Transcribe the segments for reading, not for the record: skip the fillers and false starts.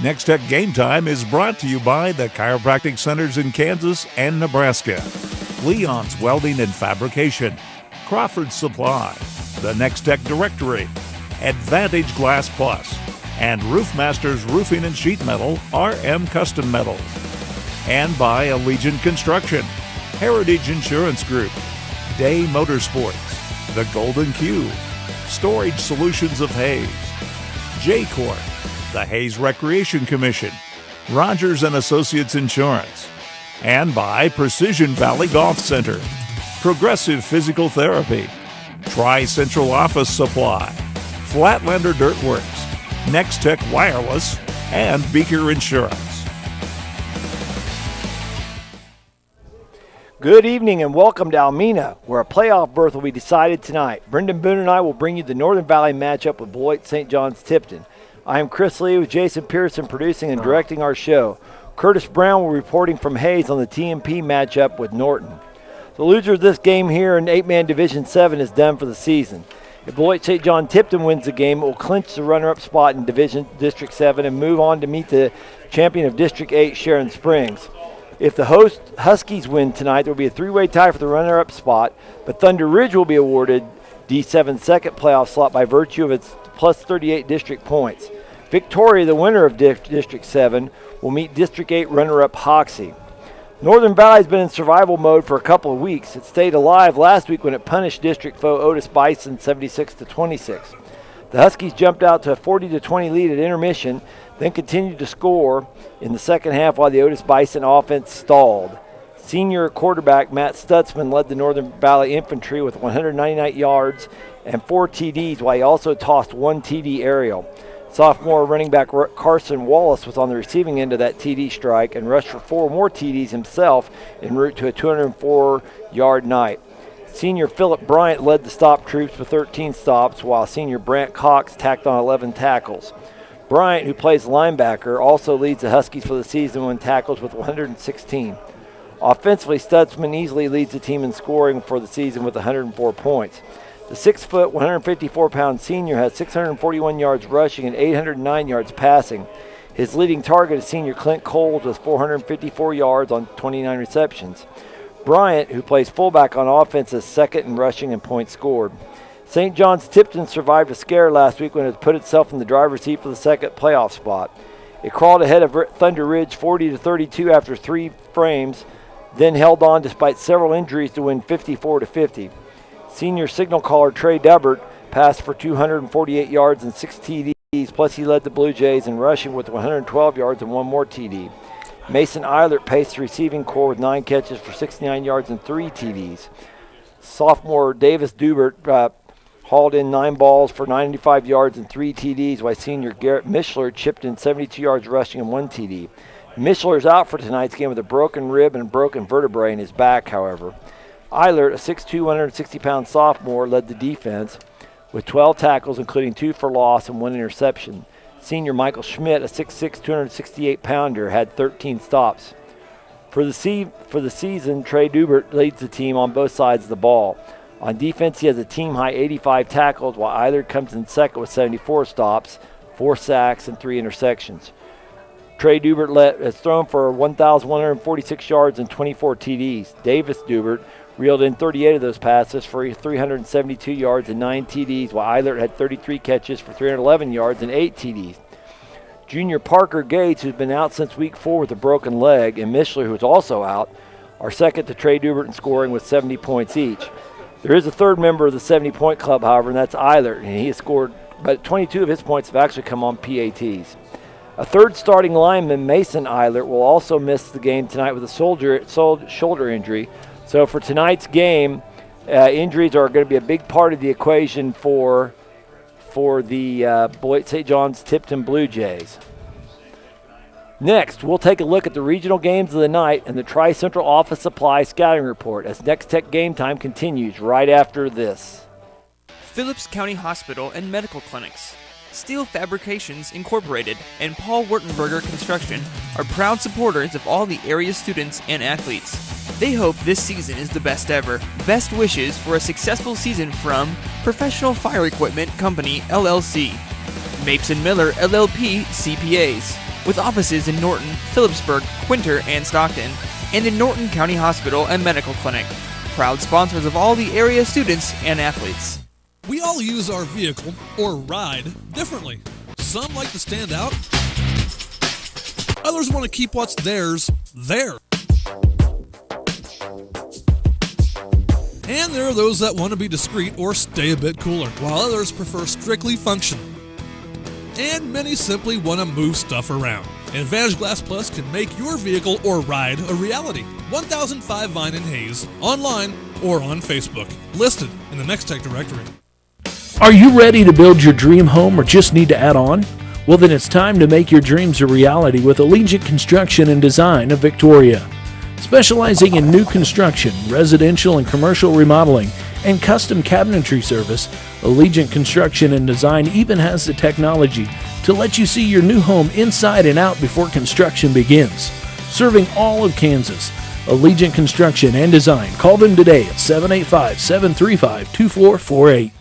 Next Tech Game Time is brought to you by the chiropractic centers in Kansas and Nebraska, Leon's Welding and Fabrication, Crawford Supply, the Next Tech Directory, Advantage Glass Plus, and Roofmasters Roofing and Sheet Metal, RM Custom Metals. And by Allegiant Construction, Heritage Insurance Group, Day Motorsports, The Golden Q, Storage Solutions of Hayes, J-Corp, the Hayes Recreation Commission, Rogers & Associates Insurance, and by Precision Valley Golf Center, Progressive Physical Therapy, Tri-Central Office Supply, Flatlander Dirtworks, Next Tech Wireless, and Beaker Insurance. Good evening and welcome to Almena, where a playoff berth will be decided tonight. Brendan Boone and I will bring you the Northern Valley matchup with Beloit St. John's Tipton. I am Chris Lee with Jason Pearson producing and directing our show. Curtis Brown will be reporting from Hayes on the TMP matchup with Norton. The loser of this game here in 8-man Division 7 is done for the season. If Beloit St. John Tipton wins the game, it will clinch the runner-up spot in District 7 and move on to meet the champion of District 8, Sharon Springs. If the host Huskies win tonight, there will be a three-way tie for the runner-up spot, but Thunder Ridge will be awarded D7's second playoff slot by virtue of its plus 38 district points. Victoria, the winner of District 7, will meet District 8 runner-up Hoxie. Northern Valley has been in survival mode for a couple of weeks. It stayed alive last week when it punished district foe Otis Bison 76-26. The Huskies jumped out to a 40-20 lead at intermission, then continued to score in the second half while the Otis Bison offense stalled. Senior quarterback Matt Stutzman led the Northern Valley Infantry with 199 yards and 4 TDs, while he also tossed 1 TD aerial. Sophomore running back Carson Wallace was on the receiving end of that TD strike and rushed for 4 more TDs himself en route to a 204-yard night. Senior Philip Bryant led the stop troops with 13 stops, while senior Brant Cox tacked on 11 tackles. Bryant, who plays linebacker, also leads the Huskies for the season when tackles with 116. Offensively, Stutzman easily leads the team in scoring for the season with 104 points. The 6-foot, 154-pound senior has 641 yards rushing and 809 yards passing. His leading target is senior Clint Coles with 454 yards on 29 receptions. Bryant, who plays fullback on offense, is second in rushing and points scored. St. John's Tipton survived a scare last week when it put itself in the driver's seat for the second playoff spot. It crawled ahead of Thunder Ridge 40-32 after 3 frames, then held on despite several injuries to win 54-50. Senior signal caller Trey Dubbert passed for 248 yards and 6 TDs, plus he led the Blujays in rushing with 112 yards and 1 more TD. Mason Eilert paced the receiving corps with 9 catches for 69 yards and 3 TDs. Sophomore Davis Dubert hauled in 9 balls for 95 yards and 3 TDs, while senior Garrett Mishler chipped in 72 yards rushing and 1 TD. Mishler's out for tonight's game with a broken rib and broken vertebrae in his back, however. Eilert, a 6'2", 160-pound sophomore, led the defense with 12 tackles, including 2 for loss and 1 interception. Senior Michael Schmidt, a 6'6", 268-pounder, had 13 stops. For the season, Trey Dubert leads the team on both sides of the ball. On defense, he has a team-high 85 tackles, while Eilert comes in second with 74 stops, 4 sacks, and 3 interceptions. Trey Dubert has thrown for 1,146 yards and 24 TDs. Davis Dubert reeled in 38 of those passes for 372 yards and 9 TDs, while Eilert had 33 catches for 311 yards and 8 TDs. Junior Parker Gates, who's been out since week 4 with a broken leg, and Mishler, who's also out, are second to Trey Dubert in scoring with 70 points each. There is a third member of the 70-point club, however, and that's Eilert, and he has scored, but 22 of his points have actually come on PATs. A third starting lineman, Mason Eilert, will also miss the game tonight with a shoulder injury. So for tonight's game, injuries are going to be a big part of the equation for the Beloit St. John's Tipton Blue Jays. Next, we'll take a look at the regional games of the night and the Tri-Central Office Supply scouting report as Next Tech Game Time continues right after this. Phillips County Hospital and Medical Clinics, Steel Fabrications Incorporated, and Paul Wurtenberger Construction are proud supporters of all the area students and athletes. They hope this season is the best ever. Best wishes for a successful season from Professional Fire Equipment Company, LLC, Mapes & Miller, LLP, CPAs, with offices in Norton, Phillipsburg, Quinter, and Stockton, and in Norton County Hospital and Medical Clinic. Proud sponsors of all the area students and athletes. We all use our vehicle, or ride, differently. Some like to stand out. Others want to keep what's theirs, there. And there are those that want to be discreet or stay a bit cooler, while others prefer strictly function. And many simply want to move stuff around. Advantage Glass Plus can make your vehicle or ride a reality. 1005 Vine and Hayes, online or on Facebook. Listed in the Next Tech directory. Are you ready to build your dream home or just need to add on? Well, then it's time to make your dreams a reality with Allegiant Construction and Design of Victoria. Specializing in new construction, residential and commercial remodeling, and custom cabinetry service, Allegiant Construction and Design even has the technology to let you see your new home inside and out before construction begins. Serving all of Kansas, Allegiant Construction and Design. Call them today at 785-735-2448.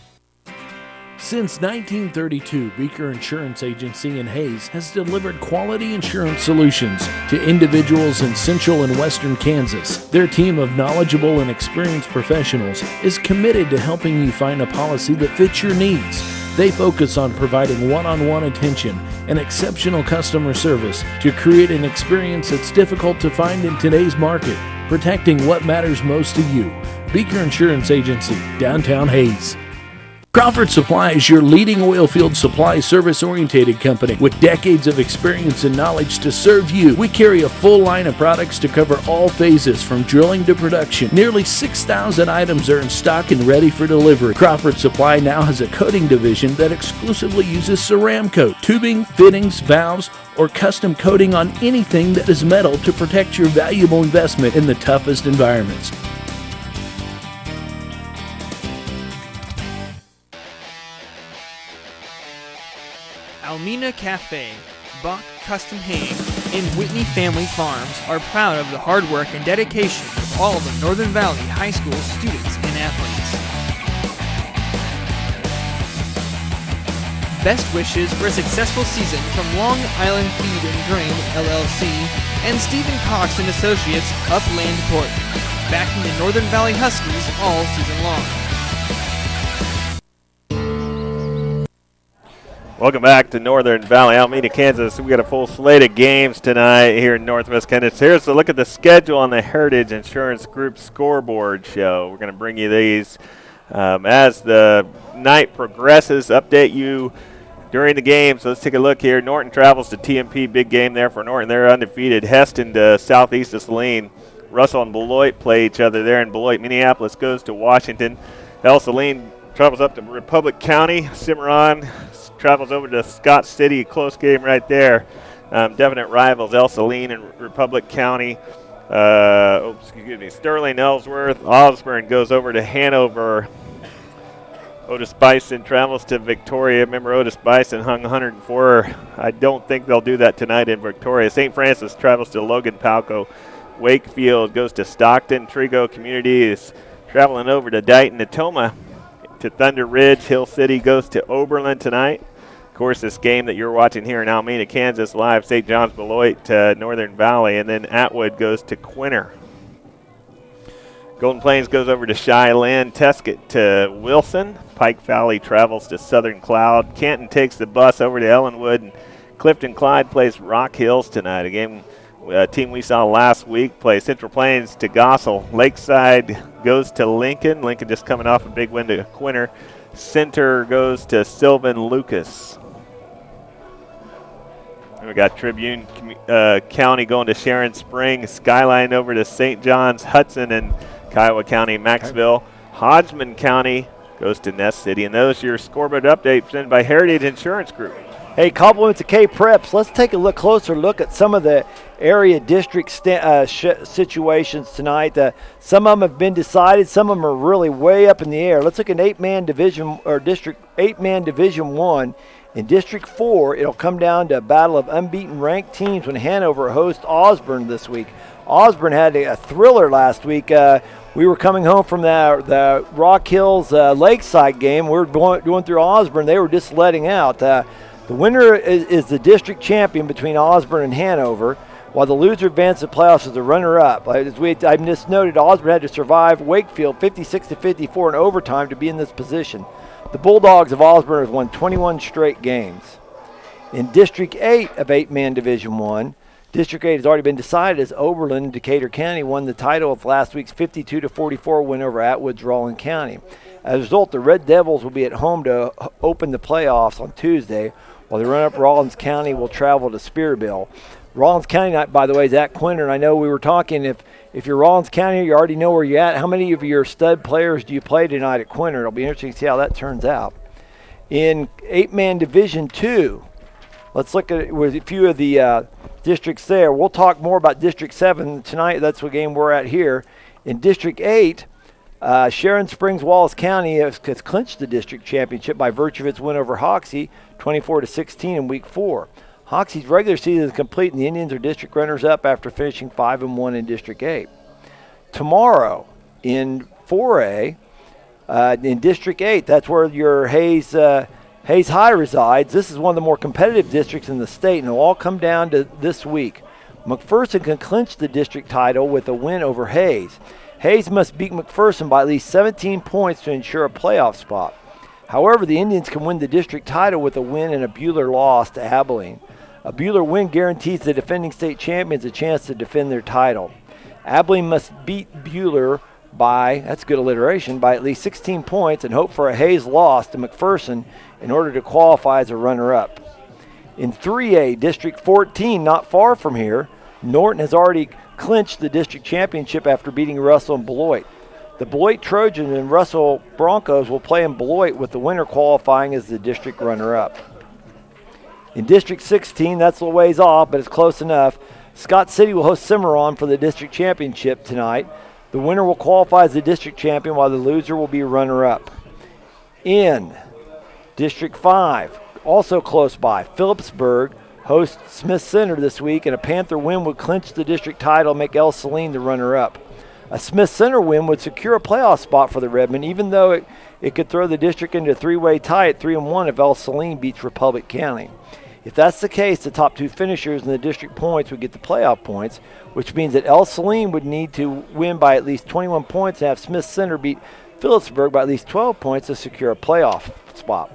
Since 1932, Beaker Insurance Agency in Hayes has delivered quality insurance solutions to individuals in central and western Kansas. Their team of knowledgeable and experienced professionals is committed to helping you find a policy that fits your needs. They focus on providing one-on-one attention and exceptional customer service to create an experience that's difficult to find in today's market, protecting what matters most to you. Beaker Insurance Agency, downtown Hayes. Crawford Supply is your leading oilfield supply service-oriented company with decades of experience and knowledge to serve you. We carry a full line of products to cover all phases from drilling to production. Nearly 6,000 items are in stock and ready for delivery. Crawford Supply now has a coating division that exclusively uses Ceramcoat, tubing, fittings, valves, or custom coating on anything that is metal to protect your valuable investment in the toughest environments. Almena Cafe, Bach Custom Haying, and Whitney Family Farms are proud of the hard work and dedication of all of the Northern Valley High School students and athletes. Best wishes for a successful season from Long Island Feed and Grain, LLC, and Stephen Cox and Associates, Upland Port, backing the Northern Valley Huskies all season long. Welcome back to Northern Valley, Alameda, Kansas. We got a full slate of games tonight here in Northwest Kansas. Here's a look at the schedule on the Heritage Insurance Group scoreboard show. We're going to bring you these as the night progresses, update you during the game. So let's take a look here. Norton travels to TMP, big game there for Norton. They're undefeated. Heston to southeast of Saline. Russell and Beloit play each other there in Beloit. Minneapolis goes to Washington. El Saline travels up to Republic County. Cimarron travels over to Scott City, close game right there. Definite rivals, El Saline and Republic County. Sterling, Ellsworth. Osborne goes over to Hanover. Otis Bison travels to Victoria. Remember, Otis Bison hung 104. I don't think they'll do that tonight in Victoria. St. Francis travels to Logan Palco. Wakefield goes to Stockton. Trigo Community is traveling over to Dighton. Natoma to Thunder Ridge. Hill City goes to Oberlin tonight. Of course, this game that you're watching here in Alameda, Kansas, live, St. John's Beloit to Northern Valley, and then Atwood goes to Quinter. Golden Plains goes over to Cheyenne, Tesket to Wilson. Pike Valley travels to Southern Cloud. Canton takes the bus over to Ellenwood, and Clifton Clyde plays Rock Hills tonight. A team we saw last week play Central Plains to Gossel. Lakeside goes to Lincoln. Lincoln just coming off a big win to Quinter. Center goes to Sylvan Lucas. And we got Tribune County going to Sharon Springs. Skyline over to St. John's, Hudson, and Kiowa County, Maxville. Hodgman County goes to Nest City. And those are your scoreboard updates presented by Heritage Insurance Group. Hey, compliments to K-Preps. Let's take a closer look at some of the area district situations tonight. Some of them have been decided. Some of them are really way up in the air. Let's look at eight-man Division 1. In District 4, it'll come down to a battle of unbeaten ranked teams when Hanover hosts Osborne this week. Osborne had a thriller last week. We were coming home from the Rock Hills Lakeside game. We were going through Osborne. They were just letting out. The winner is the district champion between Osborne and Hanover, while the loser advances to playoffs as the runner-up. I just noted, Osborne had to survive Wakefield 56-54 in overtime to be in this position. The Bulldogs of Osborne have won 21 straight games. In District 8 of 8-man Division I, District 8 has already been decided as Oberlin and Decatur County won the title of last week's 52-44 win over Atwood's Rawlins County. As a result, the Red Devils will be at home to open the playoffs on Tuesday, while the runner-up Rawlins County will travel to Spearville. Rawlins County, by the way, is at Quinter, and I know we were talking, if you're Rawlins County, you already know where you're at. How many of your stud players do you play tonight at Quinter? It'll be interesting to see how that turns out. In 8-man Division II, let's look at it with a few of the districts there. We'll talk more about District 7 tonight. That's what game we're at here. In District 8, Sharon Springs Wallace County has clinched the district championship by virtue of its win over Hoxie, 24-16 in Week 4. Hoxie's regular season is complete, and the Indians are district runners-up after finishing 5-1 in District 8. Tomorrow in 4A, in District 8, that's where your Hayes High resides. This is one of the more competitive districts in the state, and it'll all come down to this week. McPherson can clinch the district title with a win over Hayes. Hayes must beat McPherson by at least 17 points to ensure a playoff spot. However, the Indians can win the district title with a win and a Buhler loss to Abilene. A Buhler win guarantees the defending state champions a chance to defend their title. Abilene must beat Buhler by, that's good alliteration, by at least 16 points and hope for a Hayes loss to McPherson in order to qualify as a runner-up. In 3A, District 14, not far from here, Norton has already clinched the district championship after beating Russell and Beloit. The Beloit Trojans and Russell Broncos will play in Beloit, with the winner qualifying as the district runner-up. In District 16, that's a little ways off, but it's close enough. Scott City will host Cimarron for the district championship tonight. The winner will qualify as the district champion, while the loser will be runner-up. In District 5, also close by, Phillipsburg hosts Smith Center this week, and a Panther win would clinch the district title and make El Saline the runner-up. A Smith Center win would secure a playoff spot for the Redmen, even though it could throw the district into a three-way tie at 3-1 if El Saline beats Republic County. If that's the case, the top two finishers in the district points would get the playoff points, which means that El Saline would need to win by at least 21 points and have Smith Center beat Phillipsburg by at least 12 points to secure a playoff spot.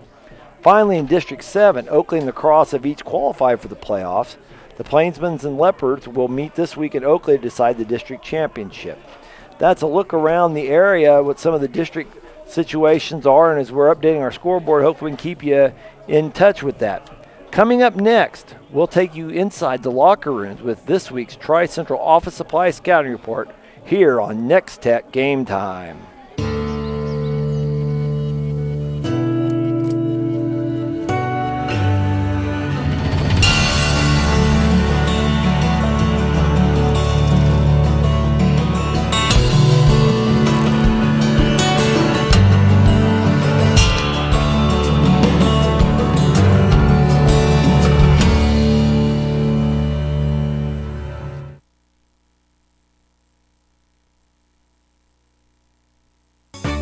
Finally, in District 7, Oakley and La Crosse have each qualified for the playoffs. The Plainsmans and Leopards will meet this week in Oakley to decide the district championship. That's a look around the area, what some of the district situations are, and as we're updating our scoreboard, hopefully we can keep you in touch with that. Coming up next, we'll take you inside the locker rooms with this week's Tri-Central Office Supply Scouting Report here on Next Tech Game Time.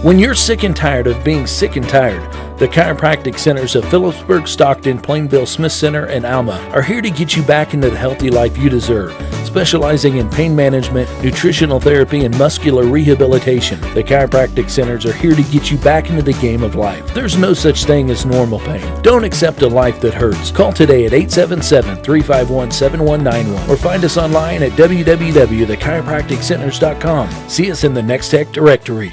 When you're sick and tired of being sick and tired, the chiropractic centers of Phillipsburg, Stockton, Plainville, Smith Center, and Alma are here to get you back into the healthy life you deserve. Specializing in pain management, nutritional therapy, and muscular rehabilitation, the chiropractic centers are here to get you back into the game of life. There's no such thing as normal pain. Don't accept a life that hurts. Call today at 877-351-7191 or find us online at www.thechiropracticcenters.com. See us in the Next Tech directory.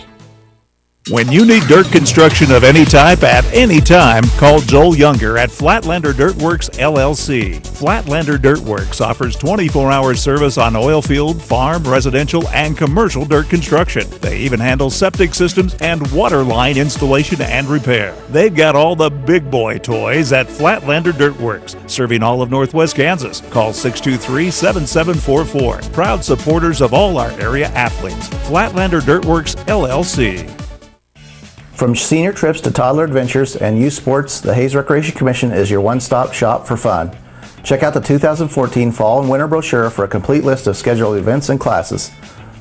When you need dirt construction of any type at any time, call Joel Younger at Flatlander Dirt Works, LLC. Flatlander Dirt Works offers 24-hour service on oil field, farm, residential, and commercial dirt construction. They even handle septic systems and water line installation and repair. They've got all the big boy toys at Flatlander Dirt Works, serving all of Northwest Kansas. Call 623-7744. Proud supporters of all our area athletes. Flatlander Dirt Works, LLC. From senior trips to toddler adventures and youth sports, the Hayes Recreation Commission is your one-stop shop for fun. Check out the 2014 Fall and Winter brochure for a complete list of scheduled events and classes.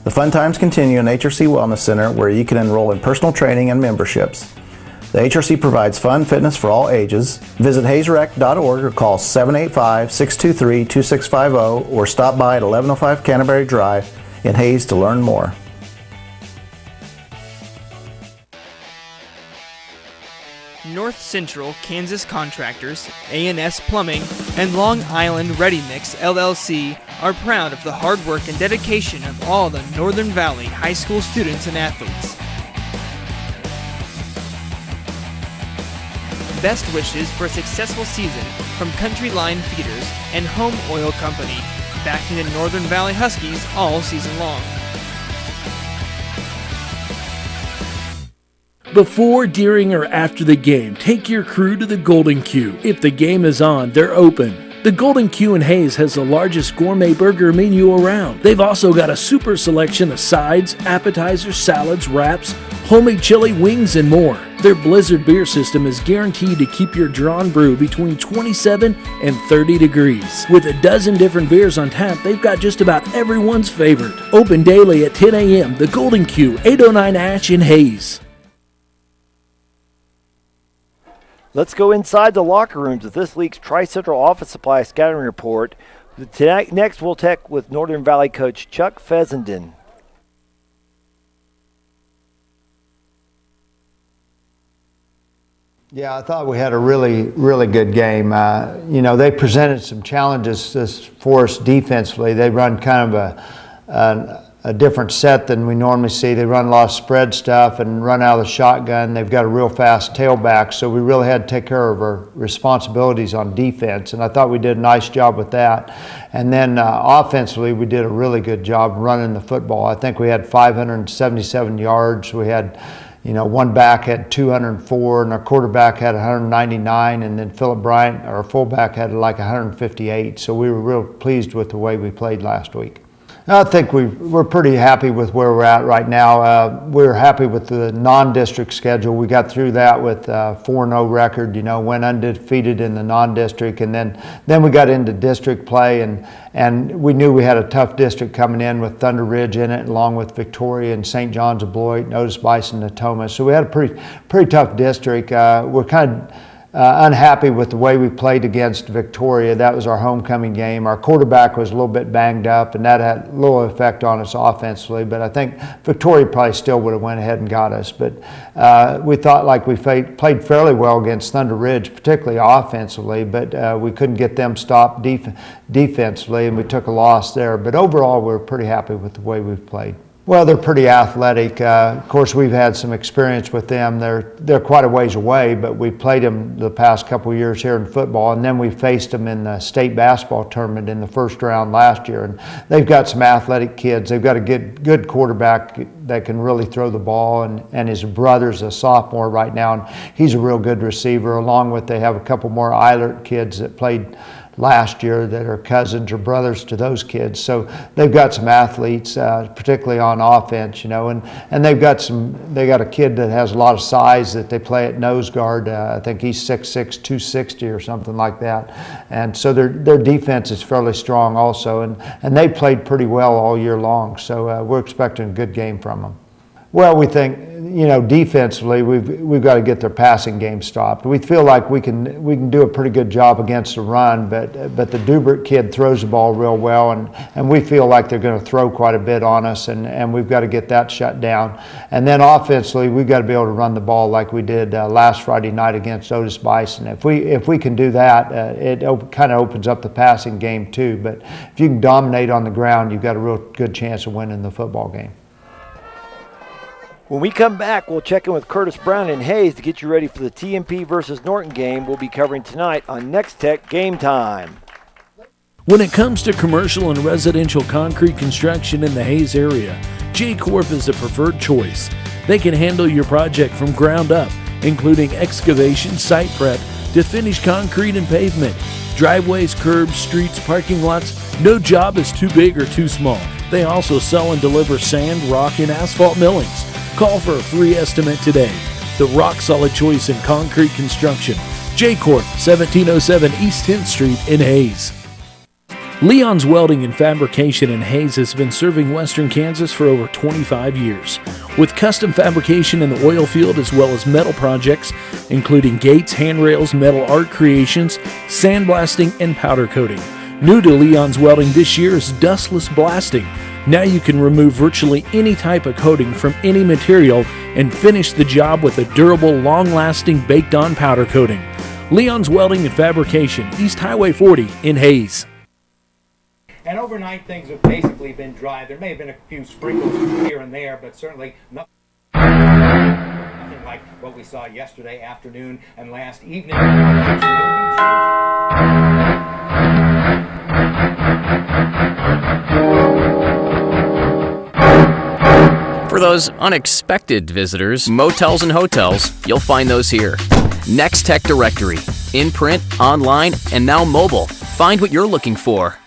The fun times continue in HRC Wellness Center, where you can enroll in personal training and memberships. The HRC provides fun fitness for all ages. Visit hayesrec.org or call 785-623-2650 or stop by at 1105 Canterbury Drive in Hayes to learn more. North Central Kansas Contractors, A&S Plumbing, and Long Island Ready Mix LLC are proud of the hard work and dedication of all the Northern Valley high school students and athletes. Best wishes for a successful season from Country Line Feeders and Home Oil Company, backing the Northern Valley Huskies all season long. Before, during, or after the game, take your crew to the Golden Q. If the game is on, they're open. The Golden Q in Hayes has the largest gourmet burger menu around. They've also got a super selection of sides, appetizers, salads, wraps, homemade chili, wings, and more. Their Blizzard beer system is guaranteed to keep your drawn brew between 27 and 30 degrees. With a dozen different beers on tap, they've got just about everyone's favorite. Open daily at 10 a.m. The Golden Q, 809 Ash in Hayes. Let's go inside the locker rooms with this week's Tri-Central Office Supply Scouting Report. Tonight, next, we'll check with Northern Valley coach Chuck Fessenden. Yeah, I thought we had a really good game. They presented some challenges for us defensively. They run kind of a different set than we normally see. They run a lot of spread stuff and run out of the shotgun. They've got a real fast tailback, so we really had to take care of our responsibilities on defense, and I thought we did a nice job with that. And then offensively, we did a really good job running the football. I think we had 577 yards. We had one back had 204, and our quarterback had 199, and then Philip Bryant, our fullback, had like 158. So we were real pleased with the way we played last week. I think we're pretty happy with where we're at right now. We're happy with the non-district schedule. We got through that with a 4-0 record, went undefeated in the non-district, and then we got into district play, and we knew we had a tough district coming in with Thunder Ridge in it, along with Victoria and St. John's of Beloit, Otis Bison, Natoma. So we had a pretty tough district. We're kind of unhappy with the way we played against Victoria. That was our homecoming game. Our quarterback was a little bit banged up, and that had a little effect on us offensively, but I think Victoria probably still would have went ahead and got us. But we thought like we played fairly well against Thunder Ridge, particularly offensively, but we couldn't get them stopped defensively, and we took a loss there. But overall, we're pretty happy with the way we've played. Well, they're pretty athletic. Of course, we've had some experience with them. They're quite a ways away, but we played them the past couple of years here in football, and then we faced them in the state basketball tournament in the first round last year. And they've got some athletic kids. They've got a good quarterback that can really throw the ball, and his brother's a sophomore right now, and he's a real good receiver. Along with, they have a couple more Eilert kids that played last year that are cousins or brothers to those kids. So they've got some athletes, particularly on offense, and they got a kid that has a lot of size that they play at nose guard. I think he's 6'6", 260 or something like that. And so their defense is fairly strong also, and they played pretty well all year long. So we're expecting a good game from them. Well, we think, defensively, we've got to get their passing game stopped. We feel like we can do a pretty good job against the run, but the Dubert kid throws the ball real well, and we feel like they're going to throw quite a bit on us, and we've got to get that shut down. And then offensively, we've got to be able to run the ball like we did last Friday night against Otis Bison. If we can do that, it kind of opens up the passing game too. But if you can dominate on the ground, you've got a real good chance of winning the football game. When we come back, we'll check in with Curtis Brown in Hayes to get you ready for the TMP versus Norton game we'll be covering tonight on Next Tech Game Time. When it comes to commercial and residential concrete construction in the Hayes area, J-Corp is the preferred choice. They can handle your project from ground up, including excavation, site prep, to finish concrete and pavement, driveways, curbs, streets, parking lots. No job is too big or too small. They also sell and deliver sand, rock, and asphalt millings. Call for a free estimate today. The rock-solid choice in concrete construction. J-Corp, 1707 East 10th Street in Hayes. Leon's Welding and Fabrication in Hayes has been serving Western Kansas for over 25 years. with custom fabrication in the oil field as well as metal projects, including gates, handrails, metal art creations, sandblasting, and powder coating. New to Leon's Welding this year is dustless blasting. Now you can remove virtually any type of coating from any material and finish the job with a durable, long-lasting baked-on powder coating. Leon's Welding and Fabrication, East Highway 40 in Hayes. And overnight things have basically been dry. There may have been a few sprinkles here and there, but certainly nothing like what we saw yesterday afternoon and last evening. For those unexpected visitors, motels and hotels, you'll find those here. Next Tech Directory. In print, online, and now mobile. Find what you're looking for.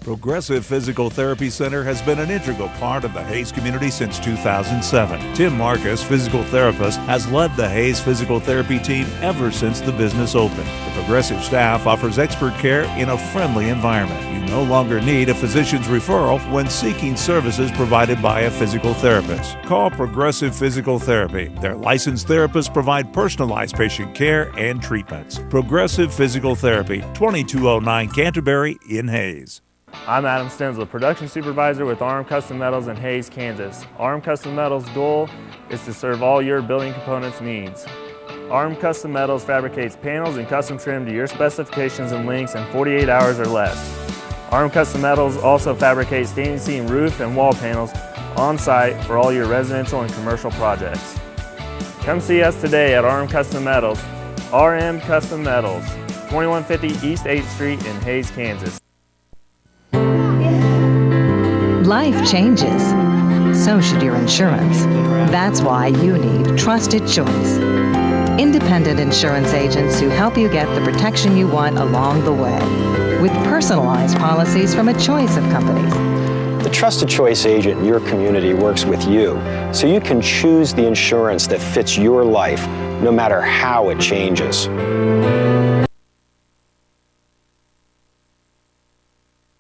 Progressive Physical Therapy Center has been an integral part of the Hayes community since 2007. Tim Marcus, physical therapist, has led the Hayes physical therapy team ever since the business opened. The Progressive staff offers expert care in a friendly environment. You no longer need a physician's referral when seeking services provided by a physical therapist. Call Progressive Physical Therapy. Their licensed therapists provide personalized patient care and treatments. Progressive Physical Therapy, 2209 Canterbury in Hayes. I'm Adam Stensel, production supervisor with RM Custom Metals in Hayes, Kansas. RM Custom Metals' goal is to serve all your building components needs. RM Custom Metals fabricates panels and custom trim to your specifications and lengths in 48 hours or less. RM Custom Metals also fabricates standing seam roof and wall panels on site for all your residential and commercial projects. Come see us today at RM Custom Metals. RM Custom Metals, 2150 East 8th Street in Hayes, Kansas. Life changes. So should your insurance. That's why you need Trusted Choice. Independent insurance agents who help you get the protection you want along the way, with personalized policies from a choice of companies. The Trusted Choice agent in your community works with you, so you can choose the insurance that fits your life, no matter how it changes.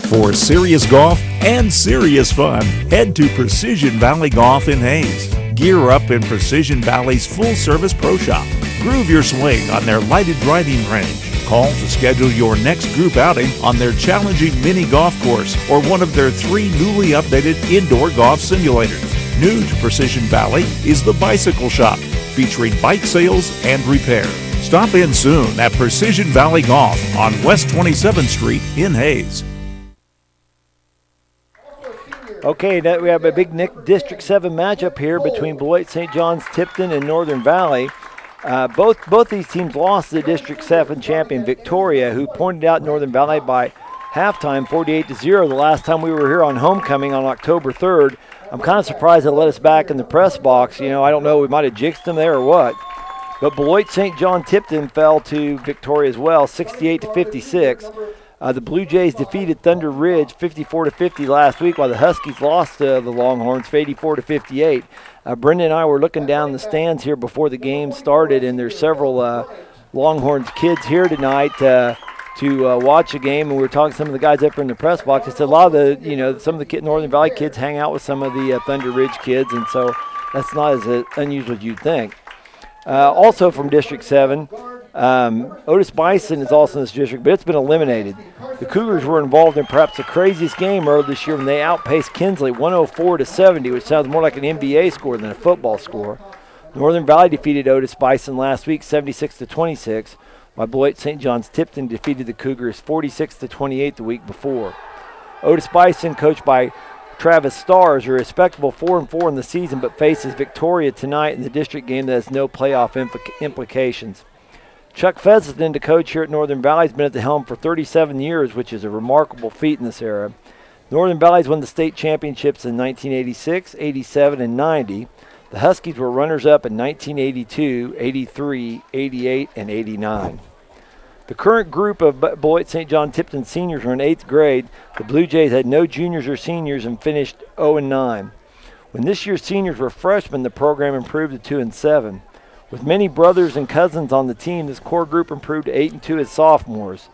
For serious golf and serious fun, head to Precision Valley Golf in Hayes. Gear up in Precision Valley's full-service pro shop. Groove your swing on their lighted driving range. Call to schedule your next group outing on their challenging mini golf course or one of their 3 newly updated indoor golf simulators. New to Precision Valley is the Bicycle Shop, featuring bike sales and repair. Stop in soon at Precision Valley Golf on West 27th Street in Hayes. Okay, we have a big District 7 matchup here between Beloit St. John's, Tipton, and Northern Valley. Both these teams lost to the District 7 champion Victoria, who pointed out Northern Valley by halftime 48-0 the last time we were here on homecoming on October 3rd. I'm kind of surprised they let us back in the press box. You know, I don't know, we might have jinxed them there or what. But Beloit St. John Tipton fell to Victoria as well, 68-56. The Blujays defeated Thunder Ridge 54-50 last week, while the Huskies lost to the Longhorns 84-58. Brendan and I were looking down the stands here before the game started, and there's several Longhorns kids here tonight to watch the game, and we were talking to some of the guys up in the press box. They said a lot of the, some of the Northern Valley kids hang out with some of the Thunder Ridge kids, and so that's not as unusual as you'd think. Also from District 7, Otis Bison is also in this district, but it's been eliminated. The Cougars were involved in perhaps the craziest game earlier this year when they outpaced Kinsley 104-70, which sounds more like an NBA score than a football score. Northern Valley defeated Otis Bison last week 76-26, while Beloit St. John's Tipton defeated the Cougars 46-28 the week before. Otis Bison, coached by Travis Stars, are a respectable 4-4 in the season, but faces Victoria tonight in the district game that has no playoff implications. Chuck Fessenden, the coach here at Northern Valley, has been at the helm for 37 years, which is a remarkable feat in this era. Northern Valley's won the state championships in 1986, 87, and 90. The Huskies were runners-up in 1982, 83, 88, and 89. The current group of Beloit St. John Tipton seniors were in 8th grade. The Blujays had no juniors or seniors and finished 0-9. When this year's seniors were freshmen, the program improved to 2-7. With many brothers and cousins on the team, this core group improved to 8-2 as sophomores.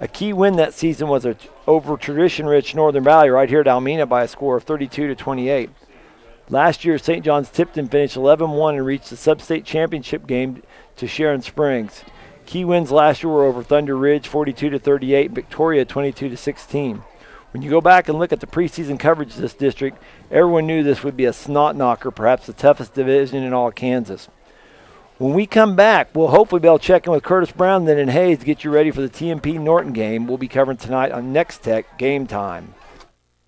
A key win that season was over tradition-rich Northern Valley right here at Almena by a score of 32-28. Last year, St. John's Tipton finished 11-1 and reached the sub-state championship game to Sharon Springs. Key wins last year were over Thunder Ridge 42-38 and Victoria 22-16. When you go back and look at the preseason coverage of this district, everyone knew this would be a snot knocker, perhaps the toughest division in all of Kansas. When we come back, we'll hopefully be able to check in with Curtis Brown then in Hayes to get you ready for the TMP Norton game we'll be covering tonight on Next Tech Game Time.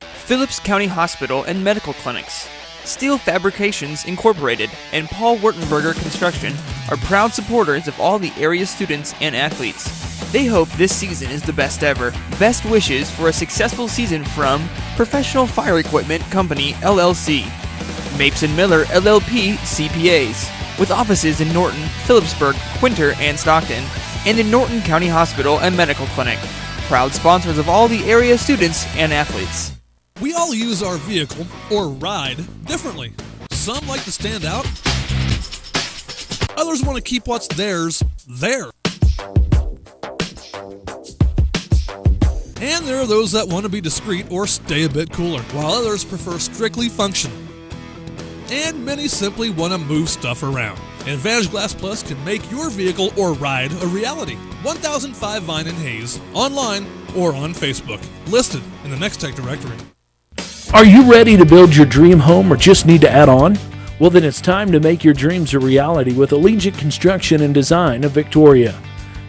Phillips County Hospital and Medical Clinics, Steel Fabrications Incorporated, and Paul Wurtenberger Construction are proud supporters of all the area students and athletes. They hope this season is the best ever. Best wishes for a successful season from Professional Fire Equipment Company, LLC. Mapes & Miller, LLP, CPAs. With offices in Norton, Phillipsburg, Quinter, and Stockton, and in Norton County Hospital and Medical Clinic. Proud sponsors of all the area students and athletes. We all use our vehicle, or ride, differently. Some like to stand out. Others want to keep what's theirs, there. And there are those that want to be discreet or stay a bit cooler, while others prefer strictly function. And many simply want to move stuff around. And Vantage Glass Plus can make your vehicle or ride a reality. 1005 Vine and Hayes, online or on Facebook. Listed in the Next Tech directory. Are you ready to build your dream home or just need to add on? Well, then it's time to make your dreams a reality with Allegiant Construction and Design of Victoria.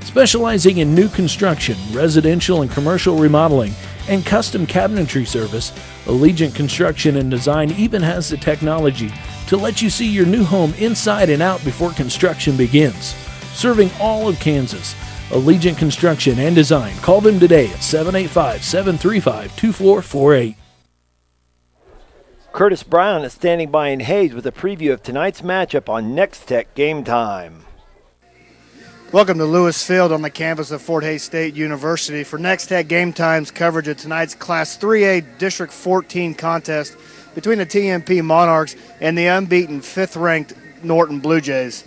Specializing in new construction, residential and commercial remodeling, and custom cabinetry service, Allegiant Construction and Design even has the technology to let you see your new home inside and out before construction begins. Serving all of Kansas, Allegiant Construction and Design. Call them today at 785-735-2448. Curtis Brown is standing by in Hayes with a preview of tonight's matchup on Next Tech Game Time. Welcome to Lewis Field on the campus of Fort Hays State University for Next Tech Game Time's coverage of tonight's Class 3A District 14 contest between the TMP Monarchs and the unbeaten 5th-ranked Norton Blujays.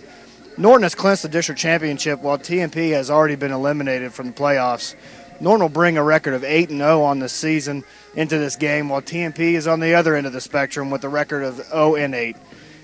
Norton has clinched the district championship while TMP has already been eliminated from the playoffs. Norton will bring a record of 8-0 on the season into this game, while TMP is on the other end of the spectrum with a record of 0-8.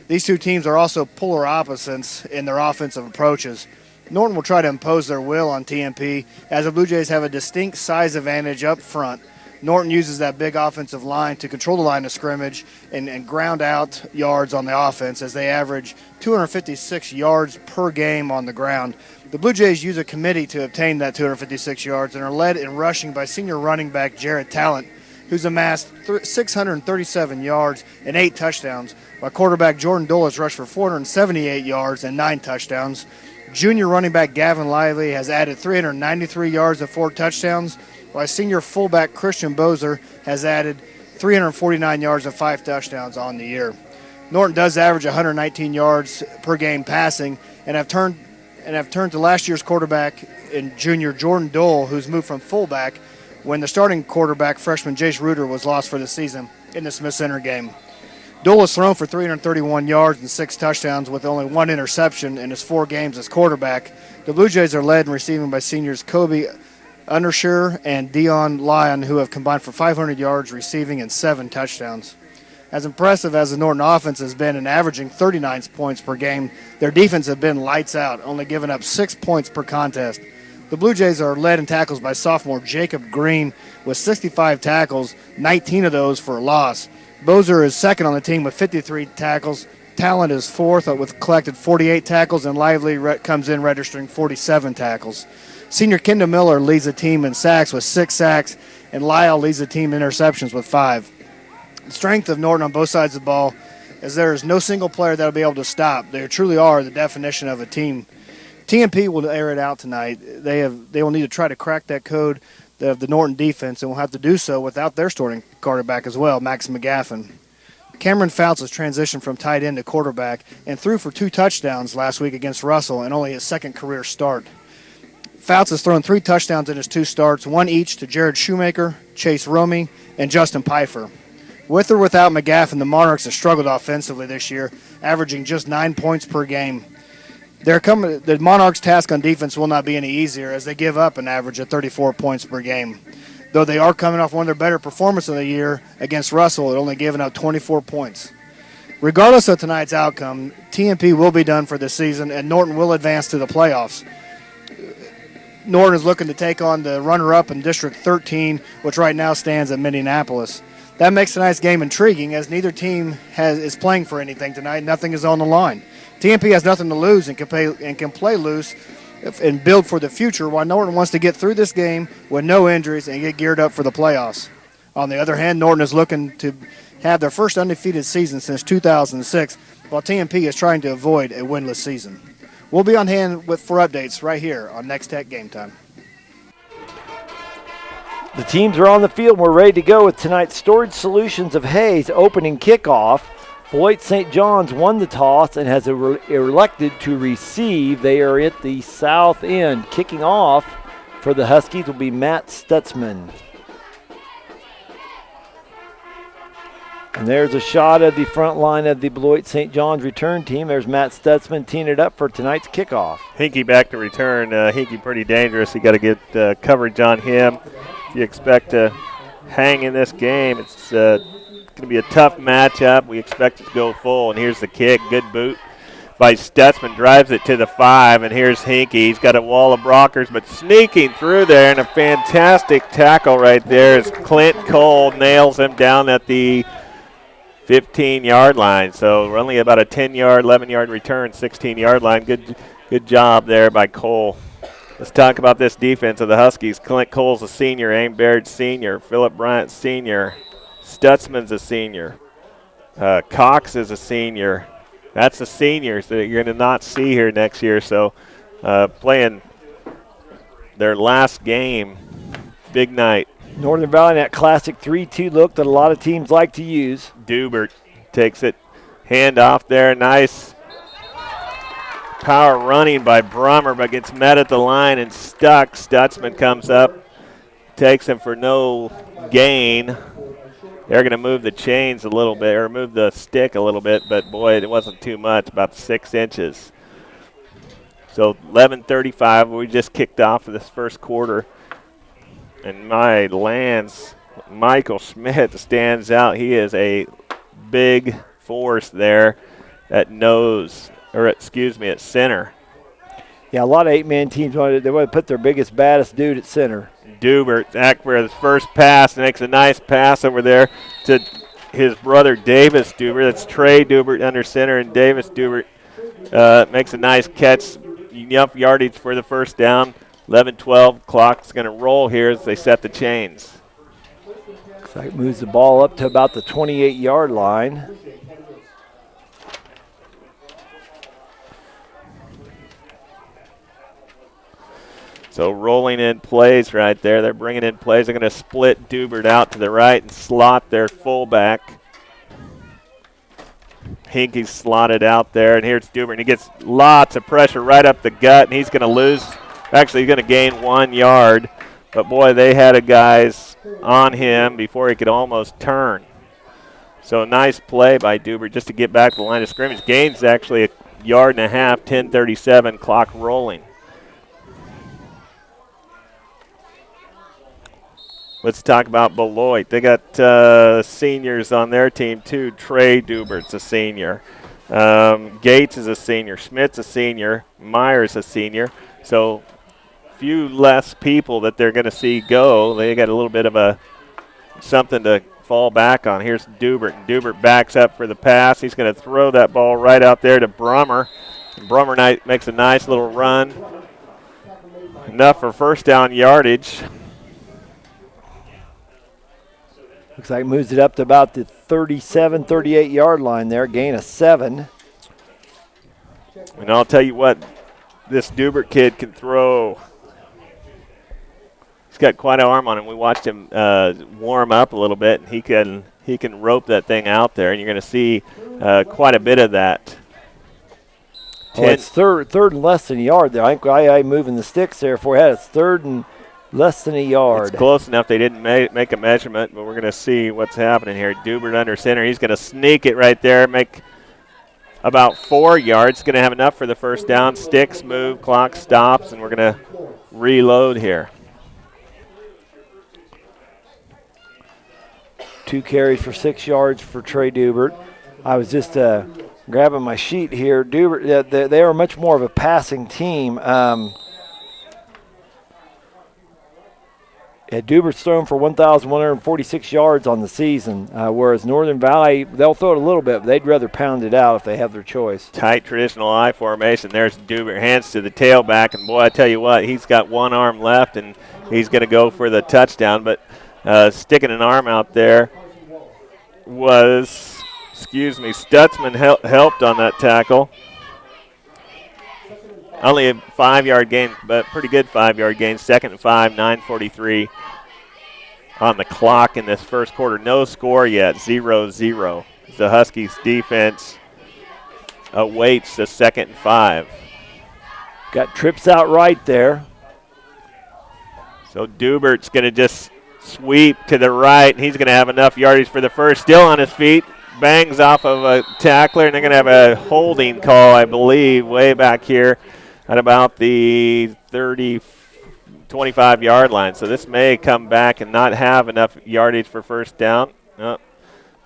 These two teams are also polar opposites in their offensive approaches. Norton will try to impose their will on TMP as the Blue Jays have a distinct size advantage up front. Norton uses that big offensive line to control the line of scrimmage and ground out yards on the offense as they average 256 yards per game on the ground. The Blue Jays use a committee to obtain that 256 yards and are led in rushing by senior running back Jared Talent, who's amassed 637 yards and 8 touchdowns, while quarterback Jordan Dole has rushed for 478 yards and 9 touchdowns. Junior running back Gavin Lively has added 393 yards and 4 touchdowns, while senior fullback Christian Bozer has added 349 yards and 5 touchdowns on the year. Norton does average 119 yards per game passing and have turned to last year's quarterback in junior Jordan Dole, who's moved from fullback when the starting quarterback, freshman Jace Reuter, was lost for the season in the Smith Center game. Dole has thrown for 331 yards and 6 touchdowns with only 1 interception in his 4 games as quarterback. The Blue Jays are led in receiving by seniors Kobe Undersher and Dion Lyon, who have combined for 500 yards receiving and 7 touchdowns. As impressive as the Norton offense has been in averaging 39 points per game, their defense have been lights out, only giving up 6 points per contest. The Blue Jays are led in tackles by sophomore Jacob Green with 65 tackles, 19 of those for a loss. Bozer is second on the team with 53 tackles. Talent is fourth with collected 48 tackles, and Lively comes in registering 47 tackles. Senior Kendall Miller leads the team in sacks with 6 sacks, and Lyle leads the team in interceptions with 5. The strength of Norton on both sides of the ball is there is no single player that will be able to stop. They truly are the definition of a team. TMP will air it out tonight. They will need to try to crack that code of the Norton defense, and will have to do so without their starting quarterback as well, Max McGaffin. Cameron Fouts has transitioned from tight end to quarterback and threw for 2 touchdowns last week against Russell and only his second career start. Fouts has thrown 3 touchdowns in his 2 starts, 1 each to Jared Shoemaker, Chase Romey, and Justin Pfeiffer. With or without McGaffin, the Monarchs have struggled offensively this year, averaging just 9 points per game. The Monarchs' task on defense will not be any easier as they give up an average of 34 points per game. Though they are coming off one of their better performances of the year against Russell, at only giving up 24 points. Regardless of tonight's outcome, TMP will be done for this season, and Norton will advance to the playoffs. Norton is looking to take on the runner-up in District 13, which right now stands at Minneapolis. That makes tonight's game intriguing, as neither team is playing for anything tonight. Nothing is on the line. TMP has nothing to lose and can play loose and build for the future, while Norton wants to get through this game with no injuries and get geared up for the playoffs. On the other hand, Norton is looking to have their first undefeated season since 2006, while TMP is trying to avoid a winless season. We'll be on hand for updates right here on Next Tech Game Time. The teams are on the field. We're ready to go with tonight's Storage Solutions of Hayes opening kickoff. Beloit St. John's won the toss and has elected to receive. They are at the south end. Kicking off for the Huskies will be Matt Stutzman. And there's a shot of the front line of the Beloit St. John's return team. There's Matt Stutzman teeing it up for tonight's kickoff. Hinkie back to return. Hinkie pretty dangerous. You got to get coverage on him. If you expect to hang in this game, it's going to be a tough matchup. We expect it to go full. And here's the kick. Good boot by Stutzman. Drives it to the 5. And here's Hinkie. He's got a wall of blockers, but sneaking through there. And a fantastic tackle right there as Clint Cole nails him down at the 15-yard line. So we're only about a 10-yard, 11-yard return, 16-yard line. Good job there by Cole. Let's talk about this defense of the Huskies. Clint Cole's a senior, Aim Baird senior, Philip Bryant senior, Stutzman's a senior, Cox is a senior. That's the seniors that you're going to not see here next year. So playing their last game, big night. Northern Valley, that classic 3-2 look that a lot of teams like to use. Dubert takes it, hand off there, nice power running by Brummer, but gets met at the line and stuck. Stutzman comes up, takes him for no gain. They're going to move the chains a little bit, or move the stick a little bit, but boy, it wasn't too much, about 6 inches. So 11:35, we just kicked off for this first quarter. And my Lance, Michael Schmidt stands out. He is a big force there at at center. Yeah, a lot of 8-man teams want to put their biggest, baddest dude at center. Dubert, back for his first pass, makes a nice pass over there to his brother Davis Dubert. That's Trey Dubert under center, and Davis Dubert makes a nice catch, enough yardage for the first down. 11-12, clock's going to roll here as they set the chains. Looks like moves the ball up to about the 28-yard line. So rolling in plays right there. They're bringing in plays. They're going to split Dubert out to the right and slot their fullback. Hinkie's slotted out there, and here's Dubert. And he gets lots of pressure right up the gut, and he's going to lose. Actually, he's going to gain 1 yard. But, boy, they had a guys on him before he could almost turn. So nice play by Dubert just to get back to the line of scrimmage. Gains actually 1.5 yards, 10:37, clock rolling. Let's talk about Beloit. They got seniors on their team, too. Trey Dubert's a senior. Gates is a senior. Schmidt's a senior. Myers a senior. So few less people that they're going to see go. They got a little bit of something to fall back on. Here's Dubert. And Dubert backs up for the pass. He's going to throw that ball right out there to Brummer. And Brummer makes a nice little run. Enough for first down yardage. Looks like moves it up to about the 37, 38-yard line there. Gain of 7. And I'll tell you what, this Dubert kid can throw. He's got quite an arm on him. We watched him warm up a little bit, and he can rope that thing out there, and you're going to see quite a bit of that. It's third and less than a yard there. I think I moving the sticks there for it. It's third and less than a yard. It's close enough. They didn't make a measurement, but we're going to see what's happening here. Dubert under center. He's going to sneak it right there, make about 4 yards. Going to have enough for the first down. Sticks move, clock stops, and we're going to reload here. 2 carries for 6 yards for Trey Dubert. I was just grabbing my sheet here. Dubert, they are much more of a passing team. Dubert's thrown for 1,146 yards on the season, whereas Northern Valley, they'll throw it a little bit, but they'd rather pound it out if they have their choice. Tight traditional I formation. There's Dubert, hands to the tailback, and boy, I tell you what, he's got one arm left, and he's going to go for the touchdown, but sticking an arm out there was, Stutzman helped on that tackle. Only a 5-yard gain, but pretty good 5-yard gain. 2nd and 5, 9:43 on the clock in this first quarter. No score yet, 0-0. The Huskies defense awaits the 2nd and 5. Got trips out right there. So Dubert's going to just sweep to the right. He's going to have enough yardage for the first. Still on his feet. Bangs off of a tackler, and they're going to have a holding call, I believe, way back here at about the 25-yard line. So this may come back and not have enough yardage for first down. Oh,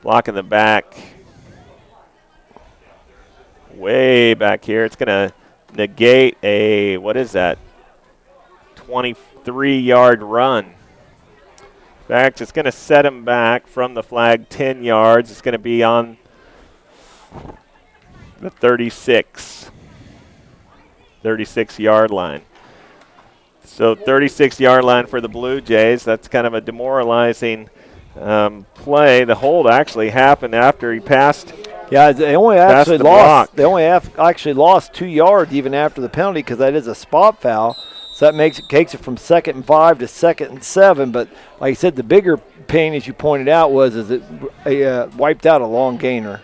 blocking the back. Way back here. It's going to negate a, 23-yard run. In fact, it's going to set him back from the flag 10 yards. It's going to be on the 36-yard line. So 36-yard line for the Blue Jays. That's kind of a demoralizing play. The hold actually happened after he passed. Yeah, they only actually lost. They only actually lost 2 yards even after the penalty because that is a spot foul. So that takes it from 2nd and 5 to 2nd and 7. But like I said, the bigger pain, as you pointed out, was it wiped out a long gainer.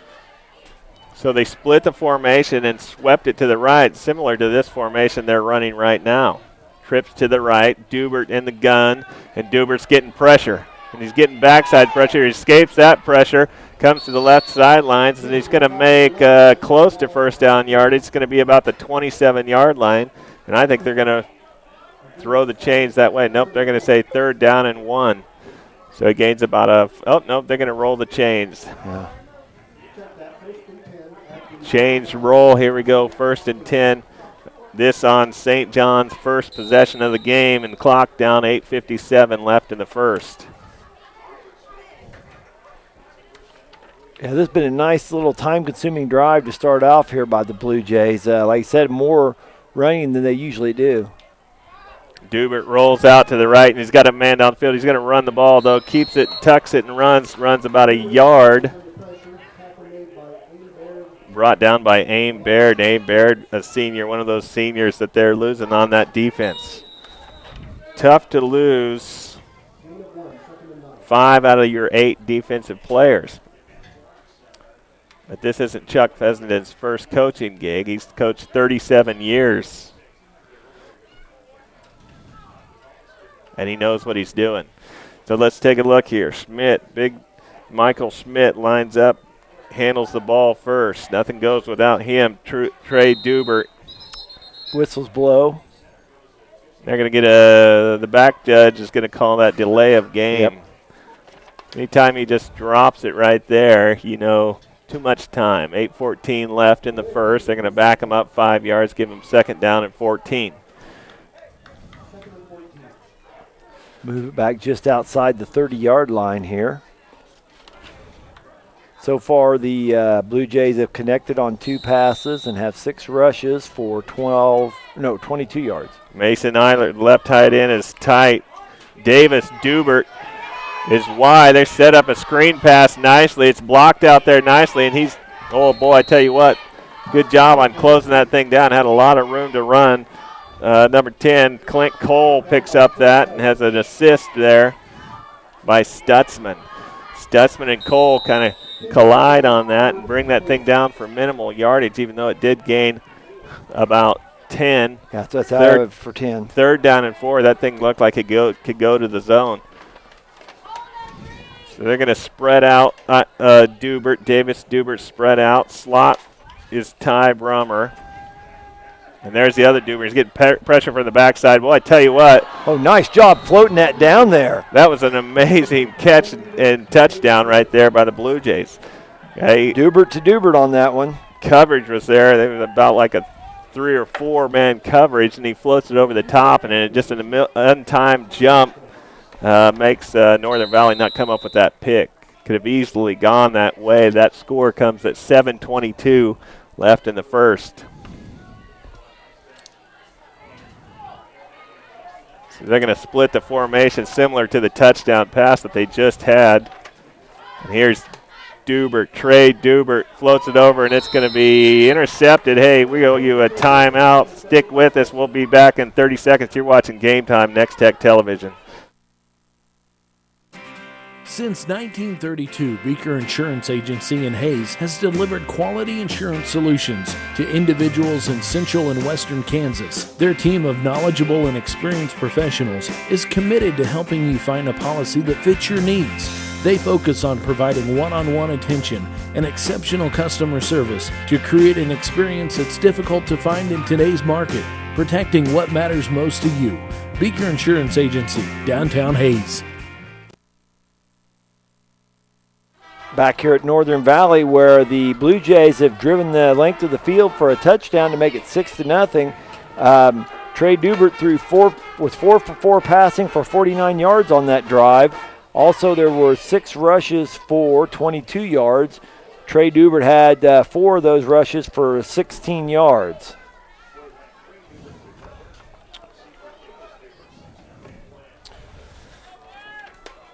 So they split the formation and swept it to the right, similar to this formation they're running right now. Trips to the right, Dubert in the gun, and Dubert's getting pressure. And he's getting backside pressure. He escapes that pressure, comes to the left sidelines, and he's going to make close to first down yardage. It's going to be about the 27-yard line. And I think they're going to throw the chains that way. Nope, they're going to say 3rd down and 1. So he gains about they're going to roll the chains. Yeah. Change roll. Here we go. 1st and 10. This on St. John's first possession of the game, and clock down, 8:57 left in the first. Yeah, this has been a nice little time-consuming drive to start off here by the Blue Jays. Like I said, more running than they usually do. Dubert rolls out to the right, and he's got a man downfield. He's going to run the ball, though. Keeps it, tucks it, and runs about a yard. Brought down by Aim Baird. Aim Baird, a senior, one of those seniors that they're losing on that defense. Tough to lose 5 out of your 8 defensive players. But this isn't Chuck Fessenden's first coaching gig. He's coached 37 years. And he knows what he's doing. So let's take a look here. Schmidt, big Michael Schmidt lines up, handles the ball first. Nothing goes without him. Trey Dubert. Whistles blow. They're going to get the back judge is going to call that delay of game. Yep. Anytime he just drops it right there, too much time. 8:14 left in the first. They're going to back him up 5 yards, give him 2nd down at 14. Move it back just outside the 30-yard line here. So far, the Blue Jays have connected on 2 passes and have 6 rushes for 22 yards. Mason Eilert, left tight end, is tight. Davis Dubert is wide. They set up a screen pass nicely. It's blocked out there nicely, and oh boy, I tell you what, good job on closing that thing down. Had a lot of room to run. Number 10, Clint Cole picks up that and has an assist there by Stutzman. Stutzman and Cole kind of collide on that and bring that thing down for minimal yardage, even though it did gain about 10. Yeah, that's out for 10. 3rd down and 4. That thing looked like it could go to the zone. So they're going to spread out. Davis Dubert spread out. Slot is Ty Brummer. And there's the other Dubert. He's getting pressure from the backside. Well, I tell you what. Oh, nice job floating that down there. That was an amazing catch and touchdown right there by the Blue Jays. Hey, Dubert to Dubert on that one. Coverage was there. They was about like a 3 or 4 man coverage, and he floats it over the top, and then just an untimed jump makes Northern Valley not come up with that pick. Could have easily gone that way. That score comes at 7:22 left in the first. So they're going to split the formation similar to the touchdown pass that they just had. And here's Dubert, Trey Dubert floats it over, and it's going to be intercepted. Hey, we owe you a timeout. Stick with us. We'll be back in 30 seconds. You're watching Game Time, Next Tech Television. Since 1932, Beaker Insurance Agency in Hayes has delivered quality insurance solutions to individuals in central and western Kansas. Their team of knowledgeable and experienced professionals is committed to helping you find a policy that fits your needs. They focus on providing one-on-one attention and exceptional customer service to create an experience that's difficult to find in today's market, protecting what matters most to you. Beaker Insurance Agency, downtown Hayes. Back here at Northern Valley, where the Blujays have driven the length of the field for a touchdown to make it 6-0. Trey Dubert threw 4 for 4 passing for 49 yards on that drive. Also, there were 6 rushes for 22 yards. Trey Dubert had 4 of those rushes for 16 yards.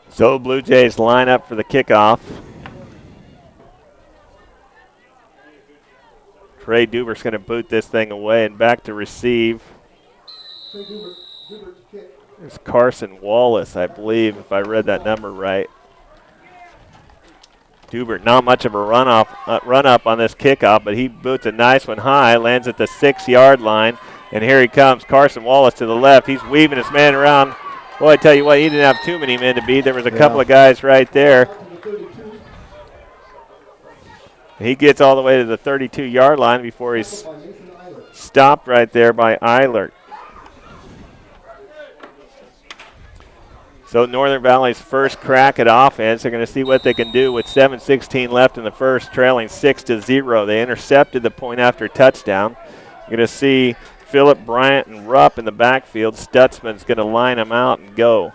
So Blue Jays line up for the kickoff. Trey Dubert's going to boot this thing away and back to receive. It's Carson Wallace, I believe, if I read that number right. Dubert, not much of a run up on this kickoff, but he boots a nice one high, lands at the 6-yard line, and here he comes, Carson Wallace to the left. He's weaving his man around. Well, I tell you what, he didn't have too many men to beat. There was a couple of guys right there. He gets all the way to the 32-yard line before he's stopped right there by Eilert. So Northern Valley's first crack at offense. They're going to see what they can do with 7:16 left in the first, trailing 6-0. They intercepted the point after touchdown. You're going to see Phillip Bryant and Rupp in the backfield. Stutzman's going to line them out and go.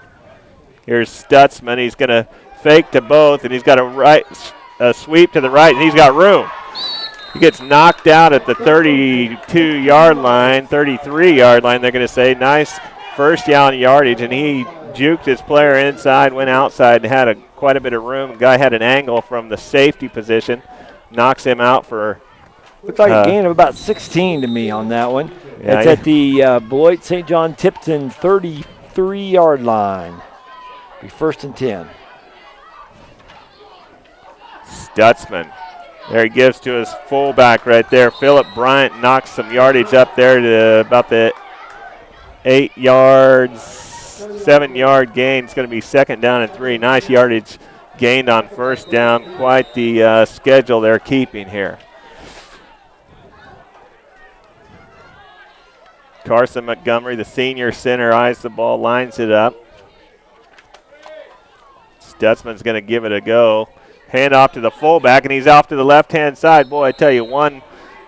Here's Stutzman. He's going to fake to both, and he's got a sweep to the right, and he's got room. He gets knocked out at the 32-yard line, 33-yard line, they're going to say. Nice first down yardage, and he juked his player inside, went outside, and had quite a bit of room. The guy had an angle from the safety position, knocks him out for... Looks like a gain of about 16 to me on that one. Yeah, it's at the Beloit St. John Tipton 33-yard line. Be 1st and 10. Stutzman. There he gives to his fullback right there. Phillip Bryant knocks some yardage up there to about the 8 yards, 7-yard gain. It's going to be 2nd down and 3. Nice yardage gained on 1st down. Quite the schedule they're keeping here. Carson Montgomery, the senior center, eyes the ball, lines it up. Stutzman's going to give it a go. Hand off to the fullback, and he's off to the left-hand side. Boy, I tell you, 1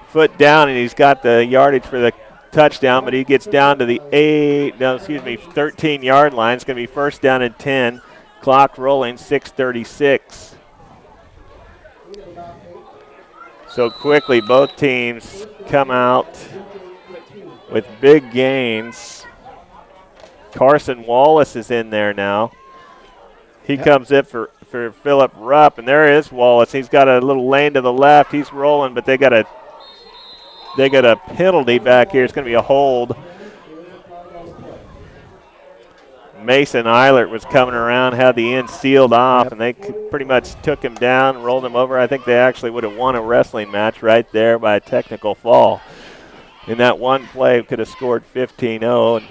foot down, and he's got the yardage for the touchdown, but he gets down to the 13-yard line. It's going to be 1st down and 10. Clock rolling, 6:36. So quickly, both teams come out with big gains. Carson Wallace is in there now. He comes in for Phillip Rupp, and there is Wallace. He's got a little lane to the left. He's rolling, but they got a penalty back here. It's going to be a hold. Mason Eilert was coming around, had the end sealed off, and they pretty much took him down, rolled him over. I think they actually would have won a wrestling match right there by a technical fall. In that one play, could have scored 15-0 and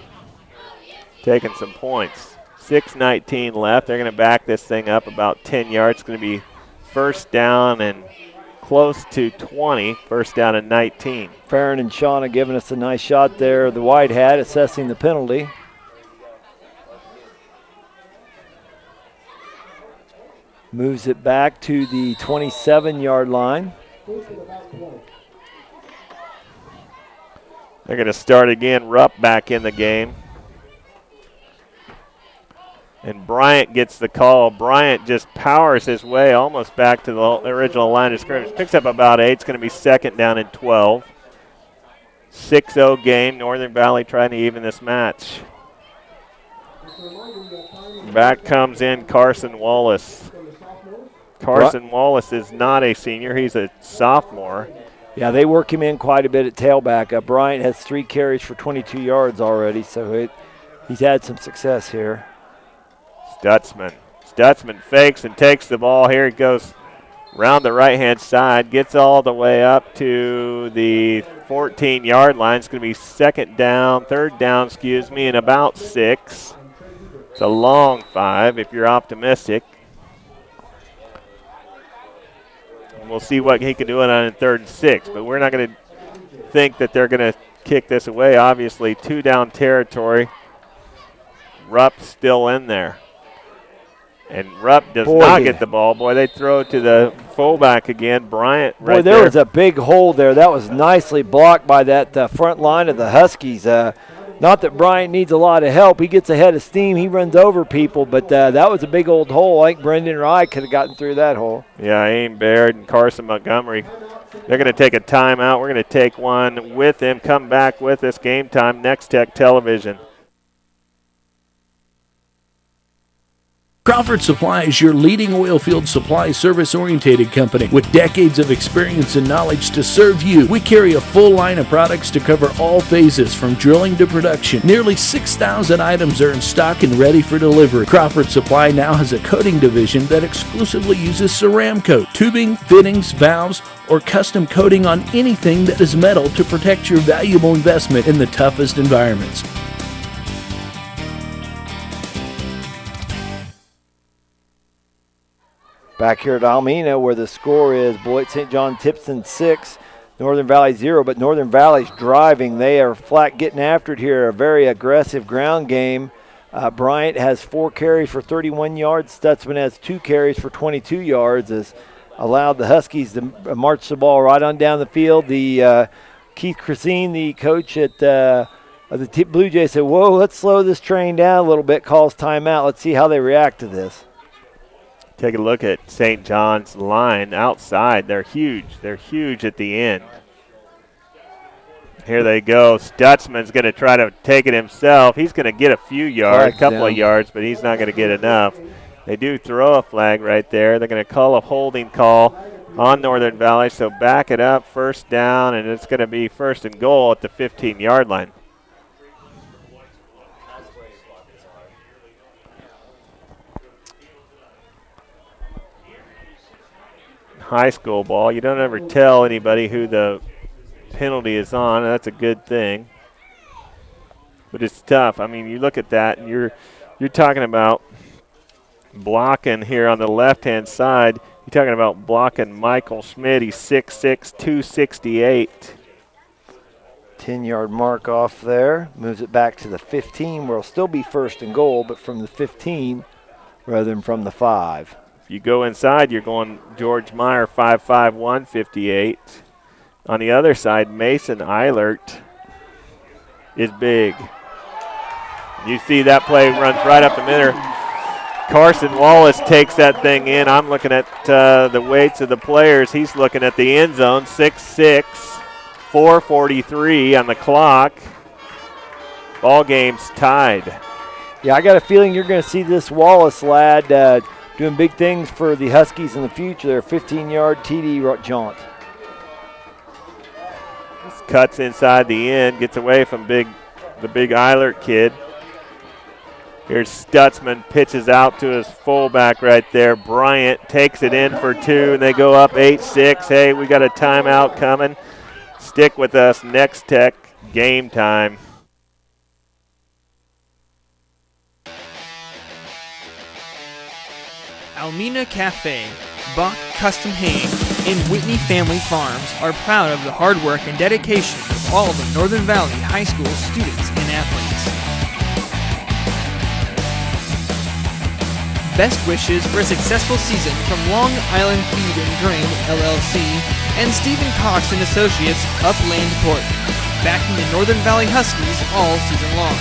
taken some points. 6:19 left. They're going to back this thing up about 10 yards. It's going to be 1st down and close to 20. 1st down and 19. Farron and Shauna giving us a nice shot there. The white hat assessing the penalty. Moves it back to the 27-yard line. They're going to start again. Rupp back in the game. And Bryant gets the call. Bryant just powers his way almost back to the original line of scrimmage. Picks up about 8. It's going to be 2nd down and 12. 6-0 game. Northern Valley trying to even this match. Back comes in Carson Wallace. Carson Wallace is not a senior. He's a sophomore. Yeah, they work him in quite a bit at tailback. Bryant has 3 carries for 22 yards already, so he's had some success here. Stutzman fakes and takes the ball. Here he goes around the right-hand side, gets all the way up to the 14-yard line. It's going to be 3rd down, and about 6. It's a long 5 if you're optimistic. We'll see what he can do on a 3rd and 6, but we're not going to think that they're going to kick this away. Obviously, 2-down territory. Rupp still in there. And Rupp does not get the ball. Boy, they throw it to the fullback again. Bryant right there. Boy, there was a big hole there. That was nicely blocked by that front line of the Huskies. Not that Bryant needs a lot of help. He gets ahead of steam. He runs over people, but that was a big old hole. I think Brendan or I could have gotten through that hole. Yeah, Aim Baird and Carson Montgomery. They're going to take a timeout. We're going to take one with them. Come back with us. Game Time, Next Tech Television. Crawford Supply is your leading oilfield supply service-oriented company with decades of experience and knowledge to serve you. We carry a full line of products to cover all phases from drilling to production. Nearly 6,000 items are in stock and ready for delivery. Crawford Supply now has a coating division that exclusively uses Ceramcoat, tubing, fittings, valves, or custom coating on anything that is metal to protect your valuable investment in the toughest environments. Back here at Almena, where the score is Beloit St. John Tipton 6, Northern Valley 0, but Northern Valley's driving. They are flat getting after it here, a very aggressive ground game. Bryant has 4 carries for 31 yards. Stutzman has 2 carries for 22 yards, has allowed the Huskies to march the ball right on down the field. The Keith Christine, the coach at the Blujays, said, whoa, let's slow this train down a little bit, calls timeout. Let's see how they react to this. Take a look at St. John's line outside. They're huge. They're huge at the end. Here they go. Stutzman's going to try to take it himself. He's going to get a few yards, a couple of yards, but he's not going to get enough. They do throw a flag right there. They're going to call a holding call on Northern Valley, so back it up, 1st down, and it's going to be 1st and goal at the 15-yard line. High school ball. You don't ever tell anybody who the penalty is on. That's a good thing. But it's tough. I mean, you look at that, and you're talking about blocking here on the left-hand side. You're talking about blocking Michael Schmidt. He's 6'6", 268. 10-yard mark off there. Moves it back to the 15, where it'll still be 1st and goal, but from the 15 rather than from the 5. You go inside, you're going George Meyer, 5'5", 158. On the other side, Mason Eilert is big. You see that play runs right up the middle. Carson Wallace takes that thing in. I'm looking at the weights of the players. He's looking at the end zone, 6'6", 4:43 on the clock. Ball game's tied. Yeah, I got a feeling you're going to see this Wallace lad doing big things for the Huskies in the future. They're 15-yard TD jaunt. Cuts inside the end, gets away from the big Eilert kid. Here's Stutzman, pitches out to his fullback right there. Bryant takes it in for 2, and they go up 8-6. Hey, we got a timeout coming. Stick with us. Next Tech, Game Time. Almena Cafe, Bach Custom Haying, and Whitney Family Farms are proud of the hard work and dedication of all the Northern Valley High School students and athletes. best wishes for a successful season from Long Island Feed and Grain, LLC, and Stephen Cox and Associates, Upland Port, backing the Northern Valley Huskies all season long.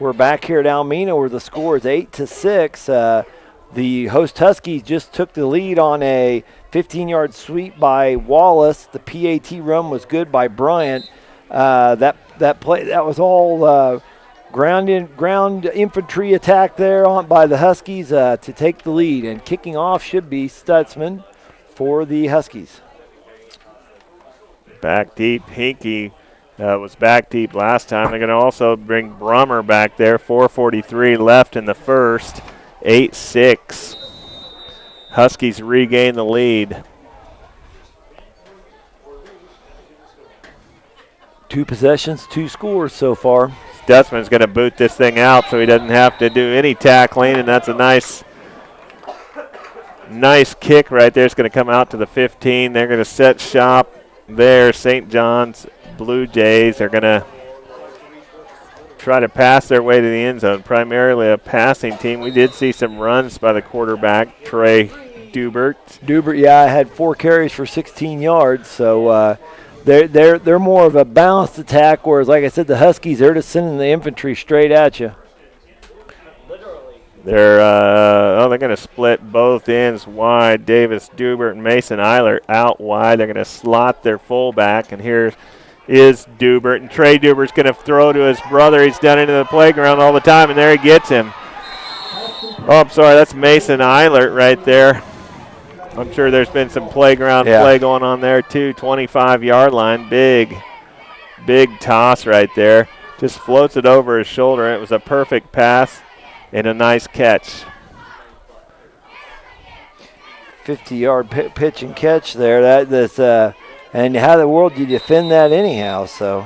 We're back here at Almena where the score is 8-6. The host Huskies just took the lead on a 15-yard sweep by Wallace. The PAT run was good by Bryant. That was all ground infantry attack there by the Huskies to take the lead. And kicking off should be Stutzman for the Huskies. Back deep, Hinkie was back deep last time. They're going to also bring Brummer back there. 4:43 left in the first. 8-6. Huskies regain the lead. 2 possessions, 2 scores so far. Stutzman's going to boot this thing out so he doesn't have to do any tackling, and that's a nice kick right there. It's going to come out to the 15. They're going to set shop there. St. John's Blujays are going to try to pass their way to the end zone, primarily a passing team. We did see some runs by the quarterback, Trey Dubert. Dubert, had 4 carries for 16 yards, so they're more of a balanced attack, whereas, like I said, the Huskies, they're just sending the infantry straight at you. They're going to split both ends wide. Davis Dubert and Mason Eilert out wide. They're going to slot their fullback, and here is Dubert, and Trey Dubert's going to throw to his brother. He's down into the playground all the time, and there he gets him. Oh, I'm sorry, that's Mason Eilert right there. I'm sure there's been some playground play going on there too. 25-yard line, big toss right there. Just floats it over his shoulder. It was a perfect pass and a nice catch. 50-yard pitch and catch there. That's and how in the world do you defend that anyhow? So,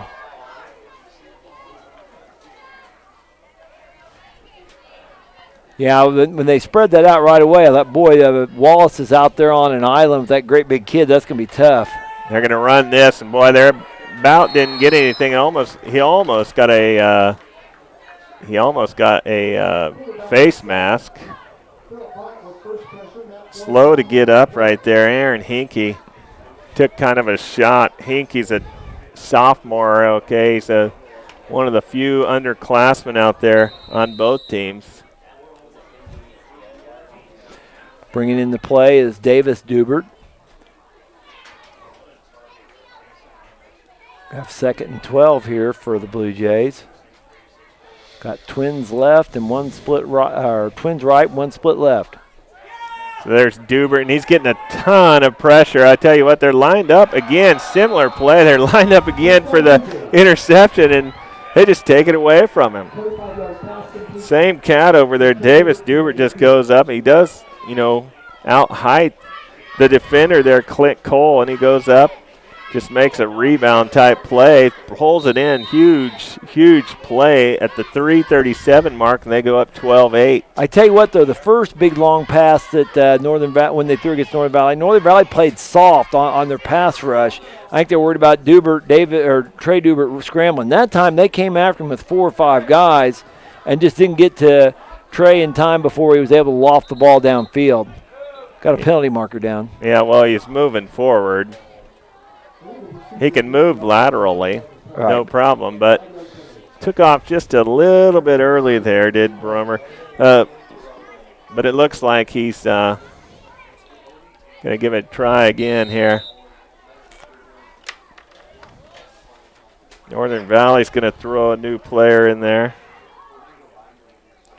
when they spread that out right away, I thought, boy, Wallace is out there on an island with that great big kid. That's going to be tough. They're going to run this, and boy, they're about didn't get anything. He almost got a face mask. Slow to get up right there. Aaron Hinkie took kind of a shot. Hinkie's a sophomore, okay. He's one of the few underclassmen out there on both teams. Bringing in the play is Davis Dubert. Have 2nd and 12 here for the Blue Jays. Got twins left and one split right, or twins right, one split left. So there's Dubert, and he's getting a ton of pressure. I tell you what, they're lined up again. Similar play. They're lined up again for the interception, and they just take it away from him. Same cat over there. Davis Dubert just goes up. He does, out-height the defender there, Clint Cole, and he goes up, just makes a rebound-type play, pulls it in. Huge play at the 3:37 mark, and they go up 12-8. I tell you what, though, the first big long pass that Northern Valley, when they threw against Northern Valley played soft on their pass rush. I think they were worried about Trey Dubert scrambling. That time they came after him with 4 or 5 guys and just didn't get to Trey in time before he was able to loft the ball downfield. Got a penalty marker down. Yeah, well, he's moving forward. He can move laterally, no problem, but took off just a little bit early there, did Brummer. But it looks like he's going to give it a try again here. Northern Valley's going to throw a new player in there.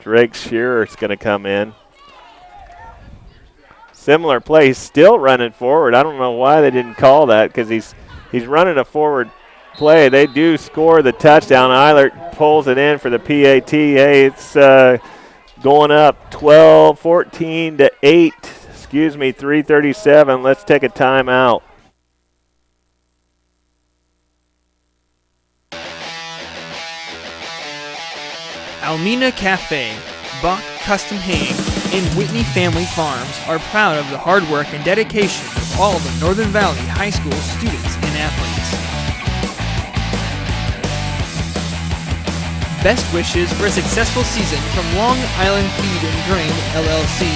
Drake Shearer's going to come in. Similar play. He's still running forward. I don't know why they didn't call that, because he's running a forward play. They do score the touchdown. Eilert pulls it in for the PAT. Hey, it's going up 14 to 8. 3:37. Let's take a timeout. Almena Cafe, Bach Custom Haying, and Whitney Family Farms are proud of the hard work and dedication of all the Northern Valley High School students and athletes. best wishes for a successful season from Long Island Feed and Grain, LLC,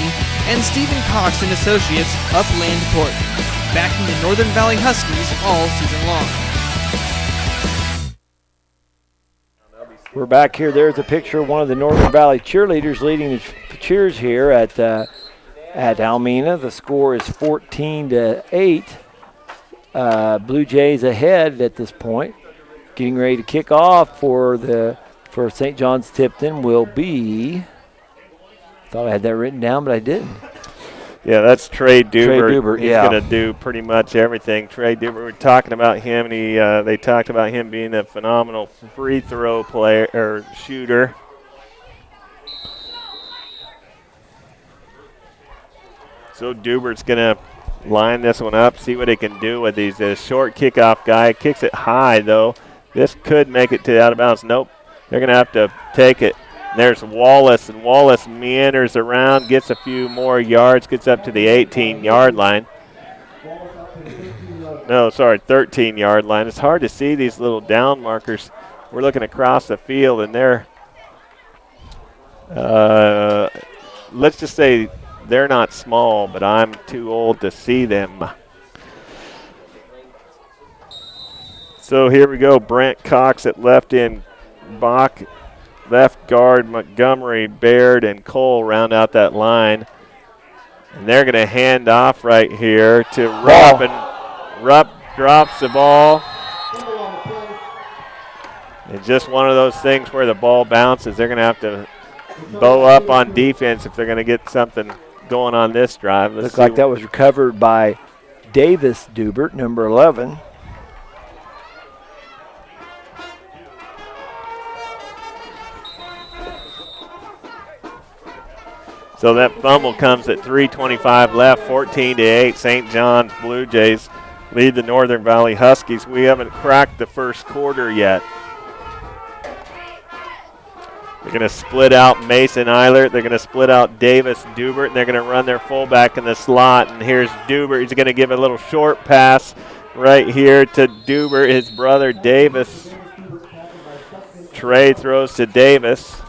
and Stephen Cox and Associates, Upland Pork, backing the Northern Valley Huskies all season long. We're back here. There's a picture of one of the Northern Valley cheerleaders leading the cheers here at Almena. The score is 14-8. Blujays ahead at this point. Getting ready to kick off for St. John's Tipton will be. Thought I had that written down, but I didn't. Yeah, that's Trey Dubert. Trey Dubert, He's going to do pretty much everything. Trey Dubert, we're talking about him, and they talked about him being a phenomenal free throw player or shooter. So Dubert's going to line this one up, see what he can do with these. A short kickoff guy kicks it high, though. This could make it to out of bounds. Nope, they're going to have to take it. There's Wallace, and Wallace meanders around, gets a few more yards, gets up to the 18-yard line. No, sorry, 13-yard line. It's hard to see these little down markers. We're looking across the field, and they're, let's just say they're not small, but I'm too old to see them. So here we go. Brent Cox at left end, Bach. Left guard, Montgomery, Baird, and Cole round out that line. And they're going to hand off right here to Rupp, and Rupp drops the ball. It's just one of those things where the ball bounces. They're going to have to bow up on defense if they're going to get something going on this drive. Looks like that was recovered by Davis Dubert, number 11. So that fumble comes at 3:25 left, 14-8. St. John's Blujays lead the Northern Valley Huskies. We haven't cracked the first quarter yet. They're going to split out Mason Eilert. They're going to split out Davis Dubert, and they're going to run their fullback in the slot. And here's Dubert. He's going to give a little short pass right here to Dubert, his brother Davis. Trey throws to Davis.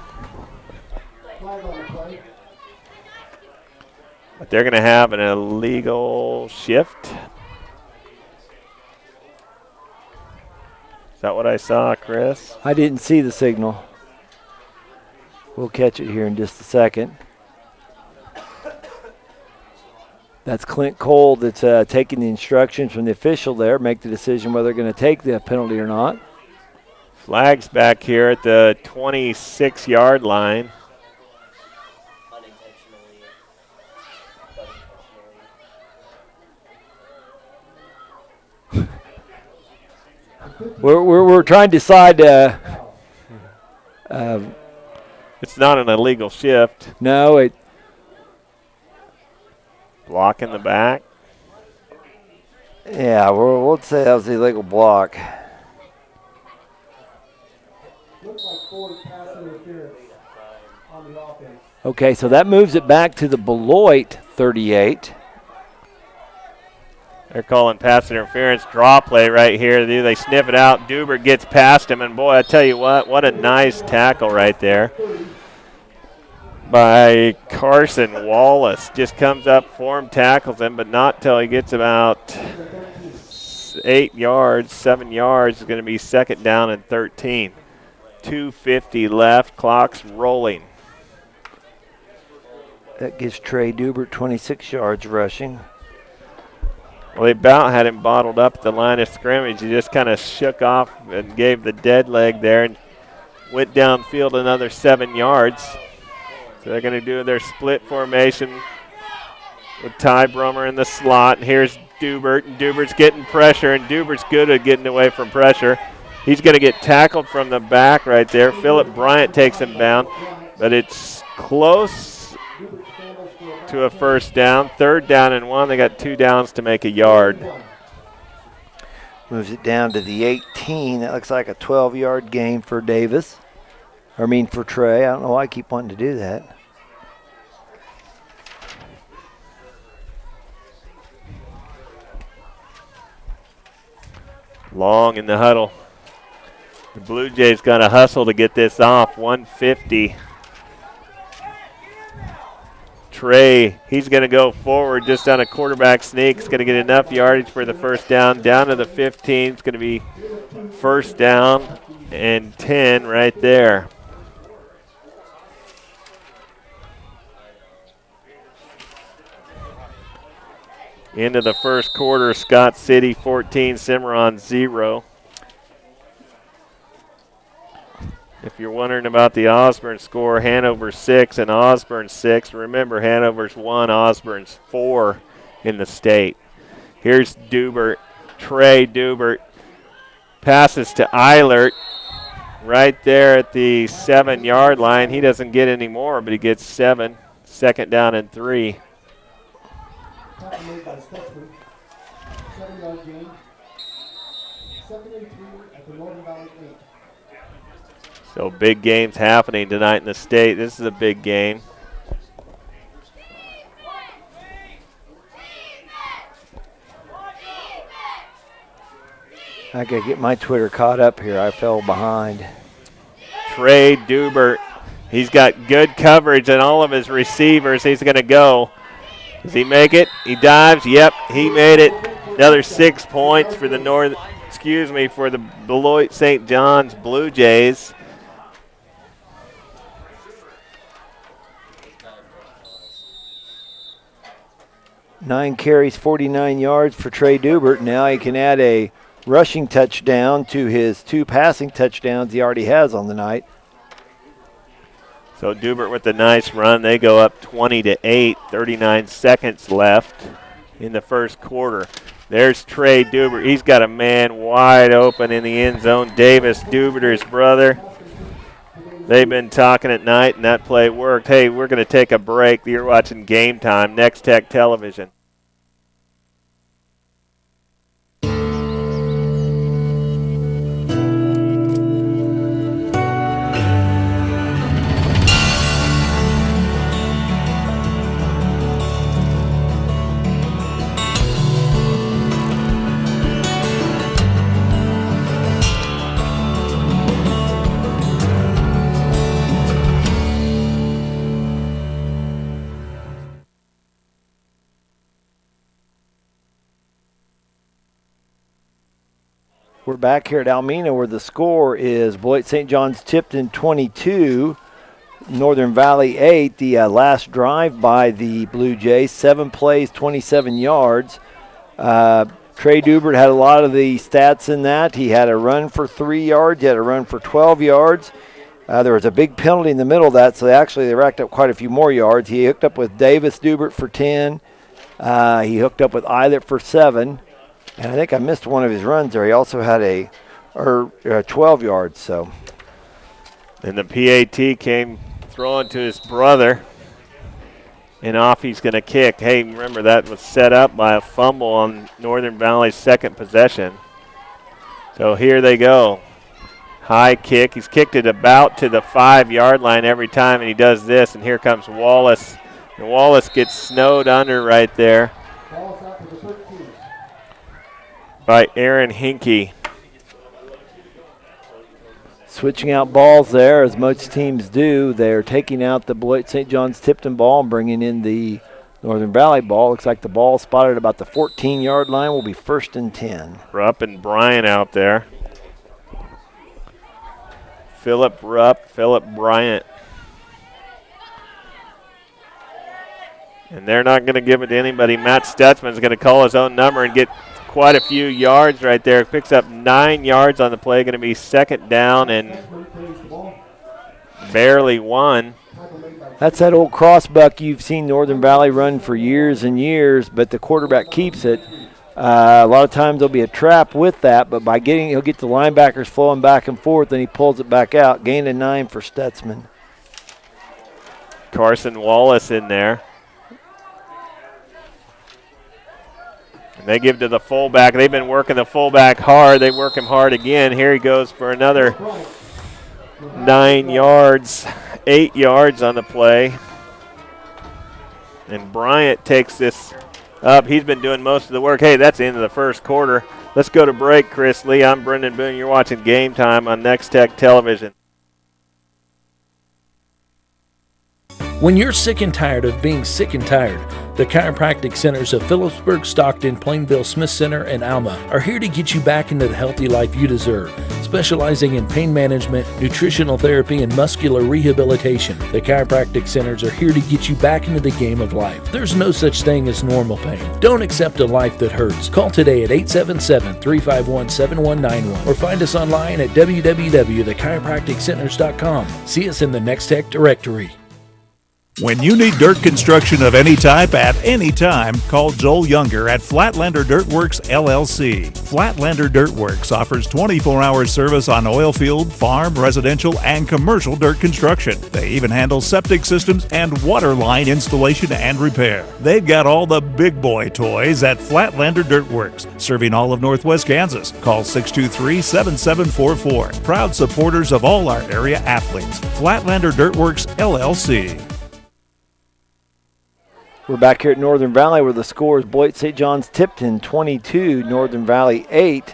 But they're going to have an illegal shift. Is that what I saw, Chris? I didn't see the signal. We'll catch it here in just a second. That's Clint Cole that's taking the instructions from the official there, make the decision whether they're going to take the penalty or not. Flags back here at the 26-yard line. We're trying to decide. It's not an illegal shift. No, block in the back. Yeah, we'll say that was the illegal block. Okay, so that moves it back to the Beloit 38. They're calling pass interference, draw play right here. They sniff it out. Dubert gets past him, and boy, I tell you what a nice tackle right there by Carson Wallace. Just comes up for him, tackles him, but not till he gets about 7 yards. It's going to be second down and 13. 2:50 left, clock's rolling. That gives Trey Dubert 26 yards rushing. Well, they about had him bottled up at the line of scrimmage. He just kind of shook off and gave the dead leg there and went downfield another 7 yards. So they're going to do their split formation with Ty Brummer in the slot. And here's Dubert, and Dubert's getting pressure, and Dubert's good at getting away from pressure. He's going to get tackled from the back right there. Philip Bryant takes him down, but it's close to a first down. 3rd down and 1. They got 2 downs to make a yard. Moves it down to the 18. That looks like a 12-yard gain for Davis. For Trey. I don't know why I keep wanting to do that. Long in the huddle. The Blue Jays got to hustle to get this off. 150. Trey, he's going to go forward just on a quarterback sneak. He's going to get enough yardage for the first down. Down to the 15. It's going to be first down and 10 right there. Into the first quarter, Scott City 14, Cimarron 0. If you're wondering about the Osborne score, Hanover 6 and Osborne 6. Remember, Hanover's 1, Osborne's 4 in the state. Here's Dubert, Trey Dubert. Passes to Eilert right there at the 7-yard line. He doesn't get any more, but he gets 7. Second down and 3. So big games happening tonight in the state. This is a big game. I gotta get my Twitter caught up here. I fell behind. Trey Dubert, he's got good coverage on all of his receivers. He's gonna go. Does he make it? He dives. Yep, he made it. Another 6 points for the for the Beloit St. John's Blue Jays. Nine carries, 49 yards for Trey Dubert. Now he can add a rushing touchdown to his 2 passing touchdowns he already has on the night. So Dubert with a nice run. They go up 20-8, 39 seconds left in the first quarter. There's Trey Dubert. He's got a man wide open in the end zone. Davis Dubert, his brother. They've been talking at night, and that play worked. Hey, we're going to take a break. You're watching Game Time, Next Tech Television. We're back here at Almena where the score is Beloit St. John's Tipton 22, Northern Valley 8. The last drive by the Blue Jays, 7 plays, 27 yards. Trey Dubert had a lot of the stats in that. He had a run for 3 yards. He had a run for 12 yards. There was a big penalty in the middle of that, so they racked up quite a few more yards. He hooked up with Davis Dubert for 10. He hooked up with Eilert for 7. And I think I missed one of his runs there. He also had a 12 yards. So, and the PAT came throwing to his brother, and off he's going to kick. Hey, remember that was set up by a fumble on Northern Valley's second possession. So here they go. High kick. He's kicked it about to the 5-yard line every time, and he does this. And here comes Wallace. And Wallace gets snowed under right there by Aaron Hinkie. Switching out balls there, as most teams do. They're taking out the Beloit St. John's Tipton ball and bringing in the Northern Valley ball. Looks like the ball spotted about the 14-yard line will be 1st and 10. Rupp and Bryant out there. Philip Rupp, Philip Bryant. And they're not going to give it to anybody. Matt Stutzman's going to call his own number and get quite a few yards right there. Picks up 9 yards on the play. Going to be second down and barely 1. That's that old crossbuck you've seen Northern Valley run for years and years, but the quarterback keeps it. A lot of times there'll be a trap with that, but by he'll get the linebackers flowing back and forth, and he pulls it back out. Gain of 9 for Stutzman. Carson Wallace in there. They give to the fullback. They've been working the fullback hard. They work him hard again. Here he goes for another 9 yards, 8 yards on the play. And Bryant takes this up. He's been doing most of the work. Hey, that's the end of the first quarter. Let's go to break, Chris Lee. I'm Brendan Boone. You're watching Game Time on Next Tech Television. When you're sick and tired of being sick and tired, the chiropractic centers of Phillipsburg, Stockton, Plainville, Smith Center, and Alma are here to get you back into the healthy life you deserve. Specializing in pain management, nutritional therapy, and muscular rehabilitation, the chiropractic centers are here to get you back into the game of life. There's no such thing as normal pain. Don't accept a life that hurts. Call today at 877-351-7191 or find us online at www.thechiropracticcenters.com. See us in the Next Tech directory. When you need dirt construction of any type at any time, call Joel Younger at Flatlander Dirt Works, LLC. Flatlander Dirt Works offers 24-hour service on oil field, farm, residential, and commercial dirt construction. They even handle septic systems and water line installation and repair. They've got all the big boy toys at Flatlander Dirt Works, serving all of Northwest Kansas. Call 623-7744. Proud supporters of all our area athletes. Flatlander Dirt Works, LLC. We're back here at Northern Valley where the score is Beloit St. John's Tipton 22, Northern Valley 8.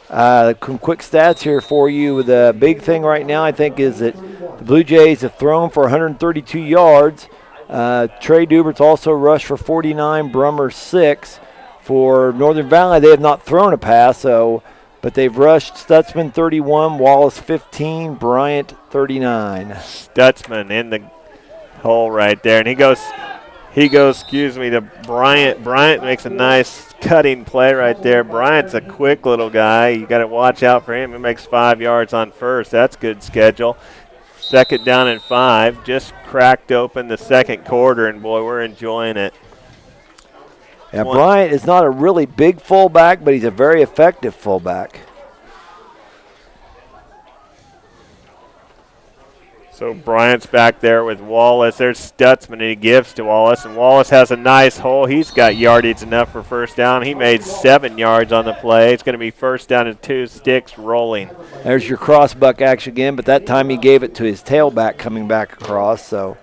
Some quick stats here for you. The big thing right now, I think, is that the Blue Jays have thrown for 132 yards. Trey Dubert's also rushed for 49, Brummer 6. For Northern Valley, they have not thrown a pass, but they've rushed Stutzman 31, Wallace 15, Bryant 39. Stutzman in the hole right there, and he goes, to Bryant. Bryant makes a nice cutting play right there. Bryant's a quick little guy. You got to watch out for him. He makes 5 yards on first. That's good schedule. 2nd down and 5. Just cracked open the second quarter, and boy, we're enjoying it. Yeah, Bryant is not a really big fullback, but he's a very effective fullback. So Bryant's back there with Wallace. There's Stutzman, and he gives to Wallace, and Wallace has a nice hole. He's got yardage enough for first down. He made 7 yards on the play. It's going to be 1st down and 2 sticks rolling. There's your crossbuck action again, but that time he gave it to his tailback coming back across. So.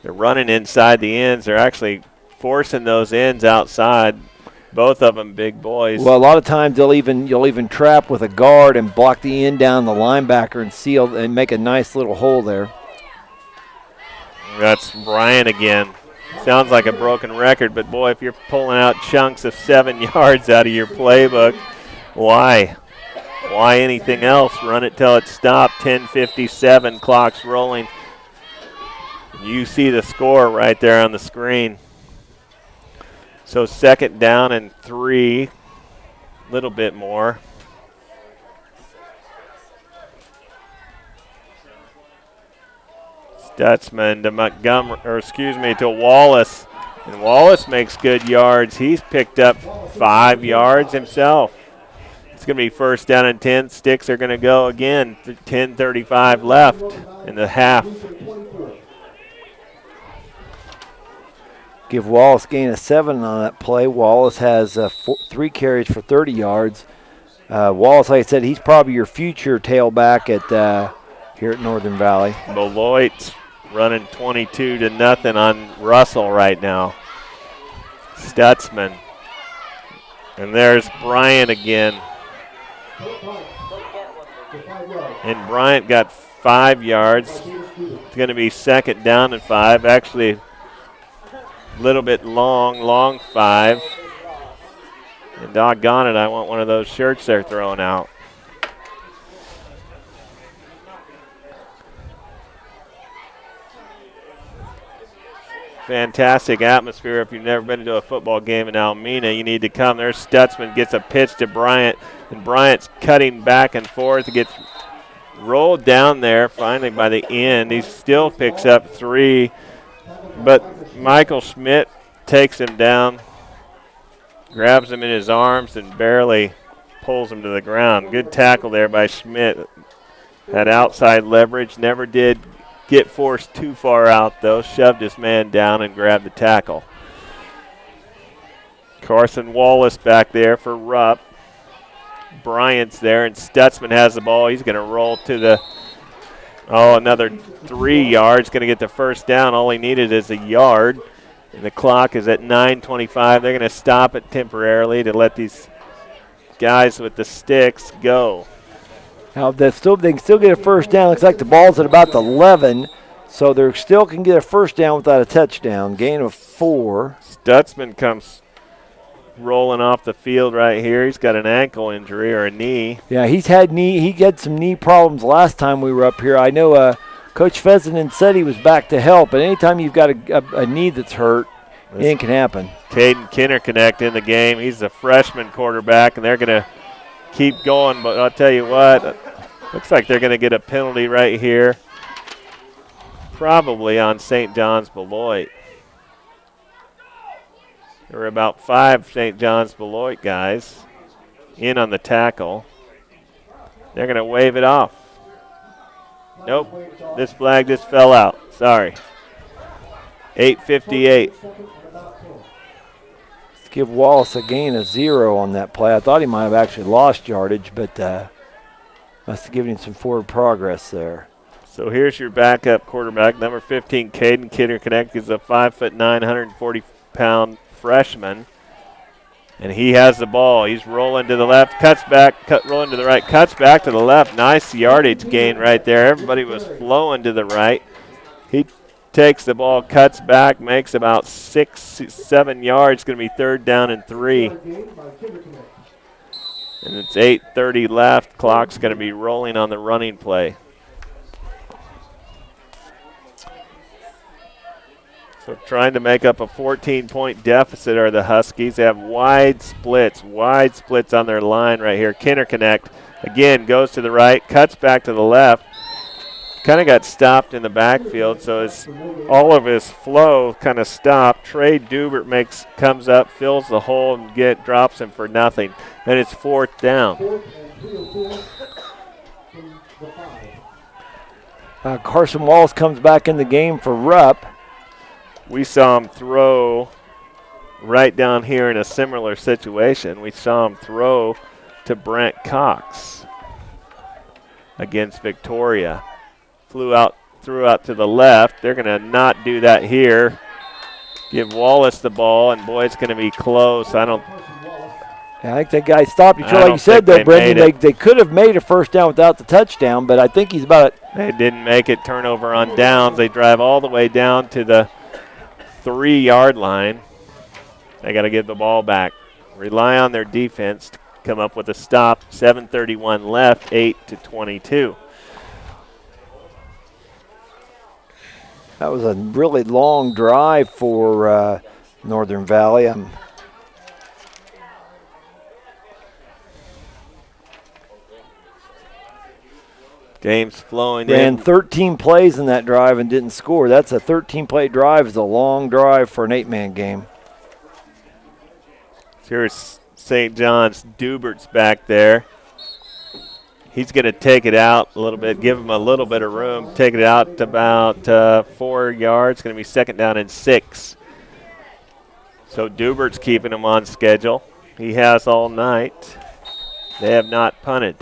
They're running inside the ends. They're actually forcing those ends outside. Both of them big boys. Well, a lot of times you'll even trap with a guard and block the end down the linebacker and seal and make a nice little hole there. That's Bryant again. Sounds like a broken record, but boy, if you're pulling out chunks of 7 yards out of your playbook, why? Why anything else? Run it till it stopped. 10:57, clock's rolling. You see the score right there on the screen. So 2nd down and 3, a little bit more. Stutzman to Wallace. And Wallace makes good yards. He's picked up 5 yards himself. It's going to be 1st down and 10. Sticks are going to go again. 10:35 left in the half. Give Wallace gain of 7 on that play. Wallace has 3 carries for 30 yards. Wallace, like I said, he's probably your future tailback here at Northern Valley. Beloit's running 22-0 on Russell right now. Stutzman. And there's Bryant again. And Bryant got 5 yards. It's going to be 2nd down and 5. Actually, little bit long 5. And doggone it, I want one of those shirts they're throwing out. Fantastic atmosphere. If you've never been to a football game in Almena, you need to come. There's Stutzman, gets a pitch to Bryant, and Bryant's cutting back and forth. He gets rolled down there finally by the end. He still picks up 3, but Michael Schmidt takes him down, grabs him in his arms, and barely pulls him to the ground. Good tackle there by Schmidt. Had outside leverage, never did get forced too far out, though. Shoved his man down and grabbed the tackle. Carson Wallace back there for Rupp. Bryant's there, and Stutzman has the ball. He's going to roll to the another 3 yards. Going to get the 1st down. All he needed is a yard. And the clock is at 9:25. They're going to stop it temporarily to let these guys with the sticks go. Now they can still get a first down. Looks like the ball's at about the 11, so they still can get a first down without a touchdown. Gain of 4. Stutzman comes rolling off the field right here. He's got an ankle injury or a knee. Yeah, he had some knee problems last time we were up here. I know Coach Fessenden said he was back to help, but anytime you've got a knee that's hurt, it can happen. Caden Kinnerconnect in the game. He's a freshman quarterback, and they're going to keep going, but I'll tell you what, looks like they're going to get a penalty right here, probably on St. John's Beloit. There were about 5 St. John's Beloit guys in on the tackle. They're going to wave it off. Nope, this flag just fell out. Sorry. 8:58. Give Wallace a gain of 0 on that play. I thought he might have actually lost yardage, but must have given him some forward progress there. So here's your backup quarterback, number 15, Caden Kinnerconnect. He's a 5'9", 140-pound freshman, and he has the ball. He's rolling to the left, cuts back, rolling to the right, cuts back to the left. Nice yardage gain right there. Everybody was flowing to the right. He takes the ball, cuts back, makes about 6-7 yards. Going to be 3rd down and 3. And it's 8:30 left. Clock's going to be rolling on the running play. So trying to make up a 14-point deficit are the Huskies. They have wide splits on their line right here. Kinnerconnect, again, goes to the right, cuts back to the left. Kind of got stopped in the backfield, so all of his flow kind of stopped. Trey Dubert comes up, fills the hole, and drops him for nothing. And it's 4th down. Carson Wallace comes back in the game for Rupp. We saw him throw right down here in a similar situation. We saw him throw to Brent Cox against Victoria. Threw out to the left. They're going to not do that here. Give Wallace the ball, and boy, it's going to be close. I think that guy stopped you. Like you said, though, Brendan, they could have made a first down without the touchdown, but I think he's about it. They didn't make it. Turnover on downs. They drive all the way down to the 3-yard line. They got to get the ball back. Rely on their defense to come up with a stop. 7:31 left, 8-22. That was a really long drive for Northern Valley. Game's flowing Ran in. 13 plays in that drive and didn't score. That's a 13-play drive. It's a long drive for an 8-man game. Here's St. John's. Dubert's back there. He's going to take it out a little bit, give him a little bit of room, take it out to about 4 yards. Going to be 2nd down and 6. So Dubert's keeping him on schedule. He has all night. They have not punted.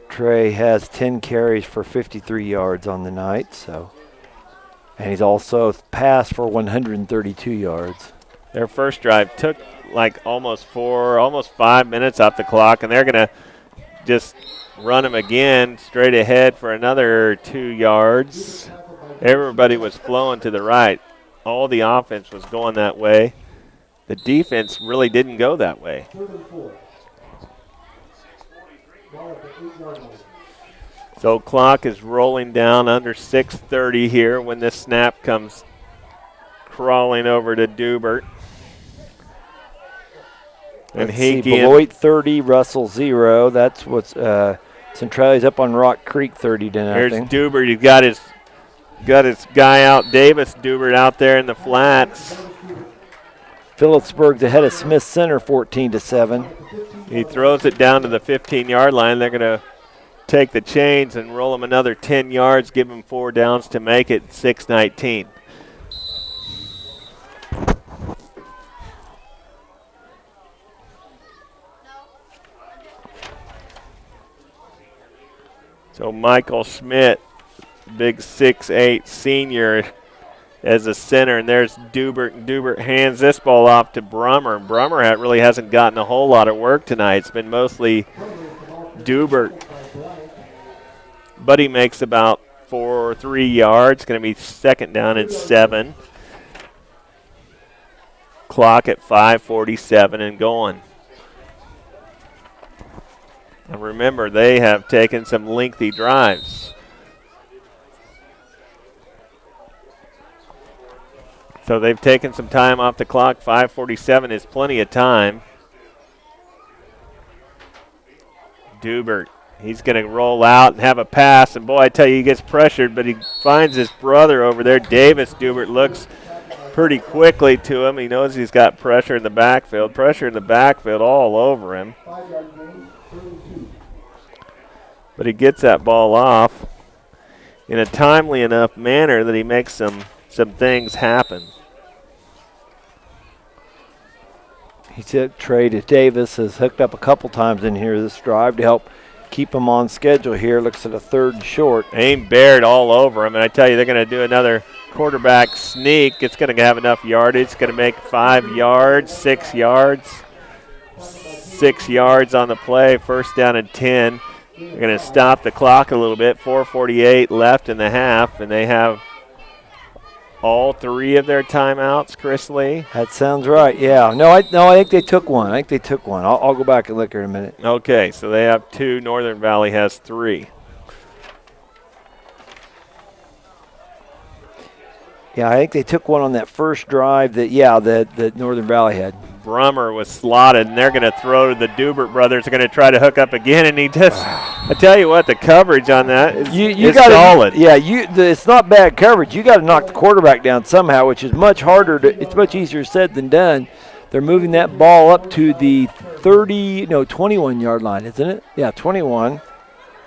Trey has 10 carries for 53 yards on the night, and he's also passed for 132 yards. Their first drive took like almost 5 minutes off the clock, and they're going to just run him again straight ahead for another 2 yards. Everybody was flowing to the right. All the offense was going that way. The defense really didn't go that way. So clock is rolling down under 6:30 here when this snap comes crawling over to Dubert. And Beloit 30, Russell 0. That's what's Centrali's up on Rock Creek 30 to nothing. Here's Dubert. He's got his guy out, Davis Dubert, out there in the flats. Phillipsburg's ahead of Smith Center 14-7. He throws it down to the 15-yard line. They're going to take the chains and roll him another 10 yards, give him 4 downs to make it 6-19. So Michael Schmidt, big 6'8" senior, as a center, and there's Dubert. Dubert hands this ball off to Brummer. Brummer really hasn't gotten a whole lot of work tonight. It's been mostly Dubert. But he makes about 4 or 3 yards. Going to be second down and 7. Clock at 5:47 and going. And remember, they have taken some lengthy drives. So they've taken some time off the clock. 5:47 is plenty of time. Dubert, he's going to roll out and have a pass. And boy, I tell you, he gets pressured, but he finds his brother over there. Davis Dubert looks pretty quickly to him. He knows he's got pressure in the backfield. Pressure in the backfield all over him. But he gets that ball off in a timely enough manner that he makes some things happen. He said Trey Davis has hooked up a couple times in here this drive to help keep him on schedule here. Looks at a 3rd and short. Aim Baird all over him, and I tell you, they're going to do another quarterback sneak. It's going to have enough yardage. It's going to make 5 yards, 6 yards. 6 yards on the play, 1st down and 10. They're going to stop the clock a little bit. 4:48 left in the half, and they have all 3 of their timeouts, Chris Lee. That sounds right. Yeah. No, I think they took one. I'll go back and look here in a minute. Okay, so they have 2. Northern Valley has 3. Yeah, I think they took one on that first drive that Northern Valley had. Brummer was slotted, and they're going to throw to the Dubert brothers. They're going to try to hook up again, and he just – I tell you what, the coverage on that is solid. Yeah, it's not bad coverage. You got to knock the quarterback down somehow, which is much harder. It's much easier said than done. They're moving that ball up to the 21-yard line, isn't it? Yeah, 21.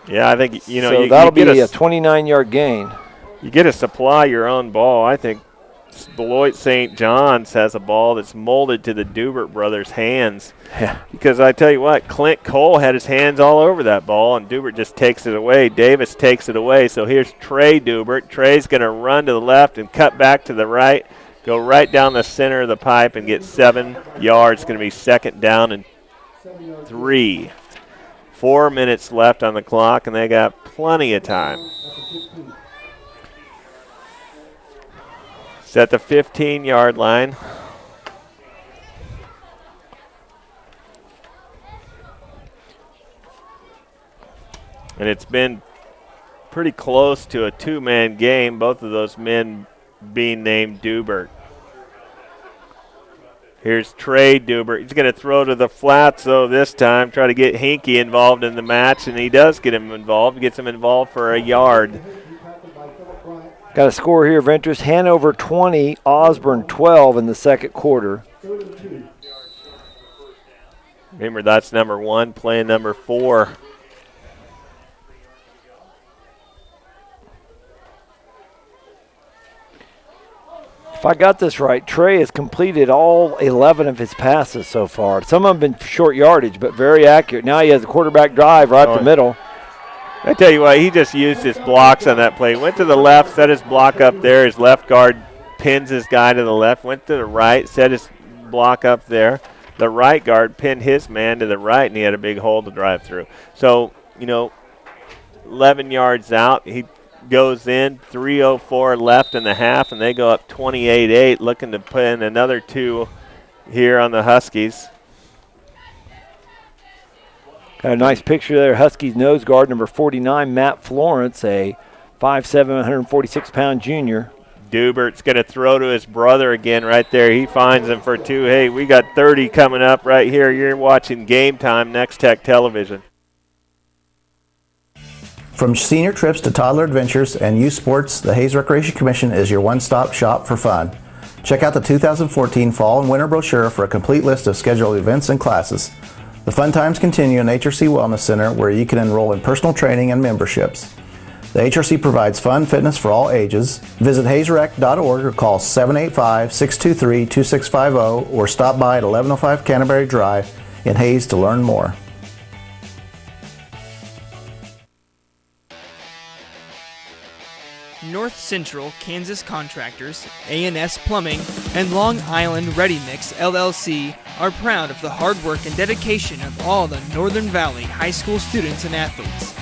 Yeah, I think, so that'll be a 29-yard gain. You get to supply your own ball. I think Beloit St. John's has a ball that's molded to the Dubert brothers' hands. Yeah. Because I tell you what, Clint Cole had his hands all over that ball, and Dubert just takes it away. Davis takes it away. So here's Trey Dubert. Trey's going to run to the left and cut back to the right, go right down the center of the pipe and get 7 yards. It's going to be 2nd down and 3. 4 minutes left on the clock, and they got plenty of time. It's at the 15-yard line. And it's been pretty close to a 2-man game, both of those men being named Dubert. Here's Trey Dubert. He's going to throw to the flats, though, this time, try to get Hinkie involved in the match, and he does get him involved. He gets him involved for a yard. Got a score here of interest. Hanover 20, Osborne 12 in the 2nd quarter. Remember, that's number 1 playing number 4. If I got this right, Trey has completed all 11 of his passes so far. Some of them have been short yardage, but very accurate. Now he has a quarterback drive right up the middle. I tell you what, he just used his blocks on that play. Went to the left, set his block up there. His left guard pins his guy to the left. Went to the right, set his block up there. The right guard pinned his man to the right, and he had a big hole to drive through. So, 11 yards out, he goes in, 3:04 left in the half, and they go up 28-8, looking to pin another 2 here on the Huskies. Got a nice picture there. Huskies nose guard number 49, Matt Florence, a 5'7", 146-pound junior. Dubert's going to throw to his brother again right there. He finds him for 2. Hey, we got 30 coming up right here. You're watching Game Time, Next Tech Television. From senior trips to toddler adventures and youth sports, the Hayes Recreation Commission is your one-stop shop for fun. Check out the 2014 Fall and Winter brochure for a complete list of scheduled events and classes. The fun times continue in HRC Wellness Center, where you can enroll in personal training and memberships. The HRC provides fun fitness for all ages. Visit hazerec.org or call 785-623-2650 or stop by at 1105 Canterbury Drive in Hayes to learn more. North Central Kansas Contractors, A&S Plumbing, and Long Island Ready Mix LLC are proud of the hard work and dedication of all the Northern Valley high school students and athletes.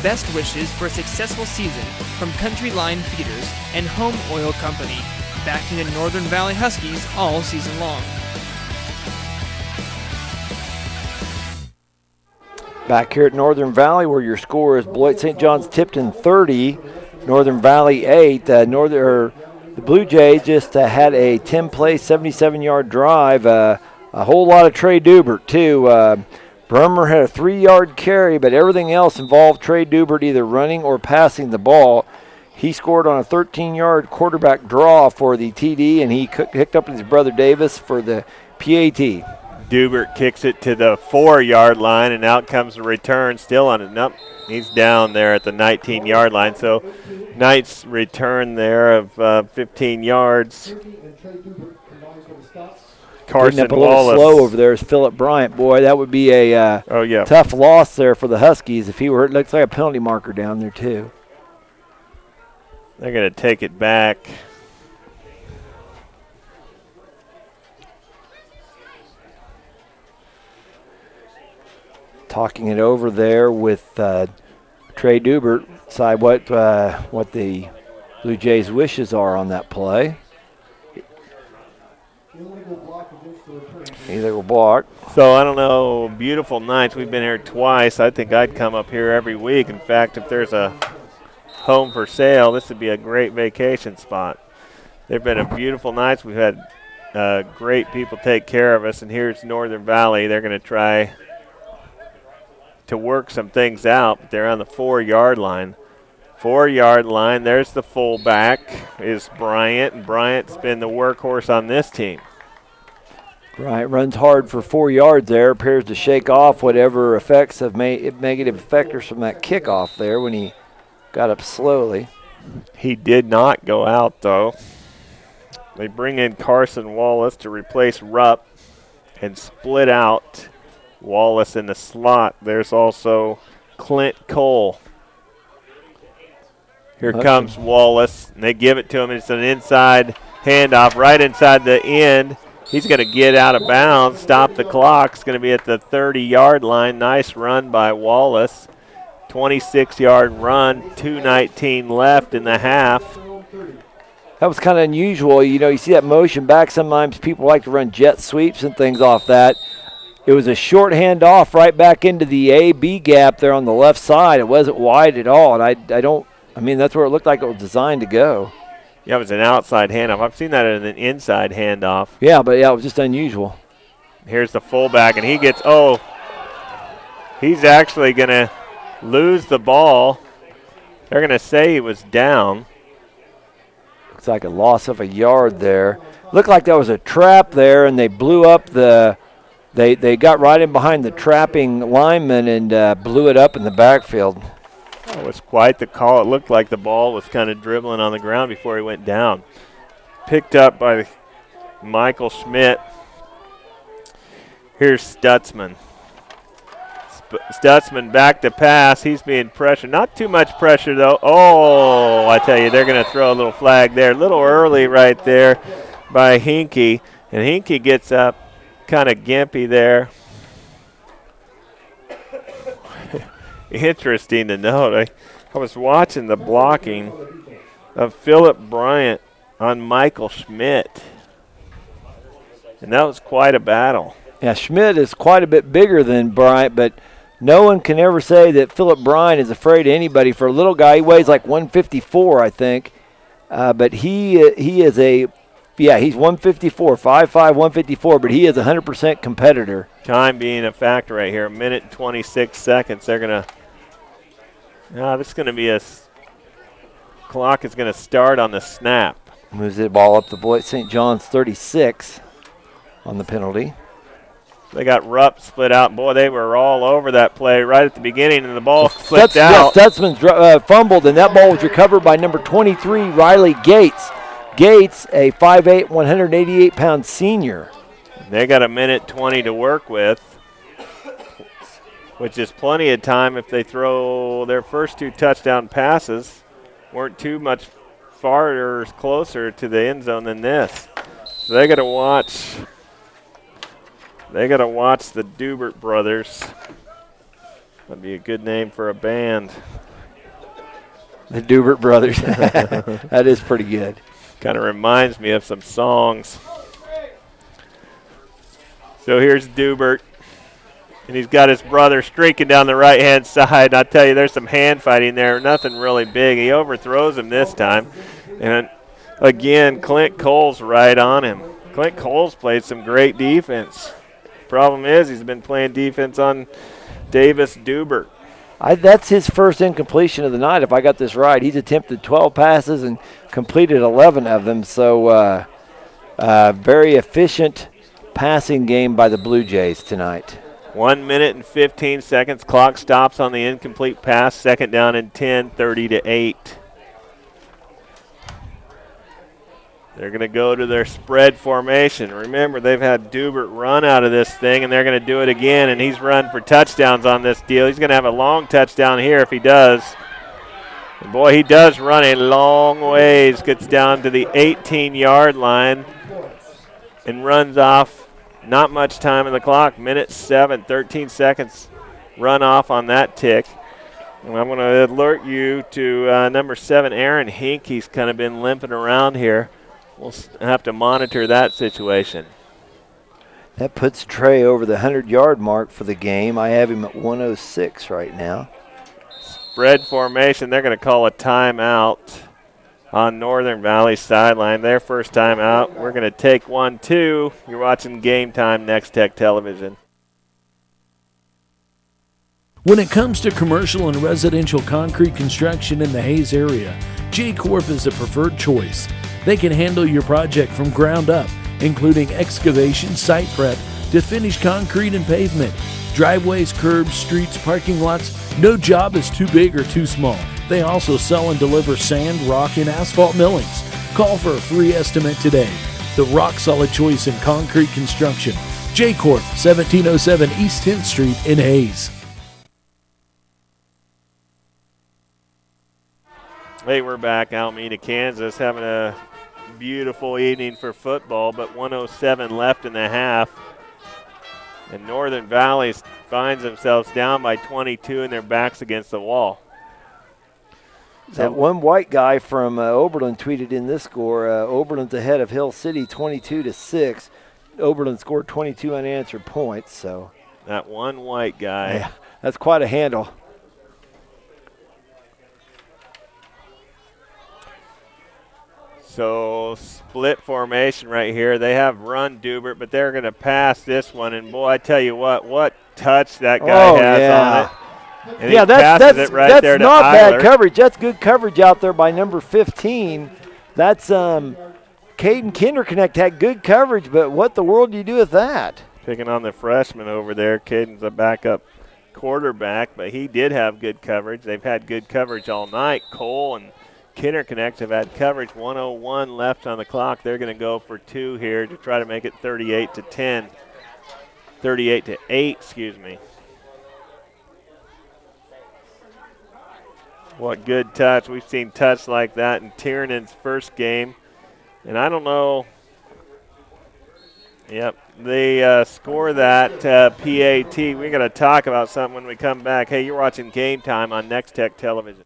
Best wishes for a successful season from Country Line Feeders and Home Oil Company, backing the Northern Valley Huskies all season long. Back here at Northern Valley, where your score is Beloit St. John's Tipton 30, Northern Valley 8. The Blujays just had a 10-play, 77-yard drive. A whole lot of Trey Dubert, too. Brummer had a 3-yard carry, but everything else involved Trey Dubert either running or passing the ball. He scored on a 13-yard quarterback draw for the TD, and he picked up his brother Davis for the PAT. Dubert kicks it to the 4-yard line, and out comes the return. Still on it. Nope, he's down there at the 19-yard line. So Knight's return there of 15 yards. Carson Getting up a Wallace. little slow over there is Philip Bryant. Boy, that would be a tough loss there for the Huskies if he were. It looks like a penalty marker down there, too. They're going to take it back. Talking it over there with Trey Dubert, decide what the Blue Jays' wishes are on that play. Illegal block. So I don't know, beautiful nights. We've been here twice. I think I'd come up here every week. In fact, if there's a home for sale, this would be a great vacation spot. They've been a beautiful nights. We've had great people take care of us, and here's Northern Valley. They're going to try to work some things out, but they're on the 4-yard line. 4-yard line, there's the fullback is Bryant, and Bryant's been the workhorse on this team. Bryant runs hard for 4 yards there, appears to shake off whatever effects of negative effectors from that kickoff there when he got up slowly. He did not go out, though. They bring in Carson Wallace to replace Rupp and split out Wallace in the slot. There's also Clint Cole. Here comes Wallace, and they give it to him. It's an inside handoff right inside the end. He's going to get out of bounds, stop the clock. It's going to be at the 30-yard line. Nice run by Wallace. 26-yard run, 2:19 left in the half. That was kind of unusual. You know, you see that motion back. Sometimes people like to run jet sweeps and things off that. It was a short handoff right back into the A-B gap there on the left side. It wasn't wide at all, and I mean, that's where it looked like it was designed to go. Yeah, it was an outside handoff. I've seen that in an inside handoff. Yeah, but, yeah, it was just unusual. Here's the fullback, and he gets, he's actually going to lose the ball. They're going to say he was down. Looks like a loss of a yard there. Looked like there was a trap there, and they blew up they got right in behind the trapping lineman and blew it up in the backfield. It was quite the call. It looked like the ball was kind of dribbling on the ground before he went down. Picked up by Michael Schmidt. Here's Stutzman. Stutzman back to pass. He's being pressured. Not too much pressure, though. Oh, I tell you, they're going to throw a little flag there. A little early right there by Hinkie. And Hinkie gets up kind of gimpy there. Interesting to note. I was watching the blocking of Philip Bryant on Michael Schmidt. And that was quite a battle. Yeah, Schmidt is quite a bit bigger than Bryant, but no one can ever say that Philip Bryant is afraid of anybody. For a little guy, he weighs like 154, I think. But he is he's 154, 5'5", 154, but he is a 100% competitor. Time being a factor right here. 1 minute 26 seconds. They're going to this is going to be clock is going to start on the snap. Moves the ball up to Beloit St. John's 36 on the penalty. They got Rupp split out. Boy, they were all over that play right at the beginning, and the ball slipped out. Stutzman's fumbled, and that ball was recovered by number 23, Riley Gates. Gates, a 5'8", 188-pound senior. They got 1 minute 20 to work with. which is plenty of time if they throw their first 2 touchdown passes. Weren't too much farther or closer to the end zone than this. So they got to watch. They got to watch the Dubert brothers. That'd be a good name for a band. The Dubert brothers. That is pretty good. Kind of reminds me of some songs. So here's Dubert. And he's got his brother streaking down the right-hand side. And I'll tell you, there's some hand fighting there. Nothing really big. He overthrows him this time. And again, Clint Cole's right on him. Clint Cole's played some great defense. Problem is, he's been playing defense on Davis Dubert. That's his first incompletion of the night, if I got this right. He's attempted 12 passes and completed 11 of them. So very efficient passing game by the Blue Jays tonight. 1 minute and 15 seconds. Clock stops on the incomplete pass. Second down and 10, 30-8. They're going to go to their spread formation. Remember, they've had Dubert run out of this thing, and they're going to do it again, and he's run for touchdowns on this deal. He's going to have a long touchdown here if he does. And boy, he does run a long ways. Gets down to the 18-yard line and runs off. Not much time in the clock. Minute 7, 13 seconds run off on that tick. And I'm going to alert you to number 7, Aaron Hink. He's kind of been limping around here. We'll have to monitor that situation. That puts Trey over the 100-yard mark for the game. I have him at 106 right now. Spread formation. They're going to call a timeout on Northern Valley sideline. Their first timeout. We're going to take 1-2. You're watching Game Time, Next Tech Television. When it comes to commercial and residential concrete construction in the Hayes area, J-Corp is the preferred choice. They can handle your project from ground up, including excavation, site prep, to finish concrete and pavement, driveways, curbs, streets, parking lots. No job is too big or too small. They also sell and deliver sand, rock, and asphalt millings. Call for a free estimate today. The rock-solid choice in concrete construction. J-Corp, 1707 East 10th Street in Hayes. Hey, we're back, Alameda, Kansas, having a beautiful evening for football, but 1:07 left in the half. And Northern Valley finds themselves down by 22 and their backs against the wall. That one white guy from Oberlin tweeted in this score, Oberlin's ahead of Hill City 22-6. Oberlin scored 22 unanswered points. So that one white guy. Yeah, that's quite a handle. So split formation right here. They have run Dubert, but they're going to pass this one. And boy, I tell you what touch that guy has on it. And yeah, that's there to not Eiler. bad coverage. That's good coverage out there by number 15. That's Caden Kinderknecht had good coverage, but what the world do you do with that? Picking on the freshman over there. Caden's a backup quarterback, but he did have good coverage. They've had good coverage all night. Cole and Kinderknecht have had coverage. 1:01 left on the clock. They're going to go for 2 here to try to make it 38-10. 38-8, excuse me. What good touch. We've seen touch like that in Tiernan's first game. And I don't know. Yep, they score that PAT. We're going to talk about something when we come back. Hey, you're watching Game Time on Next Tech Television.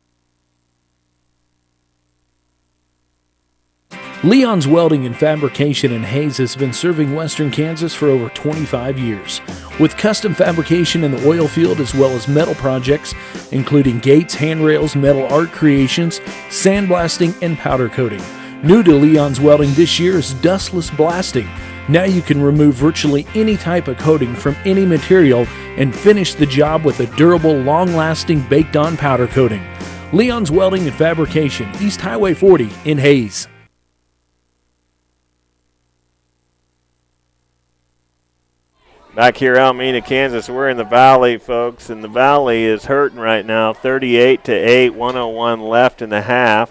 Leon's Welding and Fabrication in Hayes has been serving Western Kansas for over 25 years. With custom fabrication in the oil field as well as metal projects, including gates, handrails, metal art creations, sandblasting, and powder coating. New to Leon's Welding this year is dustless blasting. Now you can remove virtually any type of coating from any material and finish the job with a durable, long-lasting baked-on powder coating. Leon's Welding and Fabrication, East Highway 40 in Hayes. Back here, Alameda, Kansas, we're in the Valley, folks, and the Valley is hurting right now. 38-8, 1:01 left in the half.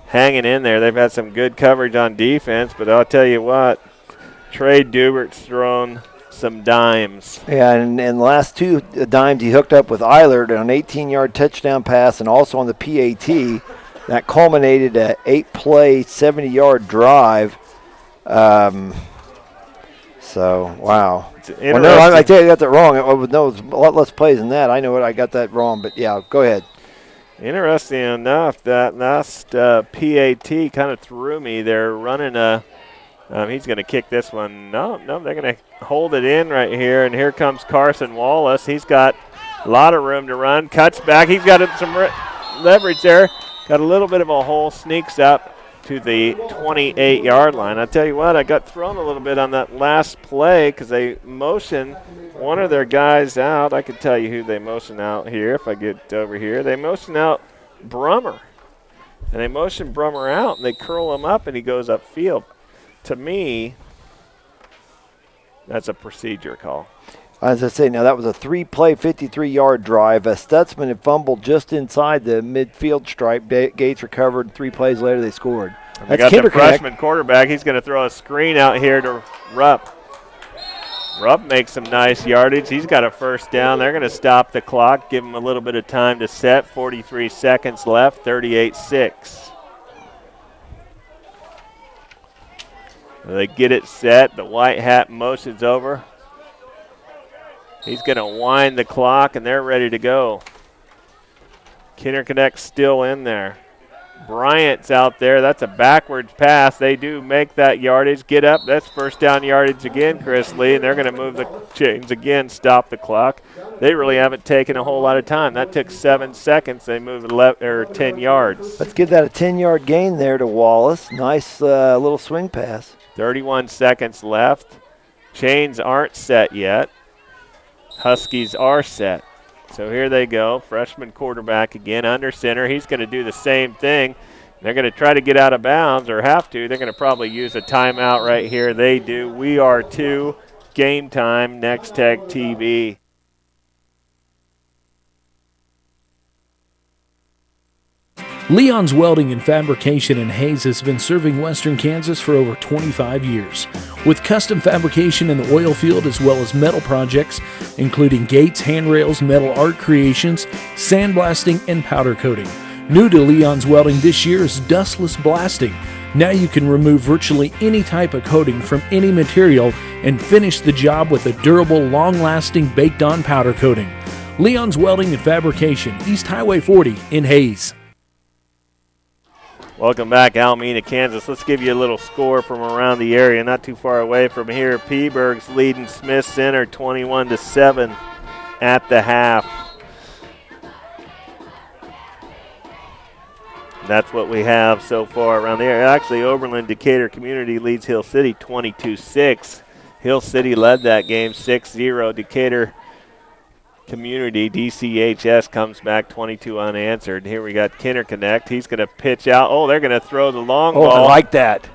Hanging in there. They've had some good coverage on defense, but I'll tell you what, Trey Dubert's thrown some dimes. Yeah, and last two dimes he hooked up with Eilert on an 18-yard touchdown pass and also on the PAT. That culminated an 8-play, 70-yard drive. So, wow. Well, no, I tell you, I got that wrong. No, it was a lot less plays than that. I know it. I got that wrong, but yeah, go ahead. Interesting enough, that last PAT kind of threw me. They're running a he's going to kick this one. No, they're going to hold it in right here, and here comes Carson Wallace. He's got a lot of room to run. Cuts back. He's got some leverage there. Got a little bit of a hole. Sneaks up to the 28-yard line. I tell you what, I got thrown a little bit on that last play because they motioned one of their guys out. I can tell you who they motioned out here if I get over here. They motioned out Brummer. And they motion Brummer out, and they curl him up, and he goes upfield. To me, that's a procedure call. As I say, now that was a 3-play, 53-yard drive. Stutzman had fumbled just inside the midfield stripe. Gates recovered. 3 plays later, they scored. They got the freshman quarterback. He's going to throw a screen out here to Rupp. Rupp makes some nice yardage. He's got a first down. They're going to stop the clock, give him a little bit of time to set. 43 seconds left, 38-6. They get it set. The white hat motions over. He's going to wind the clock, and they're ready to go. Kinder Connect's still in there. Bryant's out there. That's a backwards pass. They do make that yardage. Get up. That's first down yardage again, Chris Lee, and they're going to move the chains again, stop the clock. They really haven't taken a whole lot of time. That took 7 seconds. They moved 10 yards. Let's give that a 10-yard gain there to Wallace. Nice little swing pass. 31 seconds left. Chains aren't set yet. Huskies are set. So here they go. Freshman quarterback again under center. He's going to do the same thing. They're going to try to get out of bounds, or have to. They're going to probably use a timeout right here. They do. We are too. Game time. Next Tech TV. Leon's Welding and Fabrication in Hayes has been serving Western Kansas for over 25 years. With custom fabrication in the oil field as well as metal projects, including gates, handrails, metal art creations, sandblasting, and powder coating. New to Leon's Welding this year is dustless blasting. Now you can remove virtually any type of coating from any material and finish the job with a durable, long-lasting, baked-on powder coating. Leon's Welding and Fabrication, East Highway 40 in Hayes. Welcome back, Alameda, Kansas. Let's give you a little score from around the area, not too far away from here. Peaburg's leading Smith Center 21-7 at the half. That's what we have so far around the area. Actually, Oberlin Decatur Community leads Hill City 22-6. Hill City led that game 6-0. Decatur Community, DCHS, comes back 22 unanswered. Here we got Kinder Connect. He's going to pitch out. Oh, they're going to throw the long ball. I like that.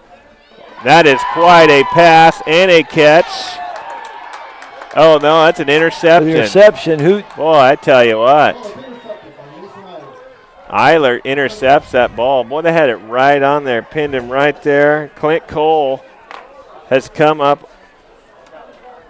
That is quite a pass and a catch. Oh, no, that's an interception. Interception. Boy, I tell you what. Eilert intercepts that ball. Boy, they had it right on there, pinned him right there. Clint Cole has come up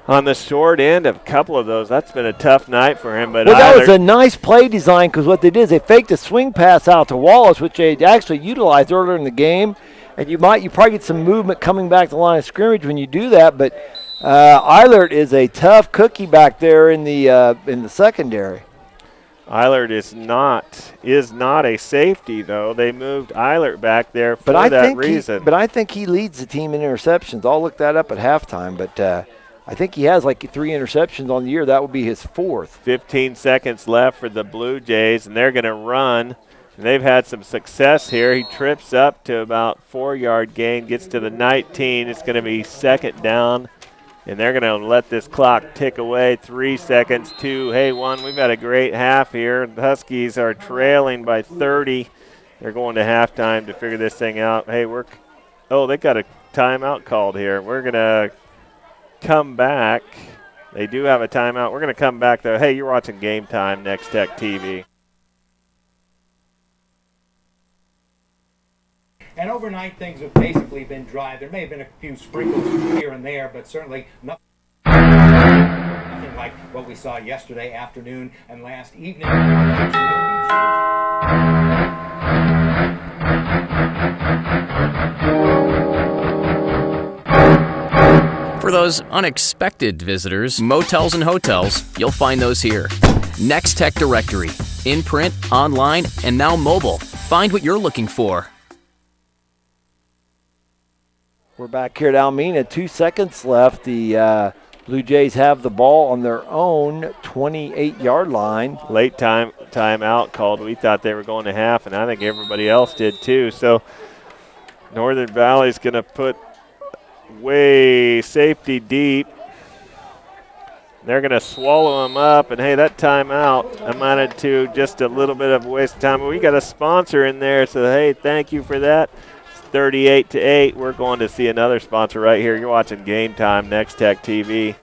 on the short end of a couple of those. That's been a tough night for him. But that was a nice play design, because what they did is they faked a swing pass out to Wallace, which they actually utilized earlier in the game. And you probably get some movement coming back to the line of scrimmage when you do that. But Eilert is a tough cookie back there in the secondary. Eilert is not a safety, though. They moved Eilert back there for that reason. But I think he leads the team in interceptions. I'll look that up at halftime. But I think he has like 3 interceptions on the year. That would be his 4th. 15 seconds left for the Blue Jays, and they're going to run. And they've had some success here. He trips up to about 4-yard gain, gets to the 19. It's going to be second down, and they're going to let this clock tick away. 3 seconds, 2. Hey, 1. We've had a great half here. The Huskies are trailing by 30. They're going to halftime to figure this thing out. Hey, they got a timeout called here. We're going to come back. They do have a timeout. We're going to come back, though. Hey, you're watching Game Time, Next Tech TV. And overnight, things have basically been dry. There may have been a few sprinkles here and there, but certainly not. like what we saw yesterday afternoon and last evening. For those unexpected visitors, motels and hotels, you'll find those here. Next Tech Directory. In print, online, and now mobile. Find what you're looking for. We're back here at Almena. 2 seconds left. The Blue Jays have the ball on their own 28-yard line. Late timeout called. We thought they were going to half, and I think everybody else did too. So Northern Valley's going to put way safety deep. They're going to swallow them up, and hey, that timeout amounted to just a little bit of a waste of time. But we got a sponsor in there, so hey, thank you for that. It's 38-8. We're going to see another sponsor right here. You're watching Game Time, Next Tech TV.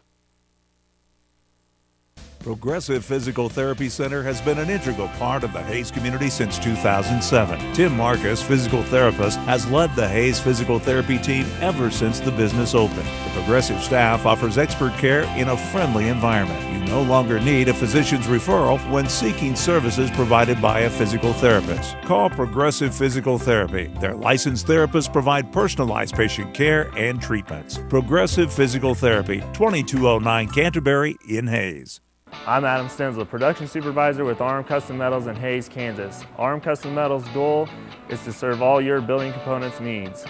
Progressive Physical Therapy Center has been an integral part of the Hayes community since 2007. Tim Marcus, physical therapist, has led the Hayes physical therapy team ever since the business opened. The Progressive staff offers expert care in a friendly environment. You no longer need a physician's referral when seeking services provided by a physical therapist. Call Progressive Physical Therapy. Their licensed therapists provide personalized patient care and treatments. Progressive Physical Therapy, 2209 Canterbury in Hayes. I'm Adam Stensel, production supervisor with Arm Custom Metals in Hayes, Kansas. Arm Custom Metals' goal is to serve all your building components needs.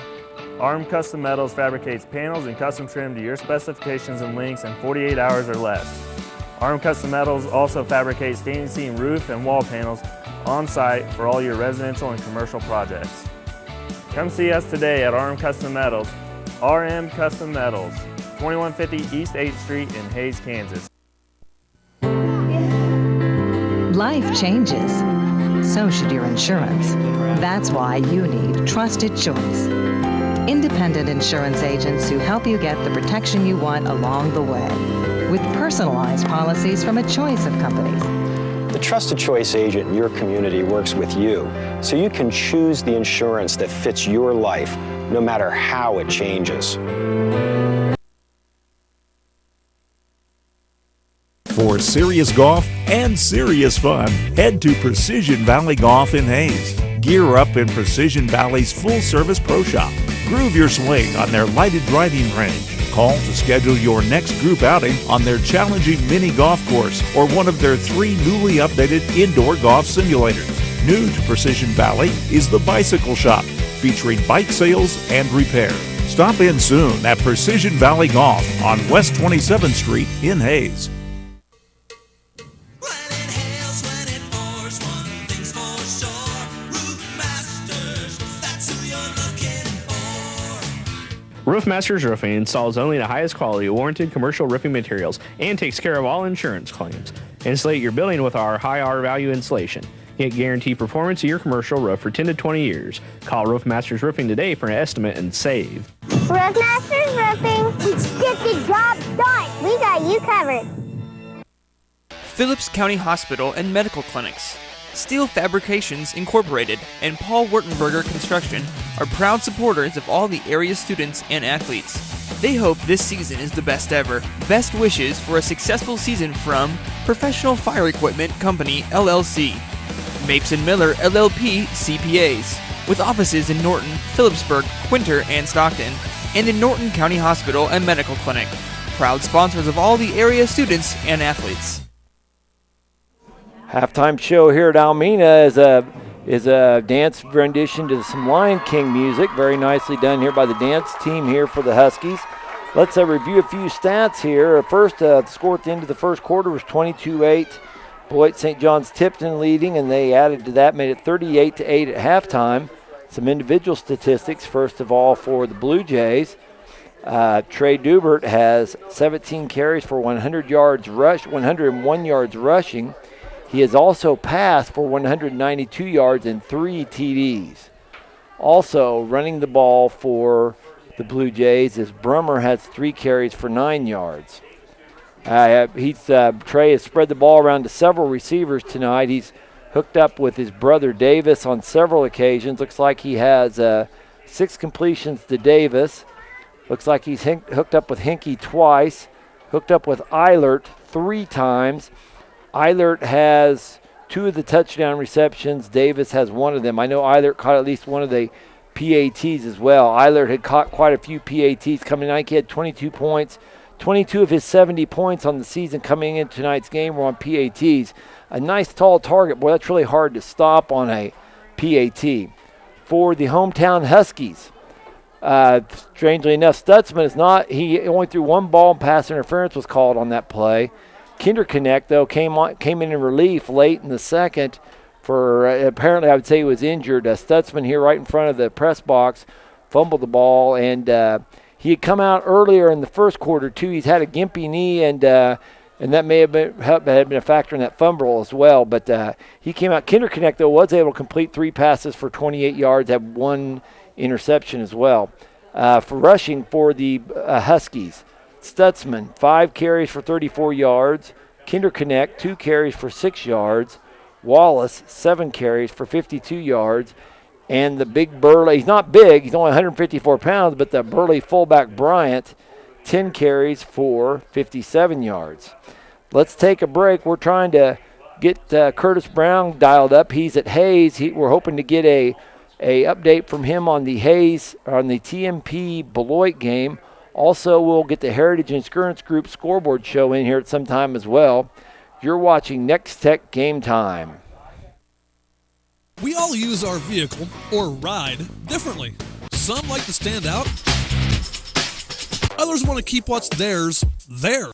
Arm Custom Metals fabricates panels and custom trim to your specifications and links in 48 hours or less. Arm Custom Metals also fabricates standing seam roof and wall panels on site for all your residential and commercial projects. Come see us today at Arm Custom Metals, RM Custom Metals, 2150 East 8th Street in Hayes, Kansas. Life changes. So should your insurance. That's why you need Trusted Choice. Independent insurance agents who help you get the protection you want along the way. With personalized policies from a choice of companies. The Trusted Choice agent in your community works with you, so you can choose the insurance that fits your life, no matter how it changes. For serious golf and serious fun, head to Precision Valley Golf in Hayes. Gear up in Precision Valley's full-service pro shop. Groove your swing on their lighted driving range. Call to schedule your next group outing on their challenging mini golf course or one of their 3 newly updated indoor golf simulators. New to Precision Valley is the Bicycle Shop, featuring bike sales and repair. Stop in soon at Precision Valley Golf on West 27th Street in Hayes. Roof Masters Roofing installs only the highest quality warranted commercial roofing materials and takes care of all insurance claims. Insulate your building with our high R-value insulation. Get guaranteed performance of your commercial roof for 10 to 20 years. Call Roof Masters Roofing today for an estimate and save. Roof Masters Roofing, let's get the job done. We got you covered. Phillips County Hospital and Medical Clinics, Steel Fabrications Incorporated, and Paul Wurtenberger Construction are proud supporters of all the area students and athletes. They hope this season is the best ever. Best wishes for a successful season from Professional Fire Equipment Company, LLC, Mapes & Miller, LLP, CPAs, with offices in Norton, Phillipsburg, Quinter, and Stockton, and in Norton County Hospital and Medical Clinic. Proud sponsors of all the area students and athletes. Halftime show here at Almena is a dance rendition to some Lion King music. Very nicely done here by the dance team here for the Huskies. Let's review a few stats here. First, the score at the end of the first quarter was 22-8. Beloit St. John's Tipton leading, and they added to that, made it 38-8 at halftime. Some individual statistics, first of all, for the Blue Jays. Trey Dubert has 17 carries for 101 yards rushing. He has also passed for 192 yards and 3 TDs. Also running the ball for the Blue Jays is Brummer, has 3 carries for 9 yards. Trey has spread the ball around to several receivers tonight. He's hooked up with his brother Davis on several occasions. Looks like he has 6 completions to Davis. Looks like he's hooked up with Hinkie twice. hooked up with Eilert 3 times. Eilert has 2 of the touchdown receptions. Davis has 1 of them. I know Eilert caught at least 1 of the PATs as well. Eilert had caught quite a few PATs coming tonight. He had 22 points. 22 of his 70 points on the season coming into tonight's game were on PATs. A nice tall target. Boy, that's really hard to stop on a PAT. For the hometown Huskies, strangely enough, Stutzman is not. He only threw 1 ball and pass interference was called on that play. Kinderknecht, though, came in relief late in the second for apparently I would say he was injured. Stutzman here right in front of the press box fumbled the ball, and he had come out earlier in the first quarter, too. He's had a gimpy knee, and that may have been a factor in that fumble as well. But he came out. Kinderknecht, though, was able to complete 3 passes for 28 yards, had 1 interception as well. For rushing for the Huskies, Stutzman, 5 carries for 34 yards. Kinderknecht, 2 carries for 6 yards. Wallace, 7 carries for 52 yards. And the big burly, he's not big, he's only 154 pounds, but the burly fullback Bryant, 10 carries for 57 yards. Let's take a break. We're trying to get Curtis Brown dialed up. He's at Hayes. We're hoping to get a update from him on the TMP Beloit game. Also, we'll get the Heritage Insurance Group scoreboard show in here at some time as well. You're watching Next Tech Game Time. We all use our vehicle or ride differently. Some like to stand out. Others want to keep what's theirs there.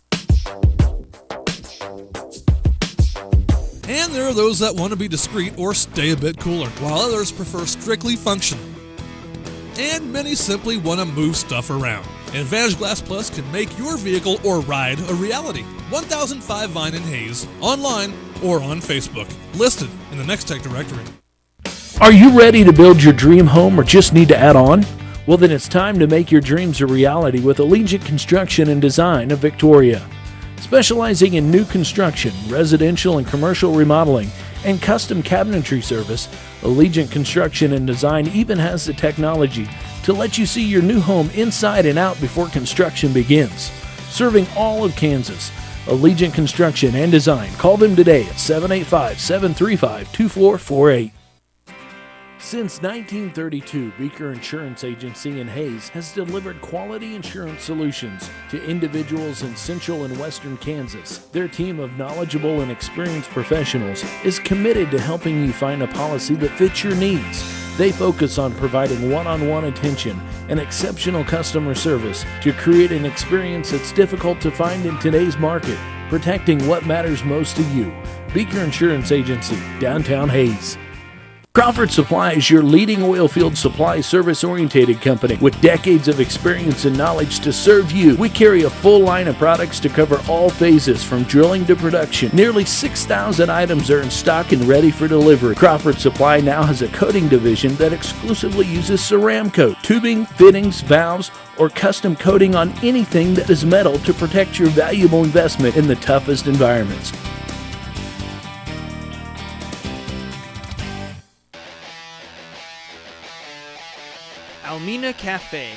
And there are those that want to be discreet or stay a bit cooler, while others prefer strictly function. And many simply want to move stuff around. Advantage Glass Plus can make your vehicle or ride a reality. 1005 Vine and Hayes, online or on Facebook. Listed in the Next Tech directory. Are you ready to build your dream home or just need to add on? Well, then it's time to make your dreams a reality with Allegiant Construction and Design of Victoria. Specializing in new construction, residential and commercial remodeling, and custom cabinetry service, Allegiant Construction and Design even has the technology to let you see your new home inside and out before construction begins. Serving all of Kansas, Allegiant Construction and Design. Call them today at 785-735-2448. Since 1932, Beaker Insurance Agency in Hayes has delivered quality insurance solutions to individuals in central and western Kansas. Their team of knowledgeable and experienced professionals is committed to helping you find a policy that fits your needs. They focus on providing one-on-one attention and exceptional customer service to create an experience that's difficult to find in today's market, protecting what matters most to you. Beaker Insurance Agency, downtown Hayes. Crawford Supply is your leading oilfield supply service-oriented company with decades of experience and knowledge to serve you. We carry a full line of products to cover all phases from drilling to production. Nearly 6,000 items are in stock and ready for delivery. Crawford Supply now has a coating division that exclusively uses Ceramcoat, tubing, fittings, valves, or custom coating on anything that is metal to protect your valuable investment in the toughest environments. Almina Cafe,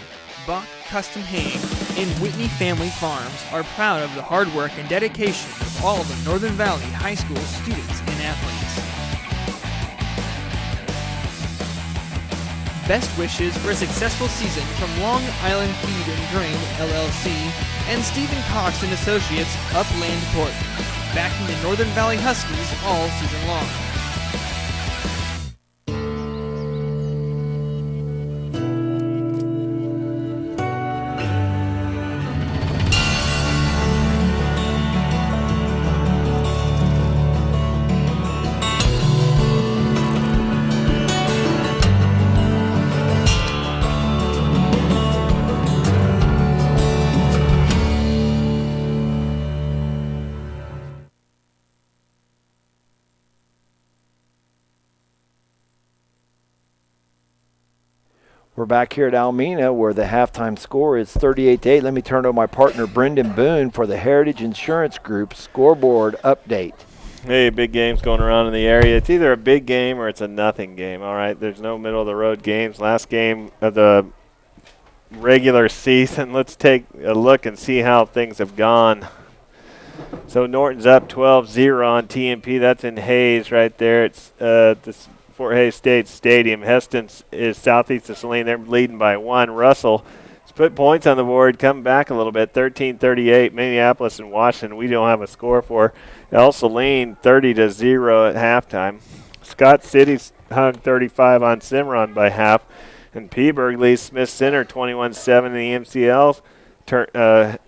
Bach Custom Haying, and Whitney Family Farms are proud of the hard work and dedication of all the Northern Valley High School students and athletes. Best wishes for a successful season from Long Island Feed and Grain, LLC, and Stephen Cox and Associates, Upland Port, backing the Northern Valley Huskies all season long. We're back here at Almina where the halftime score is 38-8. Let me turn to my partner Brendan Boone for the Heritage Insurance Group scoreboard update. Hey, big games going around in the area. It's either a big game or it's a nothing game, all right? There's no middle-of-the-road games. Last game of the regular season. Let's take a look and see how things have gone. So Norton's up 12-0 on TMP. That's in Hayes right there. It's this Fort Hays State Stadium. Heston is southeast of Saline. They're leading by 1. Russell has put points on the board, come back a little bit, 13-38. Minneapolis and Washington, we don't have a score for. El Saline 30-0 at halftime. Scott City's hung 35 on Cimarron by half. And Peaburg leads Smith Center 21-7 in the MCL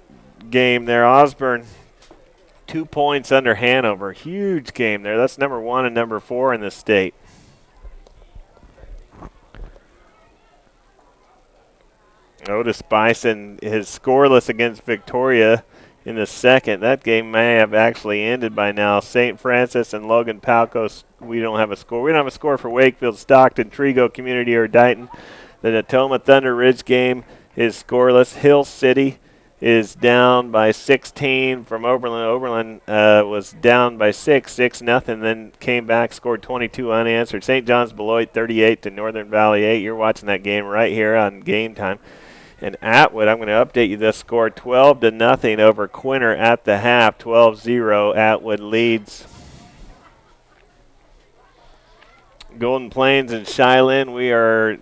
game there. Osborne 2 points under Hanover. Huge game there. That's number 1 and number 4 in the state. Otis Bison is scoreless against Victoria in the second. That game may have actually ended by now. St. Francis and Logan Palco, we don't have a score. We don't have a score for Wakefield, Stockton, Trigo Community, or Dighton. The Natoma Thunder Ridge game is scoreless. Hill City is down by 16 from Oberlin. Oberlin was down by 6-0, then came back, scored 22 unanswered. St. John's Beloit 38 to Northern Valley 8. You're watching that game right here on Game Time. And Atwood, I'm going to update you this score, 12-0 over Quinter at the half, 12-0. Atwood leads. Golden Plains and Shiloh, we are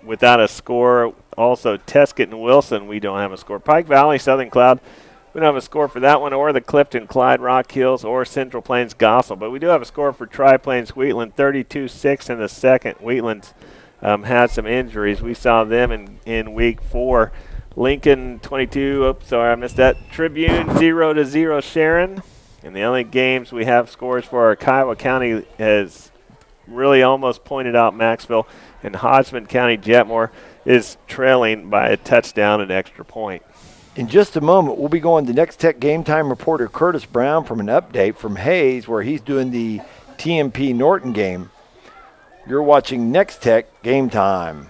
without a score. Also, Teskett and Wilson, we don't have a score. Pike Valley, Southern Cloud, we don't have a score for that one, or the Clifton, Clyde, Rock Hills, or Central Plains, Gossel. But we do have a score for Tri-Plains, Wheatland, 32-6 in the second. Wheatland's had some injuries. We saw them in week 4. Lincoln 22, oops, sorry, I missed that. Tribune 0-0 Sharon. And the only games we have scores for are Kiowa County has really almost pointed out Maxville, and Hodgman County Jetmore is trailing by a touchdown and extra point. In just a moment, we'll be going to Next Tech Game Time reporter Curtis Brown from an update from Hayes, where he's doing the TMP Norton game. You're watching Next Tech Game Time.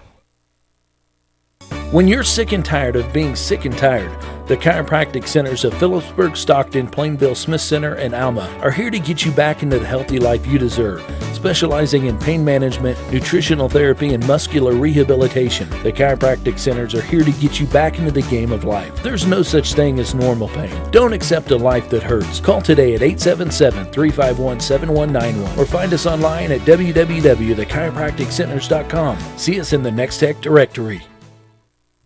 When you're sick and tired of being sick and tired, the chiropractic centers of Phillipsburg, Stockton, Plainville, Smith Center, and Alma are here to get you back into the healthy life you deserve. Specializing in pain management, nutritional therapy, and muscular rehabilitation, the chiropractic centers are here to get you back into the game of life. There's no such thing as normal pain. Don't accept a life that hurts. Call today at 877-351-7191 or find us online at www.thechiropracticcenters.com. See us in the Next Tech directory.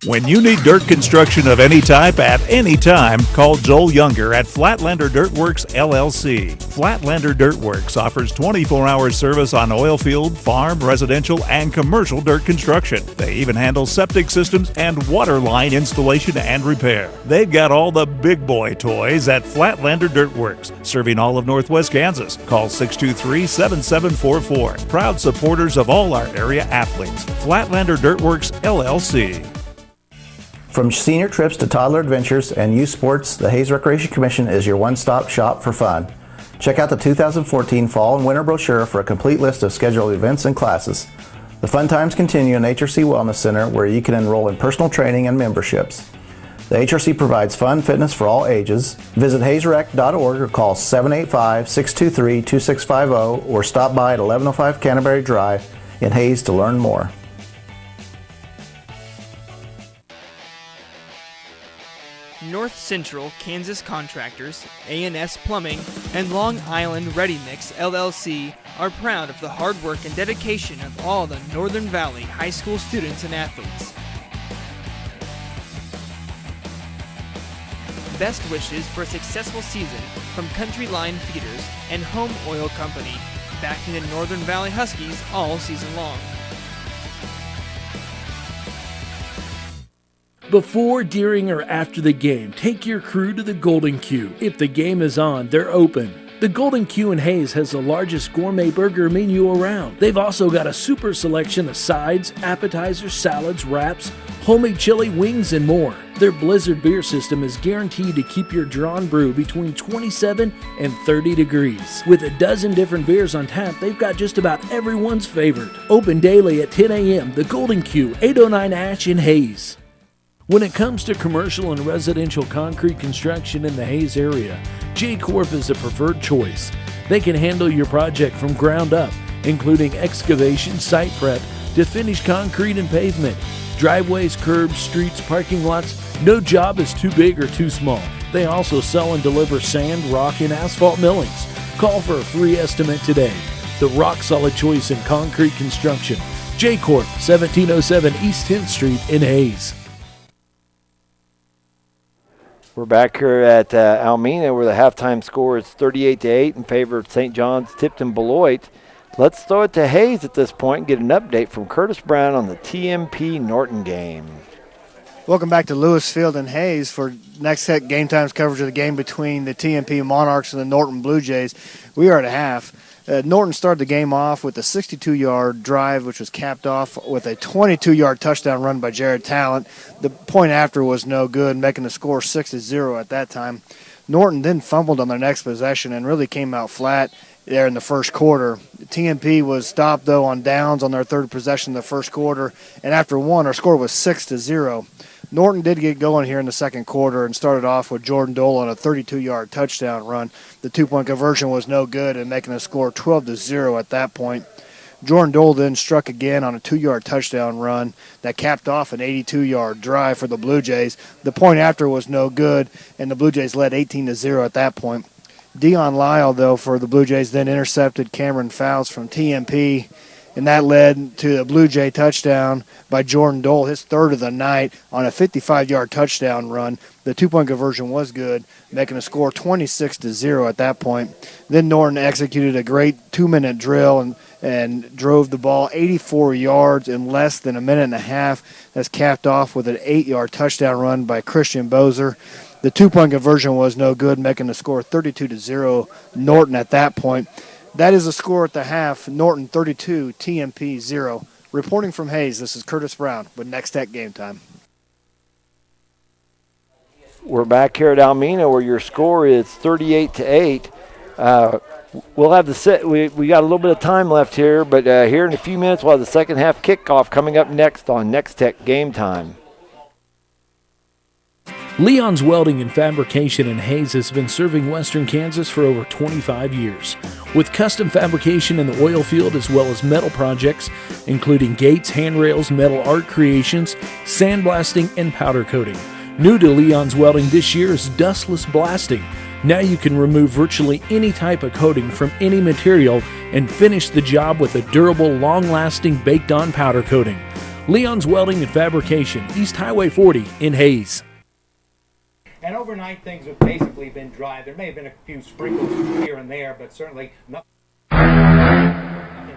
When you need dirt construction of any type at any time, call Joel Younger at Flatlander Dirt Works, LLC. Flatlander Dirt Works offers 24-hour service on oil field, farm, residential, and commercial dirt construction. They even handle septic systems and water line installation and repair. They've got all the big boy toys at Flatlander Dirt Works, serving all of Northwest Kansas. Call 623-7744. Proud supporters of all our area athletes. Flatlander Dirt Works, LLC. From senior trips to toddler adventures and youth sports, the Hayes Recreation Commission is your one-stop shop for fun. Check out the 2014 Fall and Winter brochure for a complete list of scheduled events and classes. The fun times continue in HRC Wellness Center, where you can enroll in personal training and memberships. The HRC provides fun fitness for all ages. Visit HayesRec.org or call 785-623-2650 or stop by at 1105 Canterbury Drive in Hayes to learn more. North Central Kansas Contractors, A&S Plumbing, and Long Island Ready Mix LLC are proud of the hard work and dedication of all the Northern Valley high school students and athletes. Best wishes for a successful season from Country Line Feeders and Home Oil Company, backing the Northern Valley Huskies all season long. Before, during, or after the game, take your crew to the Golden Q. If the game is on, they're open. The Golden Q in Hayes has the largest gourmet burger menu around. They've also got a super selection of sides, appetizers, salads, wraps, homemade chili, wings, and more. Their Blizzard beer system is guaranteed to keep your drawn brew between 27 and 30 degrees. With a dozen different beers on tap, they've got just about everyone's favorite. Open daily at 10 a.m., the Golden Q, 809 Ash in Hayes. When it comes to commercial and residential concrete construction in the Hayes area, J-Corp is the preferred choice. They can handle your project from ground up, including excavation, site prep, to finished concrete and pavement. driveways, curbs, streets, parking lots. No job is too big or too small. They also sell and deliver sand, rock, and asphalt millings. Call for a free estimate today. The rock-solid choice in concrete construction. J-Corp, 1707 East 10th Street in Hayes. We're back here at Almena, where the halftime score is 38-8 in favor of St. John's Tipton Beloit. Let's throw it to Hayes at this point and get an update from Curtis Brown on the TMP Norton game. Welcome back to Lewis Field in Hayes for next set game times coverage of the game between the TMP Monarchs and the Norton Blujays. We are at a half. Norton started the game off with a 62-yard drive, which was capped off with a 22-yard touchdown run by Jared Talent. The point after was no good, making the score 6-0 at that time. Norton then fumbled on their next possession and really came out flat there in the first quarter. TMP was stopped, though, on downs on their third possession in the first quarter, and after one, our score was 6-0. Norton did get going here in the second quarter and started off with Jordan Dole on a 32-yard touchdown run. The two-point conversion was no good and making the score 12-0 at that point. Jordan Dole then struck again on a 2-yard touchdown run that capped off an 82-yard drive for the Blue Jays. The point after was no good, and the Blue Jays led 18-0 at that point. Dion Lyle, though, for the Blue Jays then intercepted Cameron Fouts from TMP, and that led to a Blue Jay touchdown by Jordan Dole, his third of the night, on a 55-yard touchdown run. The two-point conversion was good, making the score 26-0 at that point. Then Norton executed a great 2-minute drill and drove the ball 84 yards in less than a minute and a half. That's capped off with an 8-yard touchdown run by Christian Bozer. The two-point conversion was no good, making the score 32-0 Norton at that point. That is the score at the half. Norton 32, TMP 0. Reporting from Hayes, this is Curtis Brown with Next Tech Game Time. We're back here at Almena, where your score is 38-8. We'll have the set. We got a little bit of time left here, but here in a few minutes we'll have the second half kickoff coming up next on Next Tech Game Time. Leon's Welding and Fabrication in Hayes has been serving Western Kansas for over 25 years. With custom fabrication in the oil field as well as metal projects, including gates, handrails, metal art creations, sandblasting, and powder coating. New to Leon's Welding this year is dustless blasting. Now you can remove virtually any type of coating from any material and finish the job with a durable, long-lasting, baked-on powder coating. Leon's Welding and Fabrication, East Highway 40 in Hayes. And overnight, things have basically been dry. There may have been a few sprinkles here and there, but certainly nothing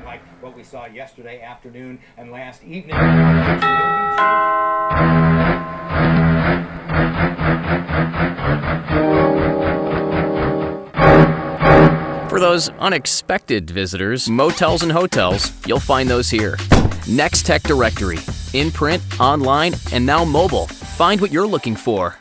like what we saw yesterday afternoon and last evening. For those unexpected visitors, motels and hotels, you'll find those here. Next Tech Directory, in print, online, and now mobile. Find what you're looking for.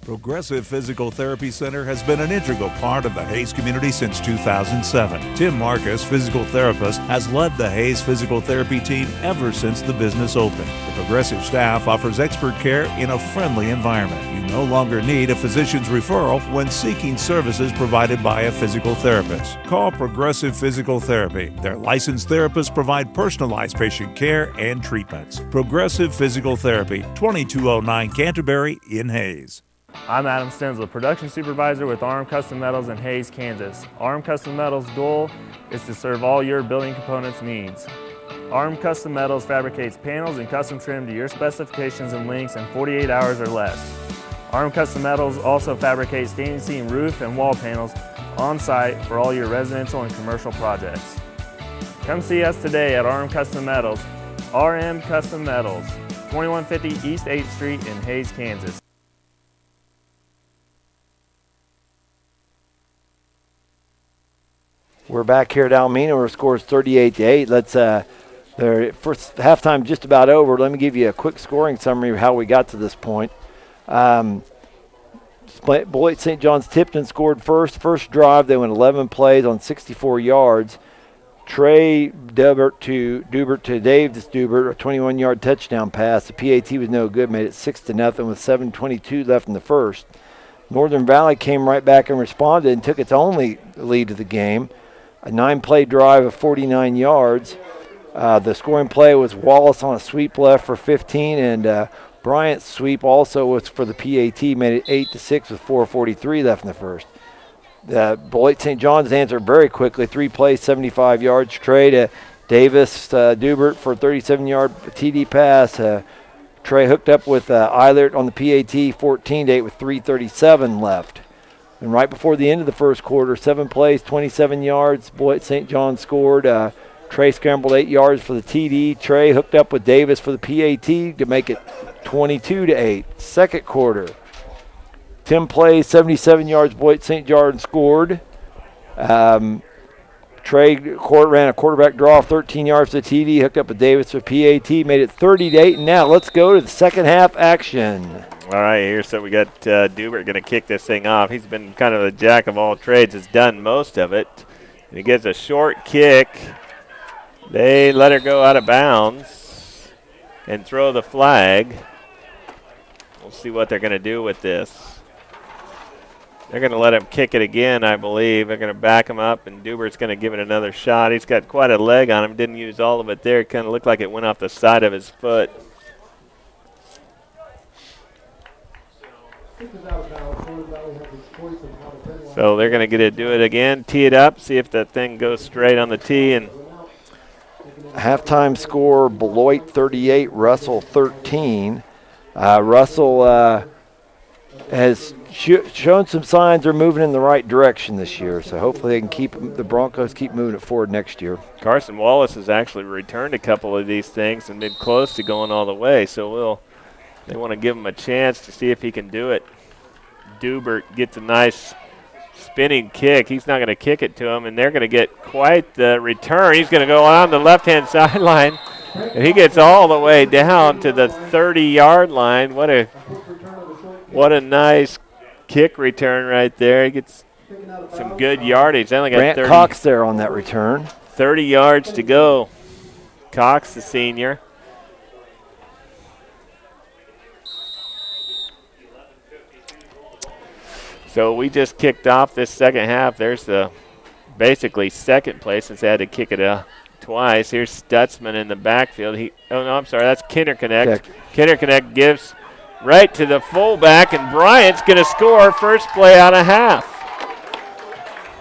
Progressive Physical Therapy Center has been an integral part of the Hayes community since 2007. Tim Marcus, physical therapist, has led the Hayes physical therapy team ever since the business opened. The Progressive staff offers expert care in a friendly environment. You no longer need a physician's referral when seeking services provided by a physical therapist. Call Progressive Physical Therapy. Their licensed therapists provide personalized patient care and treatments. Progressive Physical Therapy, 2209 Canterbury in Hayes. I'm Adam Stensel, production supervisor with Arm Custom Metals in Hayes, Kansas. Arm Custom Metals' goal is to serve all your building components needs. Arm Custom Metals fabricates panels and custom trim to your specifications and lengths in 48 hours or less. Arm Custom Metals also fabricates standing seam roof and wall panels on site for all your residential and commercial projects. Come see us today at Arm Custom Metals, RM Custom Metals, 2150 East 8th Street in Hayes, Kansas. We're back here at Almena, where the score is 38-8. Let's the first halftime just about over. Let me give you a quick scoring summary of how we got to this point. Beloit St. John's Tipton scored first. First drive, they went 11 plays on 64 yards. Trey Dubert to Davis Dubert, a 21-yard touchdown pass. The PAT was no good, made it 6-0 with 7:22 left in the first. Northern Valley came right back and responded and took its only lead of the game. A 9-play drive of 49 yards. The scoring play was Wallace on a sweep left for 15, and Bryant's sweep also was for the PAT, made it 8-6 with 4:43 left in the first. Beloit St. John's answered very quickly. 3 plays, 75 yards. Trey to Davis Dubert for a 37-yard TD pass. Trey hooked up with Eilert on the PAT, 14-8 with 3:37 left. And right before the end of the first quarter, 7 plays, 27 yards. Beloit St. John scored. Trey scrambled 8 yards for the TD. Trey hooked up with Davis for the PAT to make it 22-8. Second quarter, 10 plays, 77 yards. Beloit St. John scored. Trey ran a quarterback draw, 13 yards to TD, hooked up with Davis for PAT, made it 30-8. And now let's go to the second half action. All right, here, so we got Dubert going to kick this thing off. He's been kind of the jack of all trades, has done most of it. And he gets a short kick. They let her go out of bounds and throw the flag. We'll see what they're going to do with this. They're going to let him kick it again, I believe. They're going to back him up, and Dubert's going to give it another shot. He's got quite a leg on him. Didn't use all of it there. It kind of looked like it went off the side of his foot. So they're going to do it again, tee it up, see if that thing goes straight on the tee. And halftime score, Beloit 38, Russell 13. Russell has shown some signs they're moving in the right direction this year, so hopefully they can the Broncos keep moving it forward next year. Carson Wallace has actually returned a couple of these things and been close to going all the way, so they want to give him a chance to see if he can do it. Dubert gets a nice spinning kick. He's not going to kick it to him, and they're going to get quite the return. He's going to go on the left-hand sideline, and he gets all the way down to the 30-yard line. What a nice kick return right there. He gets some good yardage. They only got Grant Cox there on that return. 30 yards to go. Cox, the senior. So we just kicked off this second half. There's the basically second place since they had to kick it twice. Here's Stutzman in the backfield. That's Kinderconnect. Kinderconnect gives right to the fullback, and Bryant's going to score first play out of half.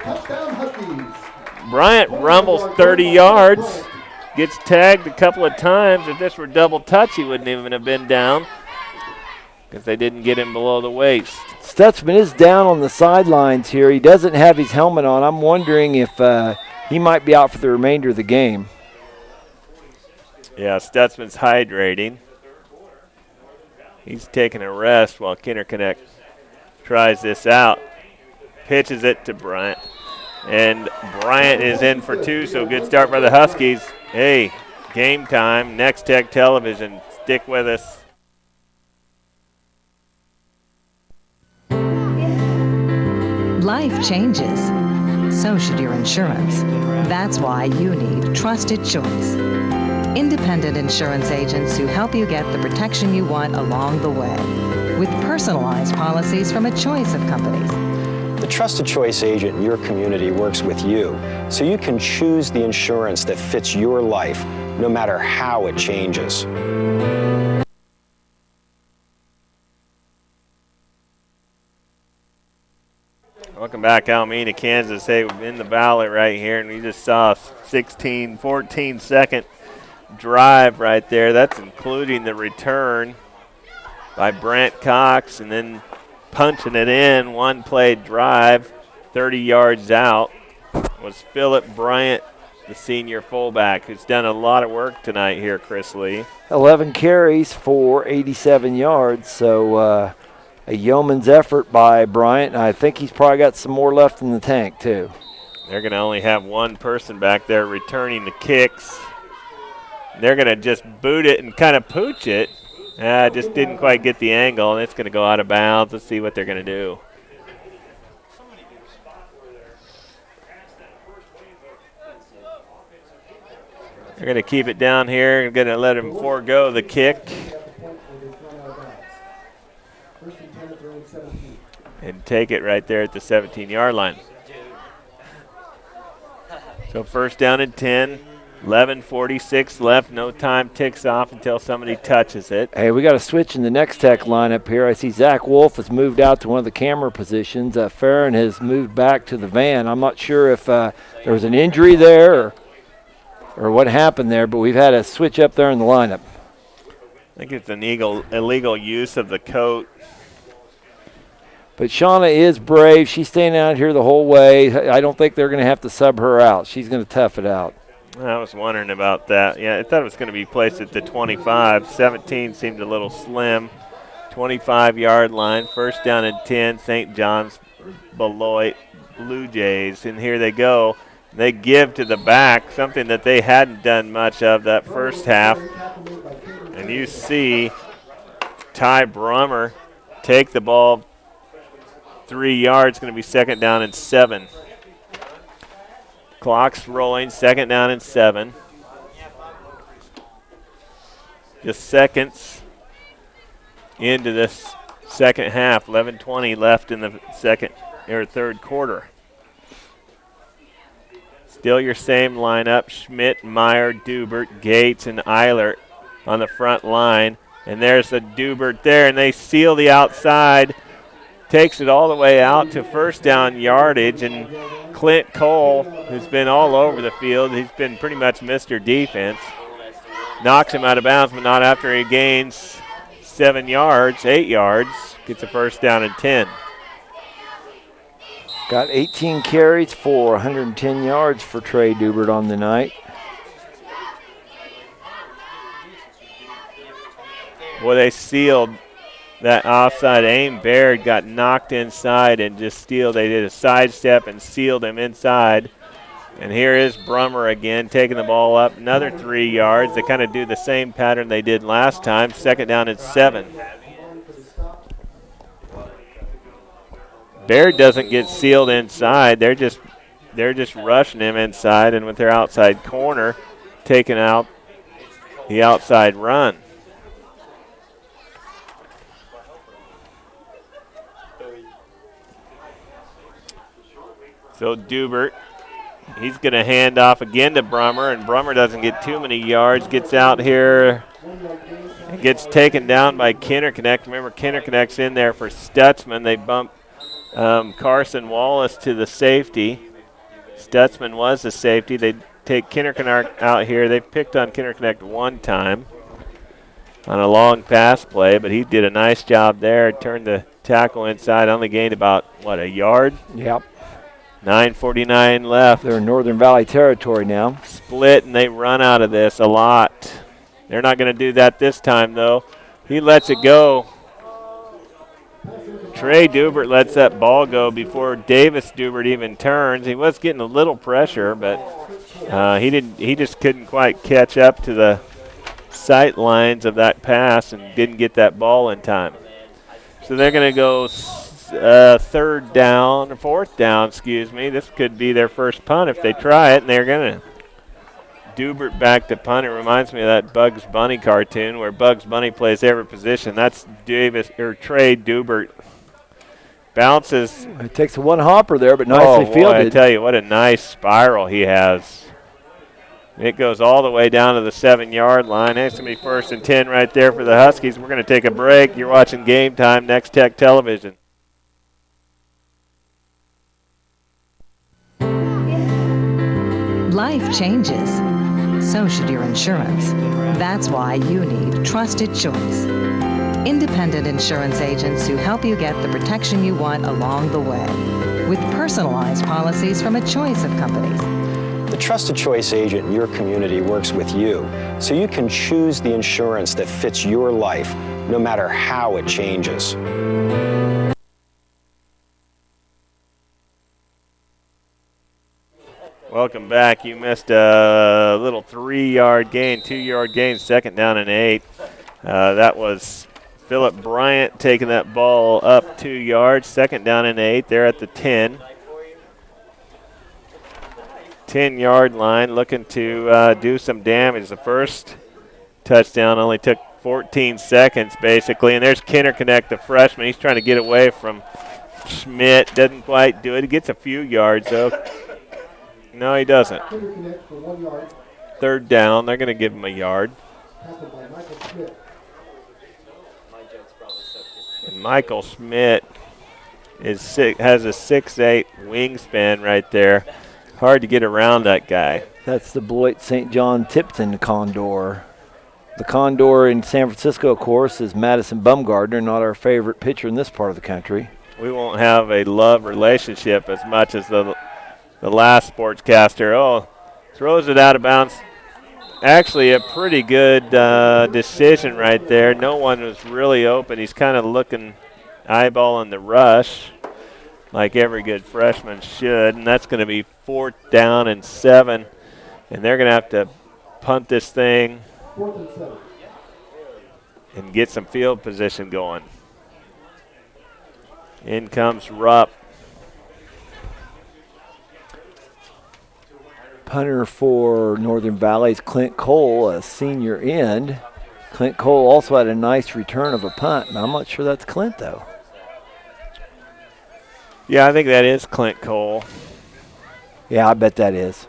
Touchdown Huskies. Bryant rumbles 30 yards, gets tagged a couple of times. If this were double touch, he wouldn't even have been down because they didn't get him below the waist. Stutzman is down on the sidelines here. He doesn't have his helmet on. I'm wondering if he might be out for the remainder of the game. Yeah, Stutzman's hydrating. He's taking a rest while Kinderconnect tries this out. Pitches it to Bryant. And Bryant is in for 2, so good start by the Huskies. Hey, game time. Next Tech Television. Stick with us. Life changes. So should your insurance. That's why you need Trusted Choice. Independent insurance agents who help you get the protection you want along the way. With personalized policies from a choice of companies. The Trusted Choice agent in your community works with you, so you can choose the insurance that fits your life, no matter how it changes. Welcome back, Alameda, Kansas. Hey, we're in the valley right here, and we just saw a 16, 14-second drive right there. That's including the return by Brant Cox, and then punching it in, one-play drive, 30 yards out, was Phillip Bryant, the senior fullback, who's done a lot of work tonight here, Chris Lee. 11 carries for 87 yards, so a yeoman's effort by Bryant. I think he's probably got some more left in the tank, too. They're going to only have one person back there returning the kicks. They're going to just boot it and kind of pooch it. Just didn't quite get the angle, and it's going to go out of bounds. Let's see what they're going to do. They're going to keep it down here and going to let him forego the kick. And take it right there at the 17-yard line. So first down and 10. 11:46 left. No time ticks off until somebody touches it. Hey, we got a switch in the next tech lineup here. I see Zach Wolf has moved out to one of the camera positions. Farron has moved back to the van. I'm not sure if there was an injury there or what happened there, but we've had a switch up there in the lineup. I think it's an illegal use of the coat. But Shauna is brave. She's staying out here the whole way. I don't think they're going to have to sub her out. She's going to tough it out. I was wondering about that. Yeah, I thought it was going to be placed at the 25. 17 seemed a little slim. 25-yard line. First down and 10. St. John's Beloit Blujays. And here they go. They give to the back, something that they hadn't done much of that first half. And you see Ty Brummer take the ball 3 yards. Going to be second down and 7. Clock's rolling, second down and 7. Just seconds into this second half. 11:20 left in the third quarter. Still your same lineup: Schmidt, Meyer, Dubert, Gates, and Eilert on the front line. And there's a Dubert there, and they seal the outside. Takes it all the way out to first down yardage, and Clint Cole, who's been all over the field, he's been pretty much Mr. Defense, knocks him out of bounds, but not after he gains 8 yards, gets a first down and 10. Got 18 carries for 110 yards for Trey Dubert on the night. Boy, they sealed that offside. Aim Baird got knocked inside and just they did a sidestep and sealed him inside. And here is Brummer again taking the ball up another 3 yards. They kind of do the same pattern they did last time. Second down and 7. Baird doesn't get sealed inside. They're just rushing him inside, and with their outside corner taking out the outside run. So Dubert, he's going to hand off again to Brummer, and Brummer doesn't get too many yards, gets out here, and gets taken down by Kinnerconnect. Remember, Kinnerconnect's in there for Stutzman. They bump Carson Wallace to the safety. Stutzman was the safety. They take Kinnerconnect out here. They've picked on Kinnerconnect one time on a long pass play, but he did a nice job there. Turned the tackle inside, only gained about, a yard? Yep. 9:49 left. They're in Northern Valley territory now. Split, and they run out of this a lot. They're not going to do that this time, though. He lets it go. Trey Dubert lets that ball go before Davis Dubert even turns. He was getting a little pressure, but he just couldn't quite catch up to the sight lines of that pass and didn't get that ball in time. So they're going to go fourth down, This could be their first punt if they try it, and they're going to Dubert back to punt. It reminds me of that Bugs Bunny cartoon where Bugs Bunny plays every position. That's Trey Dubert. Bounces. It takes one hopper there, but nicely fielded. I tell you, what a nice spiral he has. It goes all the way down to the 7-yard line. It's going to be first and 10 right there for the Huskies. We're going to take a break. You're watching Game Time, Next Tech Television. Life changes. So should your insurance. That's why you need Trusted Choice. Independent insurance agents who help you get the protection you want along the way. With personalized policies from a choice of companies. The Trusted Choice agent in your community works with you, so you can choose the insurance that fits your life, no matter how it changes. Welcome back. You missed a little 3-yard gain, 2-yard gain, second down and 8. That was Philip Bryant taking that ball up 2 yards, second down and 8. They're at the 10. 10-yard line, looking to do some damage. The first touchdown only took 14 seconds, basically. And there's Kinnerconnect, the freshman. He's trying to get away from Schmidt. Doesn't quite do it. He gets a few yards, though. No, he doesn't. third down. They're going to give him a yard. And Michael Schmidt has a 6'8" wingspan right there. Hard to get around that guy. That's the Beloit St. John Tipton Condor. The Condor in San Francisco, of course, is Madison Bumgardner, not our favorite pitcher in this part of the country. We won't have a love relationship as much as the last sportscaster. Oh, throws it out of bounds. Actually, a pretty good decision right there. No one was really open. He's kind of looking, eyeballing the rush, like every good freshman should. And that's going to be 4th down and 7. And they're going to have to punt this thing and get some field position going. In comes Rupp. Punter for Northern Valley's Clint Cole, a senior end. Clint Cole also had a nice return of a punt. I'm not sure that's Clint, though. Yeah, I think that is Clint Cole. Yeah, I bet that is.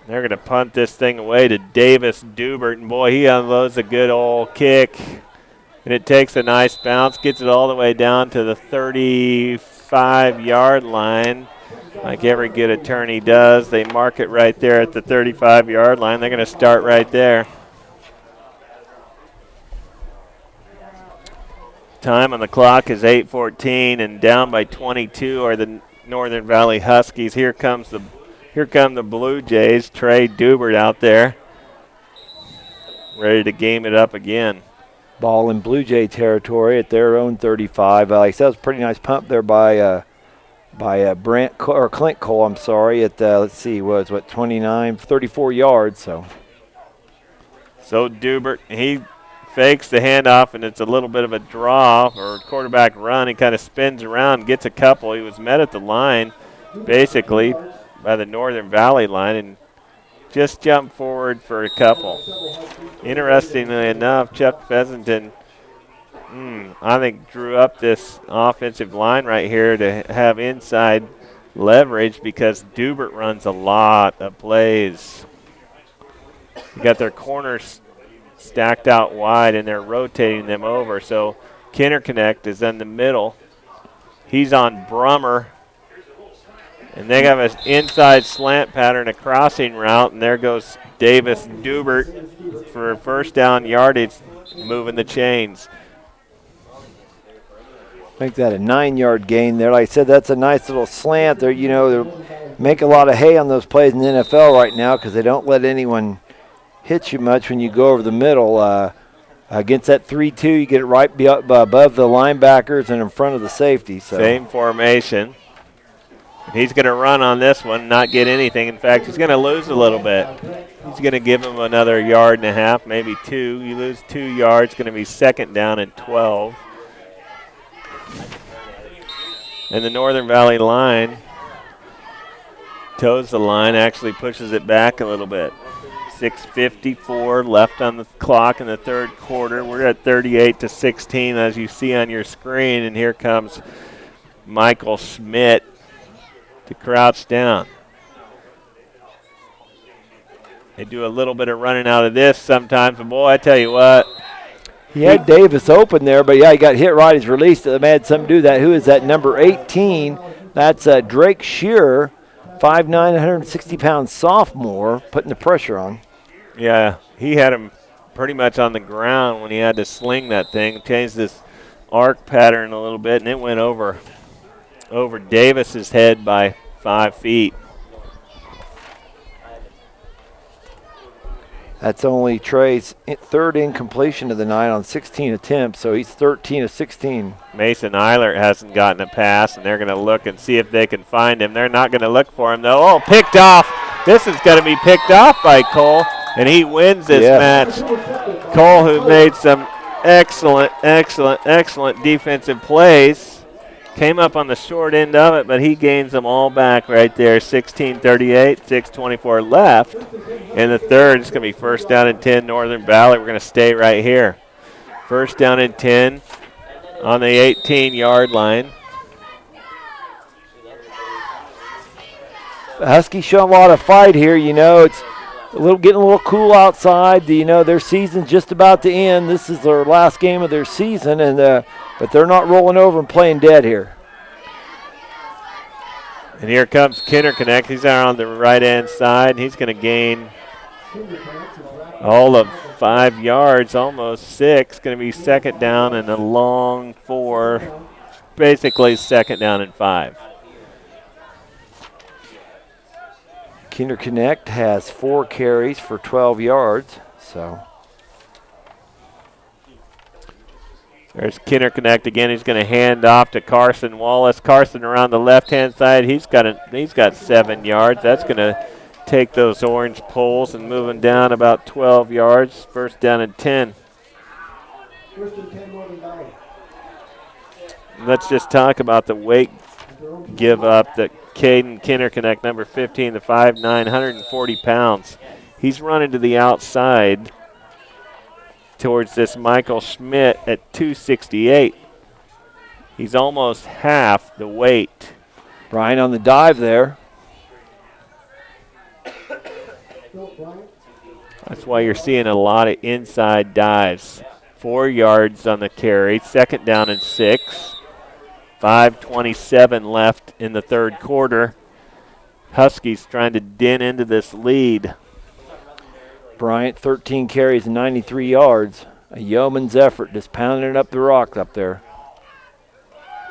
They're going to punt this thing away to Davis Dubert. And, boy, he unloads a good old kick. And it takes a nice bounce, gets it all the way down to the 35-yard line. Like every good attorney does, they mark it right there at the 35-yard line. They're going to start right there. Time on the clock is 8:14, and down by 22 are the Northern Valley Huskies. Here come the Blujays. Trey Dubert out there, ready to game it up again. Ball in Blujay territory at their own 35. Like I said, that was a pretty nice pump there by Clint Cole. I'm sorry. At let's see, was what 34 yards. So Dubert, he fakes the handoff, and it's a little bit of a draw or quarterback run. He kind of spins around, gets a couple. He was met at the line, basically by the Northern Valley line, and just jumped forward for a couple. Interestingly enough, Chuck Feasenton, I think, drew up this offensive line right here to have inside leverage because Dubert runs a lot of plays. You got their corners stacked out wide, and they're rotating them over. So Kinderconnect is in the middle. He's on Brummer. And they have an inside slant pattern, a crossing route, and there goes Davis Dubert for first down yardage, moving the chains. Make that a 9-yard gain there. Like I said, that's a nice little slant. They make a lot of hay on those plays in the NFL right now because they don't let anyone hit you much when you go over the middle. Against that 3-2, you get it right above the linebackers and in front of the safety. So. Same formation. He's going to run on this one, not get anything. In fact, he's going to lose a little bit. He's going to give him another 1.5 yards, maybe 2. You lose 2 yards, going to be 2nd down and 12. And the Northern Valley line toes the line, actually pushes it back a little bit. 6:54 left on the clock in the third quarter. We're at 38-16, as you see on your screen. And here comes Michael Schmidt to crouch down. They do a little bit of running out of this sometimes, but boy, I tell you what. He had Davis open there, but yeah, he got hit right. He's released. They had something to do that. Who is that? Number 18. That's Drake Shearer, 5'9", 160-pound sophomore, putting the pressure on. Yeah, he had him pretty much on the ground when he had to sling that thing. Changed this arc pattern a little bit, and it went over Davis's head by 5 feet. That's only Trey's third incompletion of the night on 16 attempts, so he's 13 of 16. Mason Eilert hasn't gotten a pass, and they're going to look and see if they can find him. They're not going to look for him, though. Oh, picked off. This is going to be picked off by Cole, and he wins this match. Cole, who made some excellent defensive plays, came up on the short end of it, but he gains them all back right there. 16:38, 6:24 left. In the third, it's going to be 1st down and 10, Northern Valley. We're going to stay right here. 1st down and 10 on the 18-yard line. Huskies show a lot of fight here. You know, it's Getting a little cool outside. Their season's just about to end. This is their last game of their season, but they're not rolling over and playing dead here. And here comes Kinderconnect. He's out on the right-hand side. He's going to gain all of 5 yards, almost 6. Going to be second down and a long 4. Basically second down and 5. Kinderconnect has 4 carries for 12 yards. So there's Kinderconnect again. He's going to hand off to Carson Wallace. Carson around the left-hand side. He's got 7 yards. That's going to take those orange poles and move them down about 12 yards. First down and 10. Let's just talk about the weight give up that Caden Kinderconnect, number 15, the 5'9", 140 pounds. He's running to the outside towards this Michael Schmidt at 268. He's almost half the weight. Brian on the dive there. That's why you're seeing a lot of inside dives. 4 yards on the carry, second down and 6. 5:27 left in the third quarter. Huskies trying to dent into this lead. Bryant, 13 carries and 93 yards. A yeoman's effort, just pounding it up the rock up there.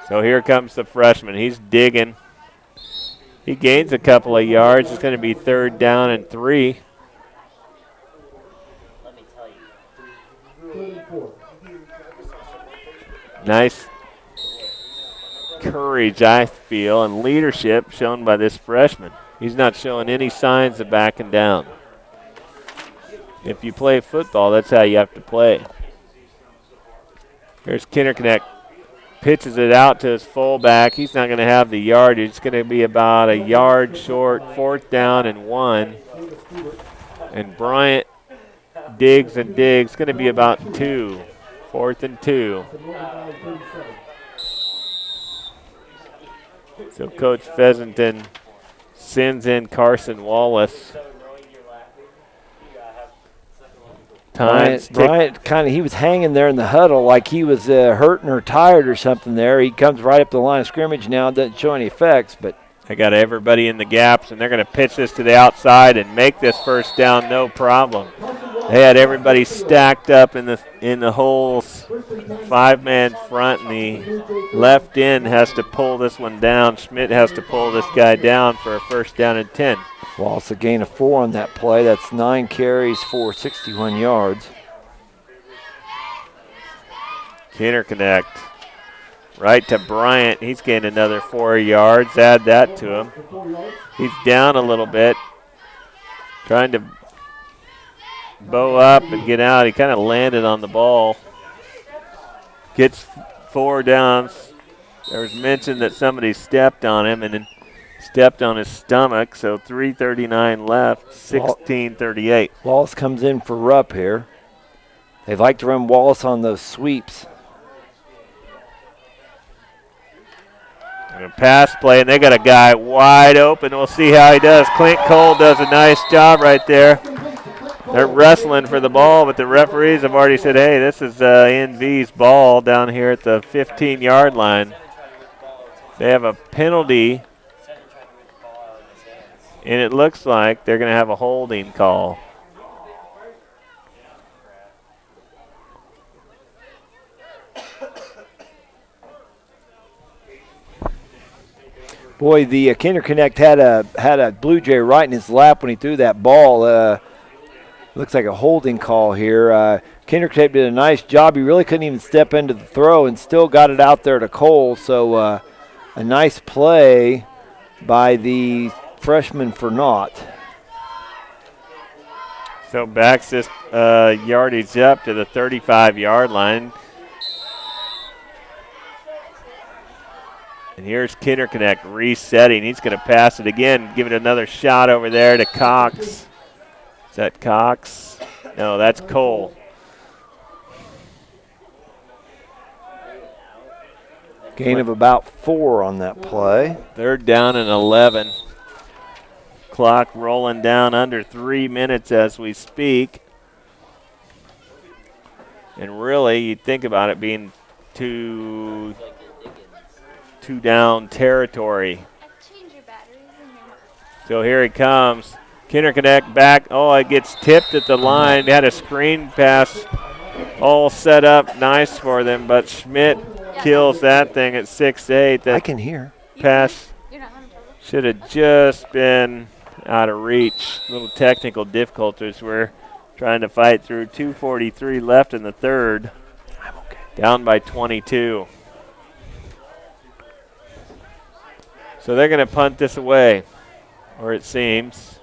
So here comes the freshman. He's digging. He gains a couple of yards. It's going to be third down and 3. Nice courage, I feel, and leadership shown by this freshman. He's not showing any signs of backing down. If you play football, that's how you have to play. Here's Kinderconnect. Pitches it out to his fullback. He's not going to have the yardage. It's going to be about a yard short, fourth down and 1. And Bryant digs and digs. It's going to be about 2. Fourth and 2. So Coach Feasanton sends in Carson Wallace. Bryant he was hanging there in the huddle like he was hurting or tired or something there. He comes right up the line of scrimmage now, doesn't show any effects, but they got everybody in the gaps, and they're going to pitch this to the outside and make this first down no problem. They had everybody stacked up in the holes, 5-man front, and the left end has to pull this one down. Schmidt has to pull this guy down for a first down and 10. Wallace a gain of 4 on that play. That's 9 carries for 61 yards. Kinderconnect right to Bryant. He's gained another 4 yards. Add that to him. He's down a little bit, trying to bow up and get out. He kind of landed on the ball. Gets 4 downs. There was mention that somebody stepped on him and then stepped on his stomach, so 3:39 left, 16:38. Wallace comes in for Rupp here. They like to run Wallace on those sweeps. And a pass play, and they got a guy wide open. We'll see how he does. Clint Cole does a nice job right there. They're wrestling for the ball, but the referees have already said, hey, this is NV's ball down here at the 15-yard line. They have a penalty, and it looks like they're going to have a holding call. Boy, the Kinderconnect had a Blue Jay right in his lap when he threw that ball. Looks like a holding call here. Kinderconnect did a nice job. He really couldn't even step into the throw and still got it out there to Cole. So a nice play by the freshman for naught. So backs this yardage up to the 35-yard line. And here's Kinderconnect resetting. He's going to pass it again, give it another shot over there to Cox. Is that Cox? No, that's Cole. Gain of about 4 on that play. Third down and 11. Clock rolling down under 3 minutes as we speak. And really, you think about it being two down territory. So here he comes. Kinderconnect back. Oh, it gets tipped at the line. They had a screen pass all set up nice for them, but Schmidt kills that thing at 6'8". I can hear. Pass should have just been out of reach. Little technical difficulties. We're trying to fight through. 2:43 left in the third. I'm okay. Down by 22. So they're going to punt this away, or it seems.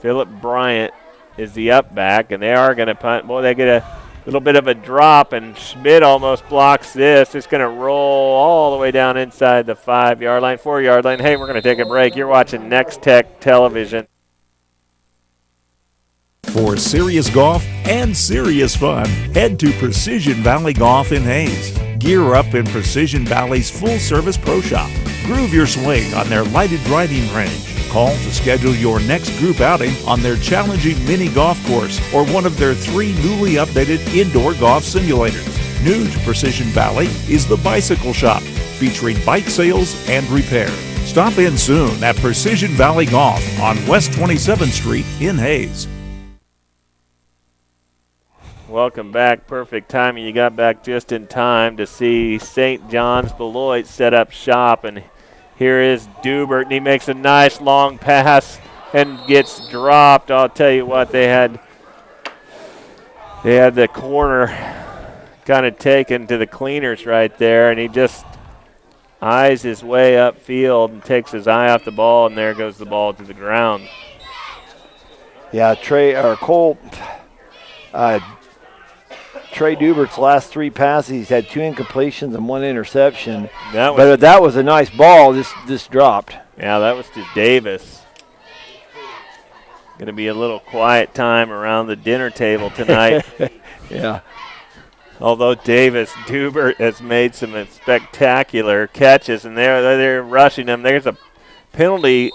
Philip Bryant is the up back, and they are going to punt. Boy, they get a little bit of a drop, and Schmidt almost blocks this. It's going to roll all the way down inside the 5-yard line, 4-yard line. Hey, we're going to take a break. You're watching Next Tech Television. For serious golf and serious fun, head to Precision Valley Golf in Hayes. Gear up in Precision Valley's full-service pro shop. Groove your swing on their lighted driving range. Call to schedule your next group outing on their challenging mini golf course or one of their 3 newly updated indoor golf simulators. New to Precision Valley is the Bicycle Shop, featuring bike sales and repair. Stop in soon at Precision Valley Golf on West 27th Street in Hayes. Welcome back. Perfect timing. You got back just in time to see St. John's Beloit set up shop. And here is Dubert, and he makes a nice long pass and gets dropped. I'll tell you what, they had the corner kind of taken to the cleaners right there, and he just eyes his way upfield and takes his eye off the ball, and there goes the ball to the ground. Yeah, Trey Dubert's last 3 passes, he's had 2 incompletions and 1 interception. But that was a nice ball. This dropped. Yeah, that was to Davis. Going to be a little quiet time around the dinner table tonight. Yeah. Although Dubert has made some spectacular catches, and they're rushing him. There's a penalty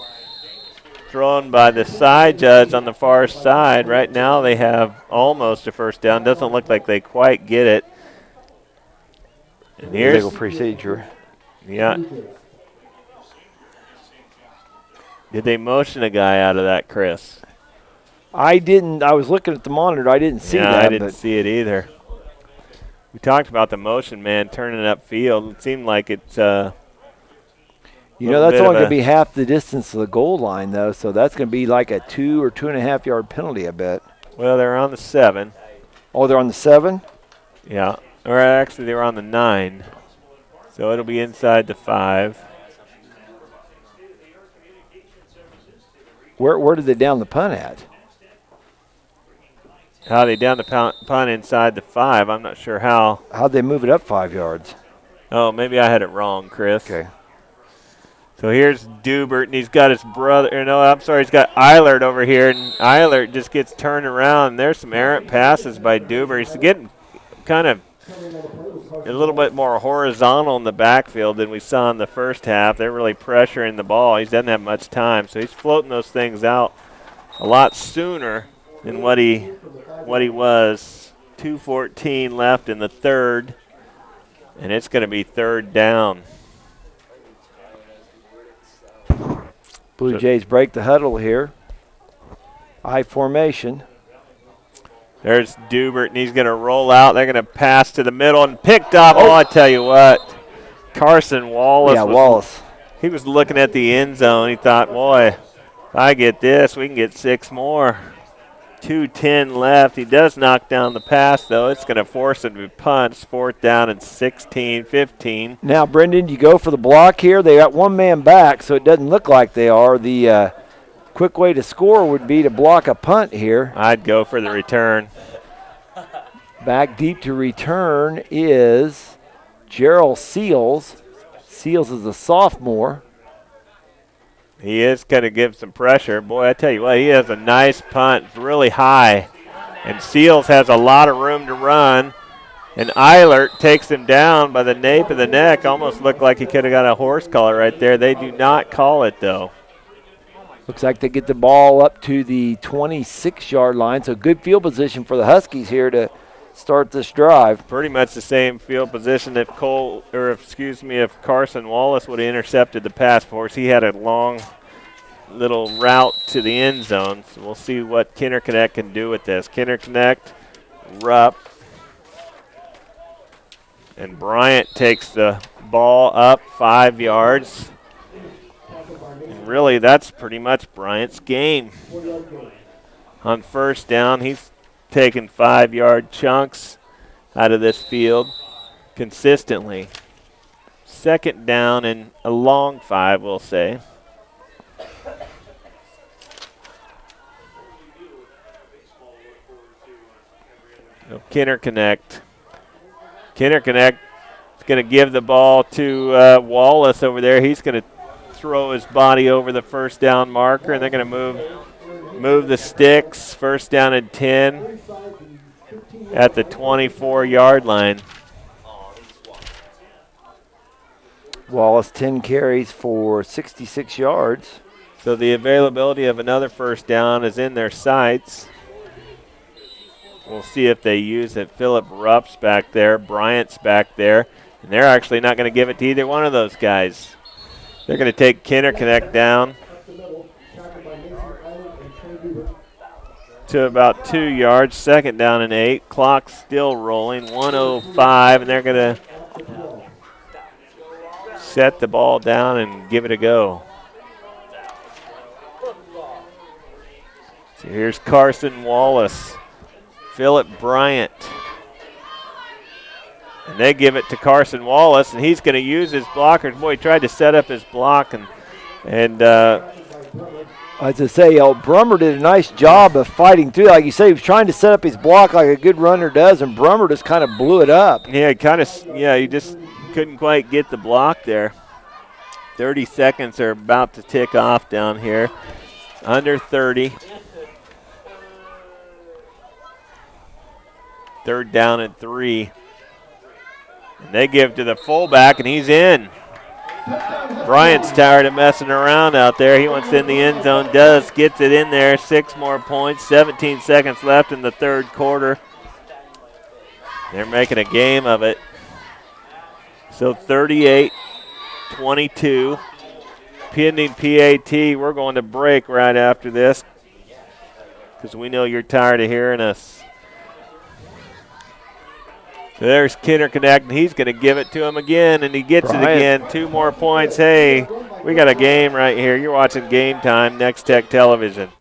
thrown by the side judge on the far side. Right now they have almost a first down. Doesn't look like they quite get it. And here's legal procedure. Yeah. Did they motion a guy out of that, Chris? I didn't. I was looking at the monitor. I didn't see that. I didn't see it either. We talked about the motion man turning upfield. It seemed like it's you know, that's only going to be half the distance to the goal line, though, so that's going to be like a 2 or 2.5 yard penalty, I bet. Well, they're on the 7. Oh, they're on the 7? Yeah. Or actually, they were on the 9. So it'll be inside the 5. Where did they down the punt at? How they down the punt inside the 5? I'm not sure how. How'd they move it up 5 yards? Oh, maybe I had it wrong, Chris. Okay. So here's Dubert, and he's got his brother. No, I'm sorry, he's got Eilert over here, and Eilert just gets turned around. There's some errant passes by Dubert. He's getting kind of a little bit more horizontal in the backfield than we saw in the first half. They're really pressuring the ball. He doesn't have much time, so he's floating those things out a lot sooner than what he was. 2:14 left in the third, and it's going to be third down. Blue Jays break the huddle here. I formation. There's Dubert, and he's going to roll out. They're going to pass to the middle and picked up. Oh, I tell you what. Carson Wallace. Yeah, Wallace. He was looking at the end zone. He thought, boy, if I get this, we can get 6 more. 2:10 left. He does knock down the pass, though. It's going to force him to punt. 4th down and 16, 15. Now, Brendan, you go for the block here. They got 1 man back, so it doesn't look like they are. The quick way to score would be to block a punt here. I'd go for the return. Back deep to return is Gerald Seals. Seals is a sophomore. He is going to give some pressure. Boy, I tell you what, he has a nice punt. It's really high. And Seals has a lot of room to run. And Eilert takes him down by the nape of the neck. Almost looked like he could have got a horse collar right there. They do not call it, though. Looks like they get the ball up to the 26-yard line, so good field position for the Huskies here to start this drive. Pretty much the same field position if if Carson Wallace would have intercepted the pass. Of course, he had a long little route to the end zone. So we'll see what Kinderconnect can do with this. Kinderconnect, Rupp, and Bryant takes the ball up 5 yards. And really, that's pretty much Bryant's game. On first down, he's taking 5-yard chunks out of this field consistently. Second down and a long 5, we'll say. So Kinderconnect is going to give the ball to Wallace over there. He's going to throw his body over the first down marker, and they're going to move the sticks. First down and 10 at the 24-yard line. Wallace 10 carries for 66 yards. So the availability of another first down is in their sights. We'll see if they use it. Philip Rupp's back there. Bryant's back there. And they're actually not going to give it to either one of those guys. They're going to take Kinderconnect down to about 2 yards. Second down and 8. Clock still rolling. 1:05, and they're going to set the ball down and give it a go. So here's Carson Wallace. Philip Bryant. And they give it to Carson Wallace, and he's going to use his blockers. Boy, he tried to set up his block, and as I say, Brummer did a nice job of fighting through. Like you say, he was trying to set up his block like a good runner does, and Brummer just kind of blew it up. Yeah, he just couldn't quite get the block there. 30 seconds are about to tick off down here. Under 30. Third down and 3. And they give to the fullback, and he's in. Bryant's tired of messing around out there. He wants in the end zone, gets it in there. 6 more points, 17 seconds left in the third quarter. They're making a game of it. So 38-22. Pending PAT, we're going to break right after this because we know you're tired of hearing us. There's Kinderconnect, and he's going to give it to him again, and he gets it again. 2 more points. Hey, we got a game right here. You're watching Game Time, Next Tech Television.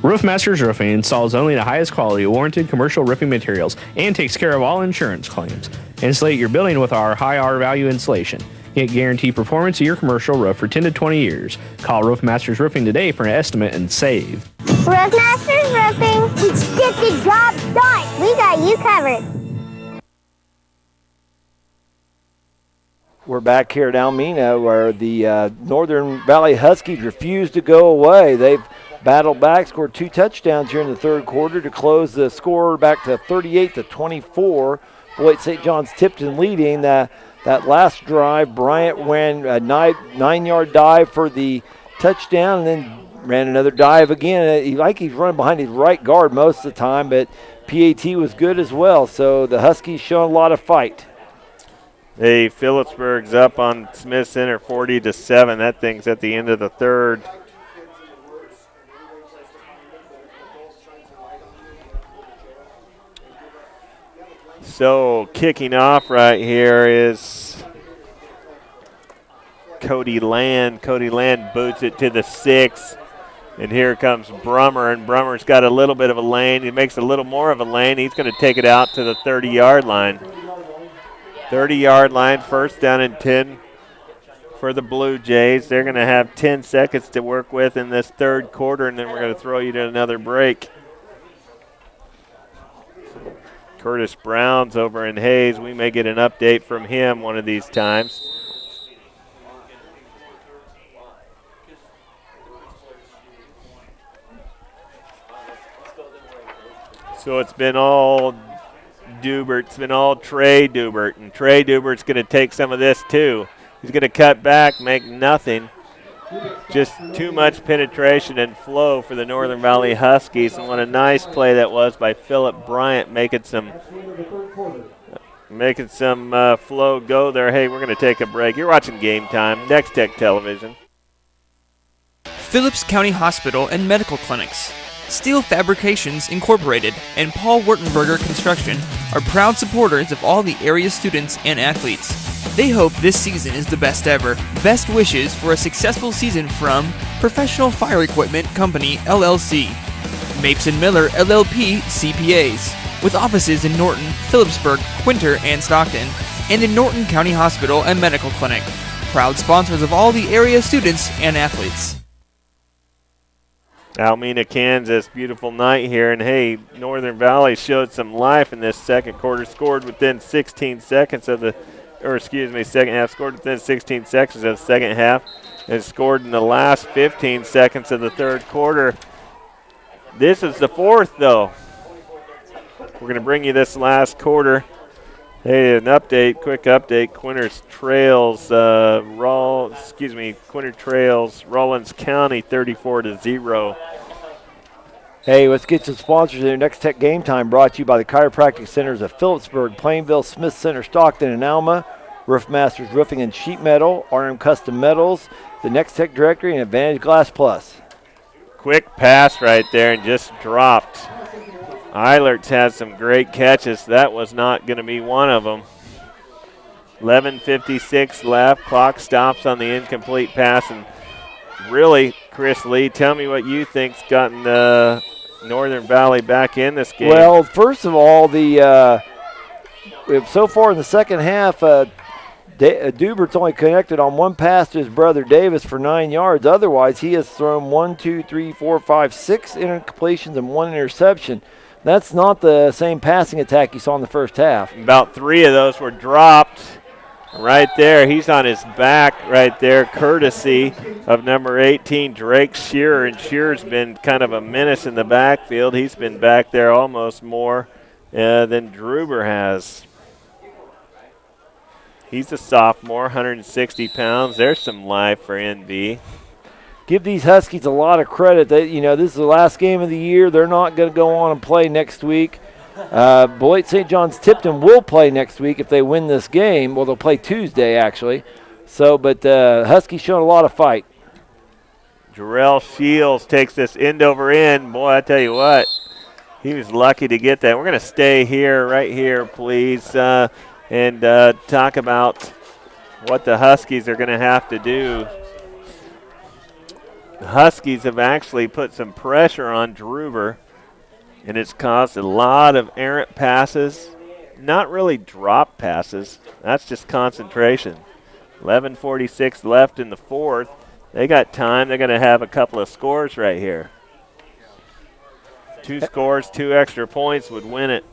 Roof Masters Roofing installs only the highest quality warranted commercial roofing materials and takes care of all insurance claims. Insulate your building with our high R value insulation. Get guaranteed performance of your commercial roof for 10 to 20 years. Call Roof Masters Roofing today for an estimate and save. Roof Masters Roofing, let's get the job done. We got you covered. We're back here at Almena where the Northern Valley Huskies refuse to go away. They've battled back, scored 2 touchdowns here in the third quarter to close the score back to 38-24. Beloit St. John's Tipton leading. That last drive, Bryant went a 9-yard dive for the touchdown and then ran another dive again. He's running behind his right guard most of the time, but PAT was good as well. So the Huskies showing a lot of fight. Hey, Phillipsburg's up on Smith Center 40-7. That thing's at the end of the third. So kicking off right here is Cody Land. Cody Land boots it to the 6. And here comes Brummer, and Brummer's got a little bit of a lane. He makes a little more of a lane. He's going to take it out to the 30-yard line. 30-yard line, first down and 10 for the Blujays. They're going to have 10 seconds to work with in this third quarter, and then we're going to throw you to another break. Curtis Brown's over in Hayes. We may get an update from him one of these times. So it's been all Dubert. It's been all Trey Dubert. And Trey Dubert's going to take some of this too. He's going to cut back, make nothing. Just too much penetration and flow for the Northern Valley Huskies. And what a nice play that was by Philip Bryant, making some flow go there. Hey, we're going to take a break. You're watching Game Time, Next Tech Television. Phillips County Hospital and Medical Clinics, Steel Fabrications Incorporated, and Paul Wurtenberger Construction are proud supporters of all the area students and athletes. They hope this season is the best ever. Best wishes for a successful season from Professional Fire Equipment Company, LLC, Mapes & Miller, LLP, CPAs, with offices in Norton, Phillipsburg, Quinter, and Stockton, and in Norton County Hospital and Medical Clinic. Proud sponsors of all the area students and athletes. Alameda, Kansas, beautiful night here, and hey, Northern Valley showed some life in this second quarter, scored within 16 seconds of the, second half, scored within 16 seconds of the second half, and scored in the last 15 seconds of the third quarter. This is the fourth, though. We're going to bring you this last quarter. Hey, quick update. Quinter trails Rawlins County 34-0. Hey, let's get some sponsors in. Next Tech Game Time brought to you by the Chiropractic Centers of Phillipsburg, Plainville, Smith Center, Stockton, and Alma, Roof Masters Roofing and Sheet Metal, RM Custom Metals, the Next Tech Directory, and Advantage Glass Plus. Quick pass right there and just dropped. Eilert's had some great catches. That was not going to be one of them. 11:56 left. Clock stops on the incomplete pass. And really, Chris Lee, tell me what you think's gotten Northern Valley back in this game. Well, first of all, so far in the second half, Dubert's only connected on one pass to his brother Davis for 9 yards. Otherwise, he has thrown 6 incompletions and 1 interception. That's not the same passing attack you saw in the first half. About 3 of those were dropped right there. He's on his back right there, courtesy of number 18, Drake Shearer. And Shearer's been kind of a menace in the backfield. He's been back there almost more than Druber has. He's a sophomore, 160 pounds. There's some life for NV. Give these Huskies a lot of credit. That this is the last game of the year. They're not going to go on and play next week. Beloit St. John's Tipton will play next week if they win this game. Well, they'll play Tuesday, actually. But Huskies showing a lot of fight. Jarrell Shields takes this end over end. Boy, I tell you what, he was lucky to get that. We're going to stay here, right here, please, and talk about what the Huskies are going to have to do. The Huskies have actually put some pressure on Druber, and it's caused a lot of errant passes, not really drop passes. That's just concentration. 11:46 left in the fourth. They got time. They're going to have a couple of scores right here. 2 scores, 2 extra points would win it.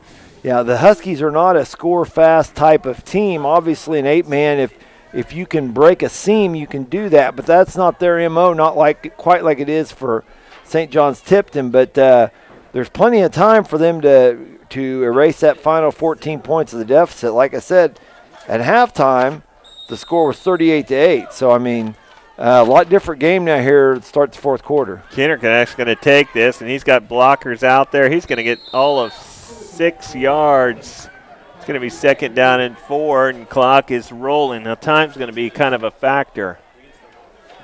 Yeah, the Huskies are not a score-fast type of team. Obviously, an 8-man, if you can break a seam, you can do that. But that's not their MO, not quite like it is for St. John's Tipton. But there's plenty of time for them to erase that final 14 points of the deficit. Like I said, at halftime, the score was 38-8. So, I mean, a lot different game now here to start the fourth quarter. Kinderknecht's going to take this, and he's got blockers out there. He's going to get all of 6 yards. It's going to be 2nd down and 4, and clock is rolling. Now, time's going to be kind of a factor.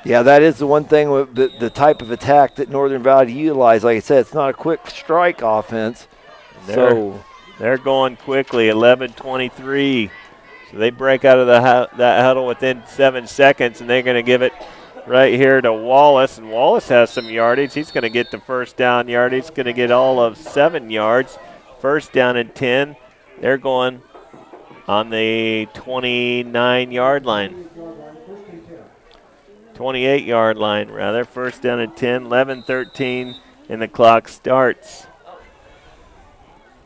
Yeah, that is the one thing with the type of attack that Northern Valley utilized. Like I said, it's not a quick strike offense. They're going quickly, 11:23. So they break out of that huddle within 7 seconds, and they're going to give it right here to Wallace. And Wallace has some yardage. He's going to get the first down yardage. He's going to get all of 7 yards. 1st down and 10. They're going on the 29-yard line. 28-yard line, rather. 1st down and 10, 11-13, and the clock starts.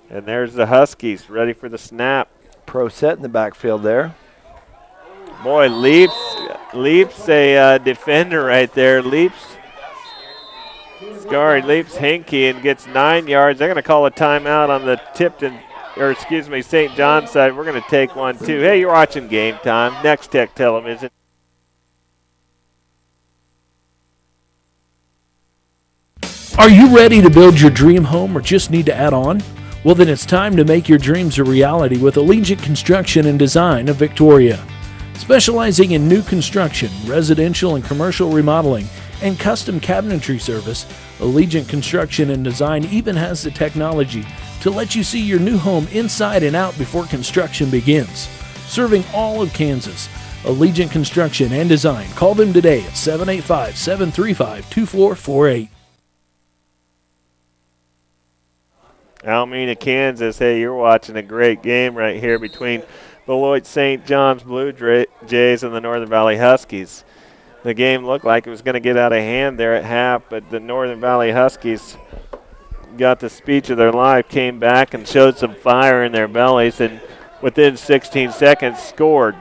And there's the Huskies ready for the snap. Pro set in the backfield there. Boy, Leaps a defender right there. Leaps Scary leaps Hinkie and gets 9 yards. They're going to call a timeout on the Tipton, or excuse me, St. John's side. We're going to take one too. Hey, you're watching Game Time, Next Tech Television. Are you ready to build your dream home or just need to add on? Well, then it's time to make your dreams a reality with Allegiant Construction and Design of Victoria. Specializing in new construction, residential and commercial remodeling, and custom cabinetry service, Allegiant Construction and Design even has the technology to let you see your new home inside and out before construction begins. Serving all of Kansas, Allegiant Construction and Design. Call them today at 785-735-2448. Alameda, Kansas. Hey, you're watching a great game right here between Beloit St. John's Blujays and the Northern Valley Huskies. The game looked like it was going to get out of hand there at half, but the Northern Valley Huskies got the speech of their life, came back and showed some fire in their bellies, and within 16 seconds scored.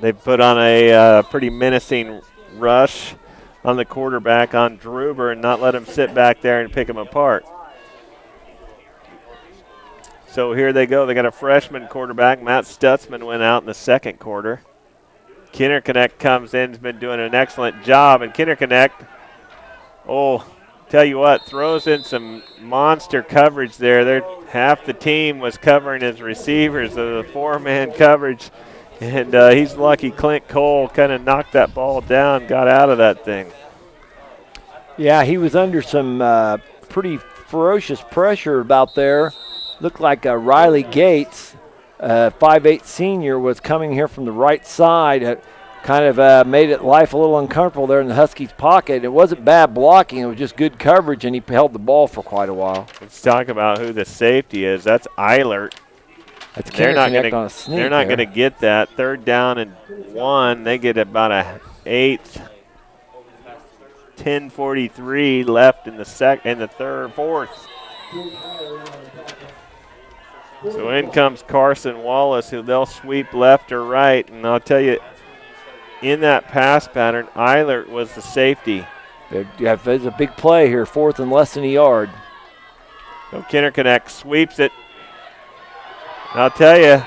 They put on a pretty menacing rush on the quarterback, on Druber, and not let him sit back there and pick him apart. So here they go. They got a freshman quarterback. Matt Stutzman went out in the second quarter. Kinderconnect comes in, has been doing an excellent job. And Kinderconnect, tell you what, throws in some monster coverage there. Half the team was covering his receivers, the four-man coverage. And he's lucky Clint Cole kind of knocked that ball down, got out of that thing. Yeah, he was under some pretty ferocious pressure about there. Looked like Riley Gates, 5'8" senior, was coming here from the right side. Kind of made it life a little uncomfortable there in the Huskies' pocket. It wasn't bad blocking. It was just good coverage, and he held the ball for quite a while. Let's talk about who the safety is. That's Eilert. That's They're not on a sneak. They're not going to get that. 3rd down and 1. They get about a 8th. 10:43 left in the fourth. So in comes Carson Wallace, who they'll sweep left or right. And I'll tell you, in that pass pattern, Eilert was the safety. There's a big play here, 4th and less than a yard. So Kinderconnect sweeps it. And I'll tell you,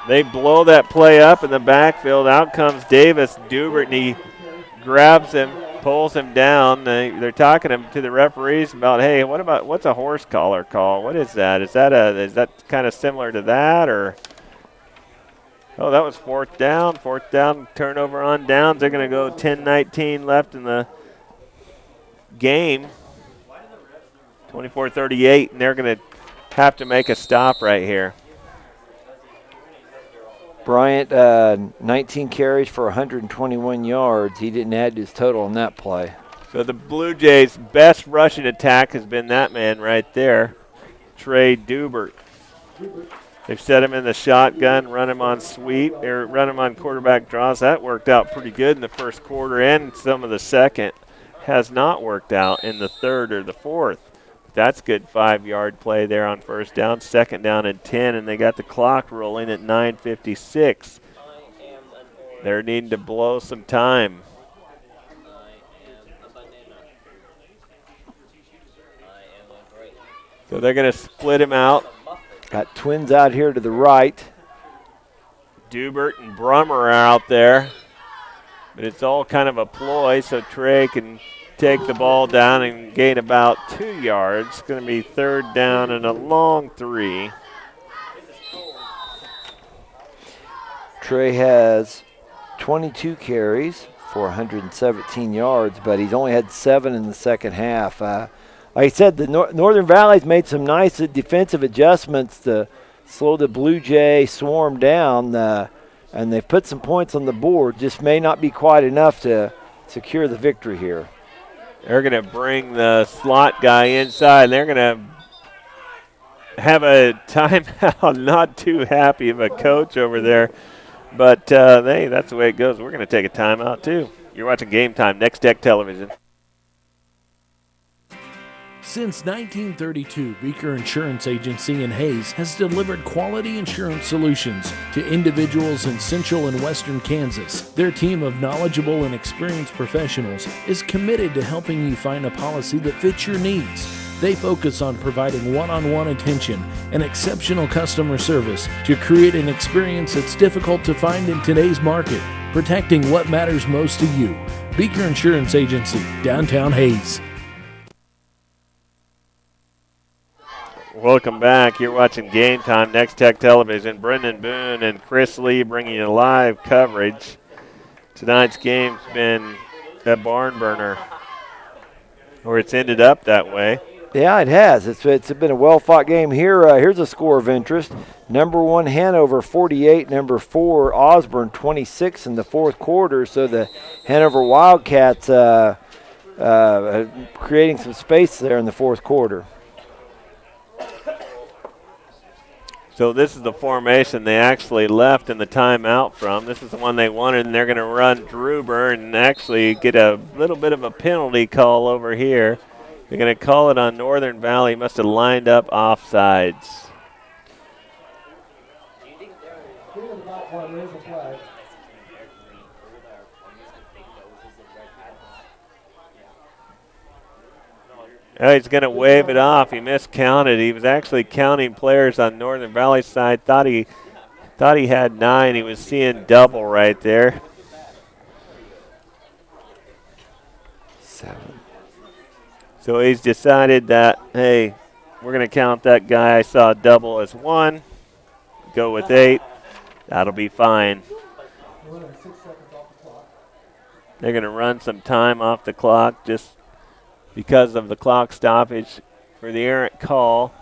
they blow that play up in the backfield. Out comes Davis Dubert, and he grabs him, pulls him down. They're talking to the referees about, hey, what's a horse collar call? What is that? Is that kind of similar to that, or? Oh, that was 4th down. 4th down, turnover on downs. They're going to go 10-19 left in the game. 24-38, and they're going to have to make a stop right here. Bryant, 19 carries for 121 yards. He didn't add to his total on that play. So the Blue Jays' best rushing attack has been that man right there, Trey Dubert. They've set him in the shotgun, run him on sweep, or run him on quarterback draws. That worked out pretty good in the first quarter and some of the second. Has not worked out in the 3rd or the 4th. That's good 5-yard play there on 1st down, 2nd down and 10, and they got the clock rolling at 9:56. They're needing to blow some time. So they're going to split him out. Got twins out here to the right. Dubert and Brummer are out there. But it's all kind of a ploy so Trey can take the ball down and gain about 2 yards. It's going to be 3rd down and a long 3. Trey has 22 carries for 117 yards, but he's only had 7 in the second half. Like I said, the Northern Valley's made some nice defensive adjustments to slow the Blue Jay swarm down, and they've put some points on the board. Just may not be quite enough to secure the victory here. They're going to bring the slot guy inside. They're going to have a timeout. Not too happy of a coach over there. But, hey, that's the way it goes. We're going to take a timeout, too. You're watching Game Time, Next Tech Television. Since 1932, Beaker Insurance Agency in Hayes has delivered quality insurance solutions to individuals in central and western Kansas. Their team of knowledgeable and experienced professionals is committed to helping you find a policy that fits your needs. They focus on providing one-on-one attention and exceptional customer service to create an experience that's difficult to find in today's market, protecting what matters most to you. Beaker Insurance Agency, downtown Hayes. Welcome back. You're watching Game Time, Next Tech Television. Brendan Boone and Chris Lee bringing you live coverage. Tonight's game's been a barn burner, or it's ended up that way. Yeah, it has. It's been a well-fought game here. Here's a score of interest. Number 1, Hanover, 48. Number 4, Osborne, 26 in the fourth quarter. So the Hanover Wildcats creating some space there in the fourth quarter. So this is the formation they actually left in the timeout from. This is the one they wanted, and they're going to run Druber and actually get a little bit of a penalty call over here. They're going to call it on Northern Valley. Must have lined up offsides. Oh, he's going to wave it off. He miscounted. He was actually counting players on Northern Valley side. Thought he had 9. He was seeing double right there. 7. So he's decided that, hey, we're going to count that guy I saw double as 1. Go with 8. That'll be fine. They're going to run some time off the clock just because of the clock stoppage for the errant call.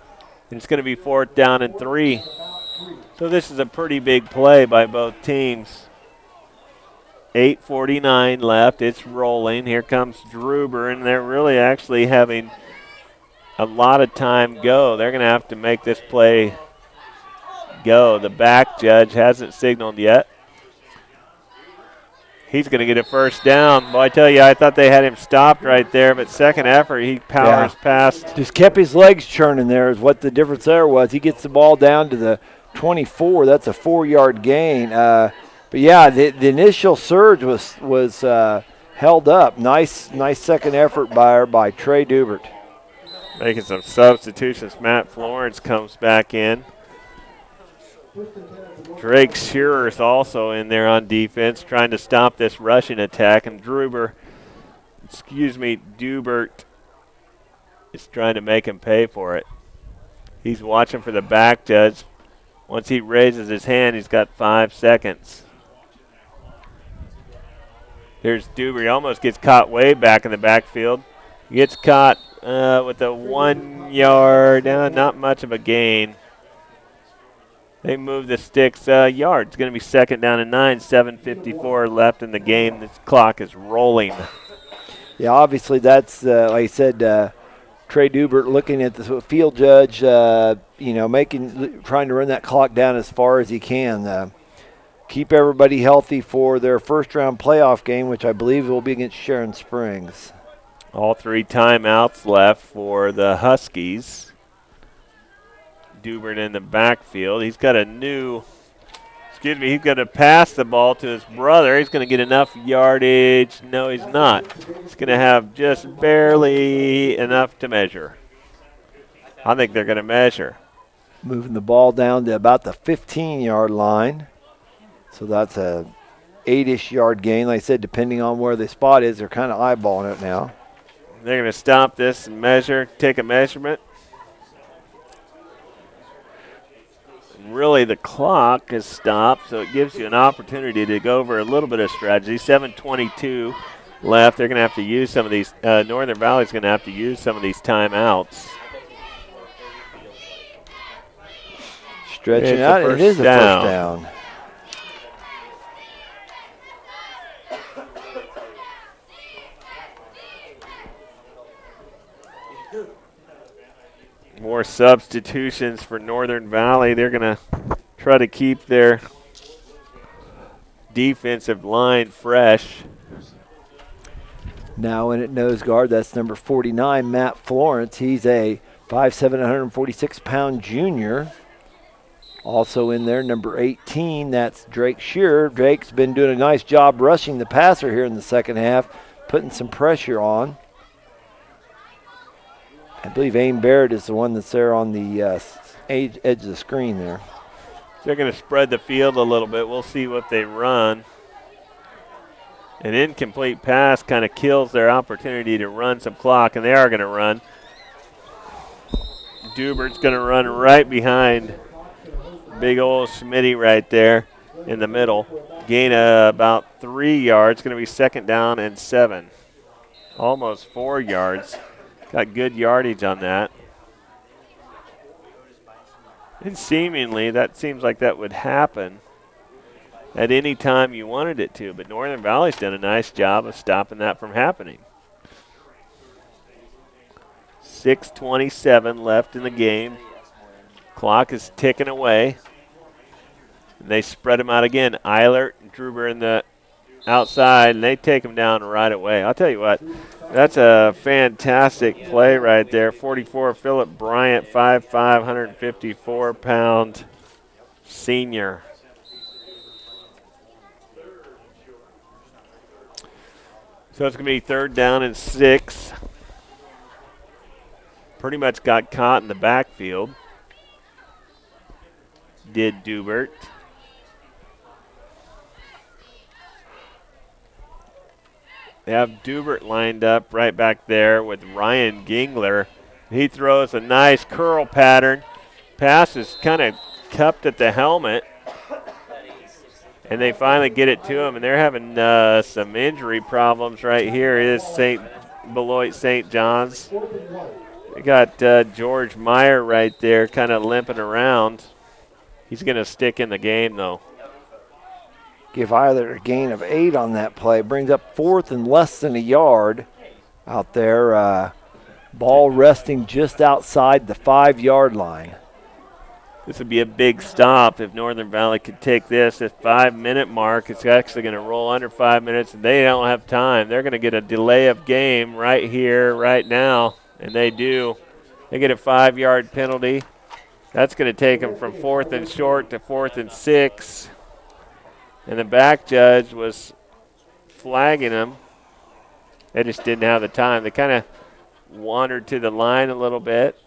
And it's going to be 4th down and 3. So this is a pretty big play by both teams. 8:49 left. It's rolling. Here comes Druber, and they're really actually having a lot of time go. They're going to have to make this play go. The back judge hasn't signaled yet. He's going to get a first down. Boy, I tell you, I thought they had him stopped right there, but second effort, he powers past. Just kept his legs churning there is what the difference there was. He gets the ball down to the 24. That's a 4-yard gain. But, yeah, the initial surge was held up. Nice second effort by Trey Dubert. Making some substitutions. Matt Florence comes back in. Drake Shearer is also in there on defense, trying to stop this rushing attack. And Dubert is trying to make him pay for it. He's watching for the back judge. Once he raises his hand, he's got 5 seconds. Here's Dubert. He almost gets caught way back in the backfield. He gets caught with a 1 yard, not much of a gain. They move the sticks a yard. It's going to be 2nd down and 9, 7:54 left in the game. This clock is rolling. Yeah, obviously that's, like I said, Trey Dubert looking at the field judge, trying to run that clock down as far as he can. Keep everybody healthy for their first-round playoff game, which I believe will be against Sharon Springs. All 3 timeouts left for the Huskies. Dubert in the backfield. He's got he's going to pass the ball to his brother. He's going to get enough yardage. No, he's not. He's going to have just barely enough to measure. I think they're going to measure. Moving the ball down to about the 15-yard line. So that's a 8-ish yard gain. Like I said, depending on where the spot is, they're kind of eyeballing it now. They're going to stop this and take a measurement. Really, the clock is stopped, so it gives you an opportunity to go over a little bit of strategy. 7:22 left. They're going to have to use some of these. Northern Valley's going to have to use some of these timeouts. Stretching out. It is a first down. More substitutions for Northern Valley. They're going to try to keep their defensive line fresh. Now in at nose guard, that's number 49, Matt Florence. He's a 5'7", 146-pound junior. Also in there, number 18, that's Drake Shearer. Drake's been doing a nice job rushing the passer here in the second half, putting some pressure on. I believe Aim Barrett is the one that's there on the edge of the screen there. They're going to spread the field a little bit. We'll see what they run. An incomplete pass kind of kills their opportunity to run some clock, and they are going to run. Dubert's going to run right behind big old Schmitty right there in the middle. Gain about 3 yards. Going to be 2nd down and 7. Almost 4 yards. Got good yardage on that. And seemingly, that seems like that would happen at any time you wanted it to, but Northern Valley's done a nice job of stopping that from happening. 6:27 left in the game. Clock is ticking away. And they spread him out again. Eilert and Gruber in the outside, and they take him down right away. I'll tell you what, that's a fantastic play right there. 44, Philip Bryant, 5'5", 154-pound senior. So it's going to be 3rd down and 6. Pretty much got caught in the backfield. Did Dubert. They have Dubert lined up right back there with Ryan Gingler. He throws a nice curl pattern. Pass is kind of cupped at the helmet. And they finally get it to him, and they're having some injury problems right here. It is Beloit St. John's. They got George Meyer right there kind of limping around. He's going to stick in the game, though. Give either a gain of 8 on that play. Brings up 4th and less than a yard out there. Ball resting just outside the 5-yard line. This would be a big stop if Northern Valley could take this at 5-minute mark. It's actually going to roll under 5 minutes, and they don't have time. They're going to get a delay of game right here, right now, and they do. They get a 5-yard penalty. That's going to take them from 4th and short to 4th and 6. And the back judge was flagging them. They just didn't have the time. They kind of wandered to the line a little bit.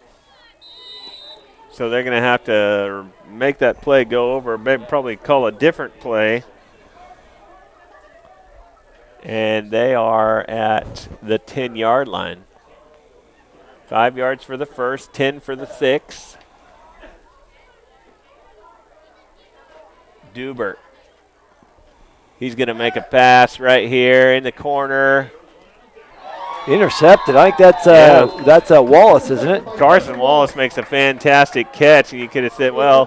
So they're going to have to make that play go over, maybe probably call a different play. And they are at the 10-yard line. 5 yards for the first, 10 for the 6. Dubert. He's going to make a pass right here in the corner. Intercepted. I think that's Wallace, isn't it? Carson Wallace makes a fantastic catch, and you could have said, well,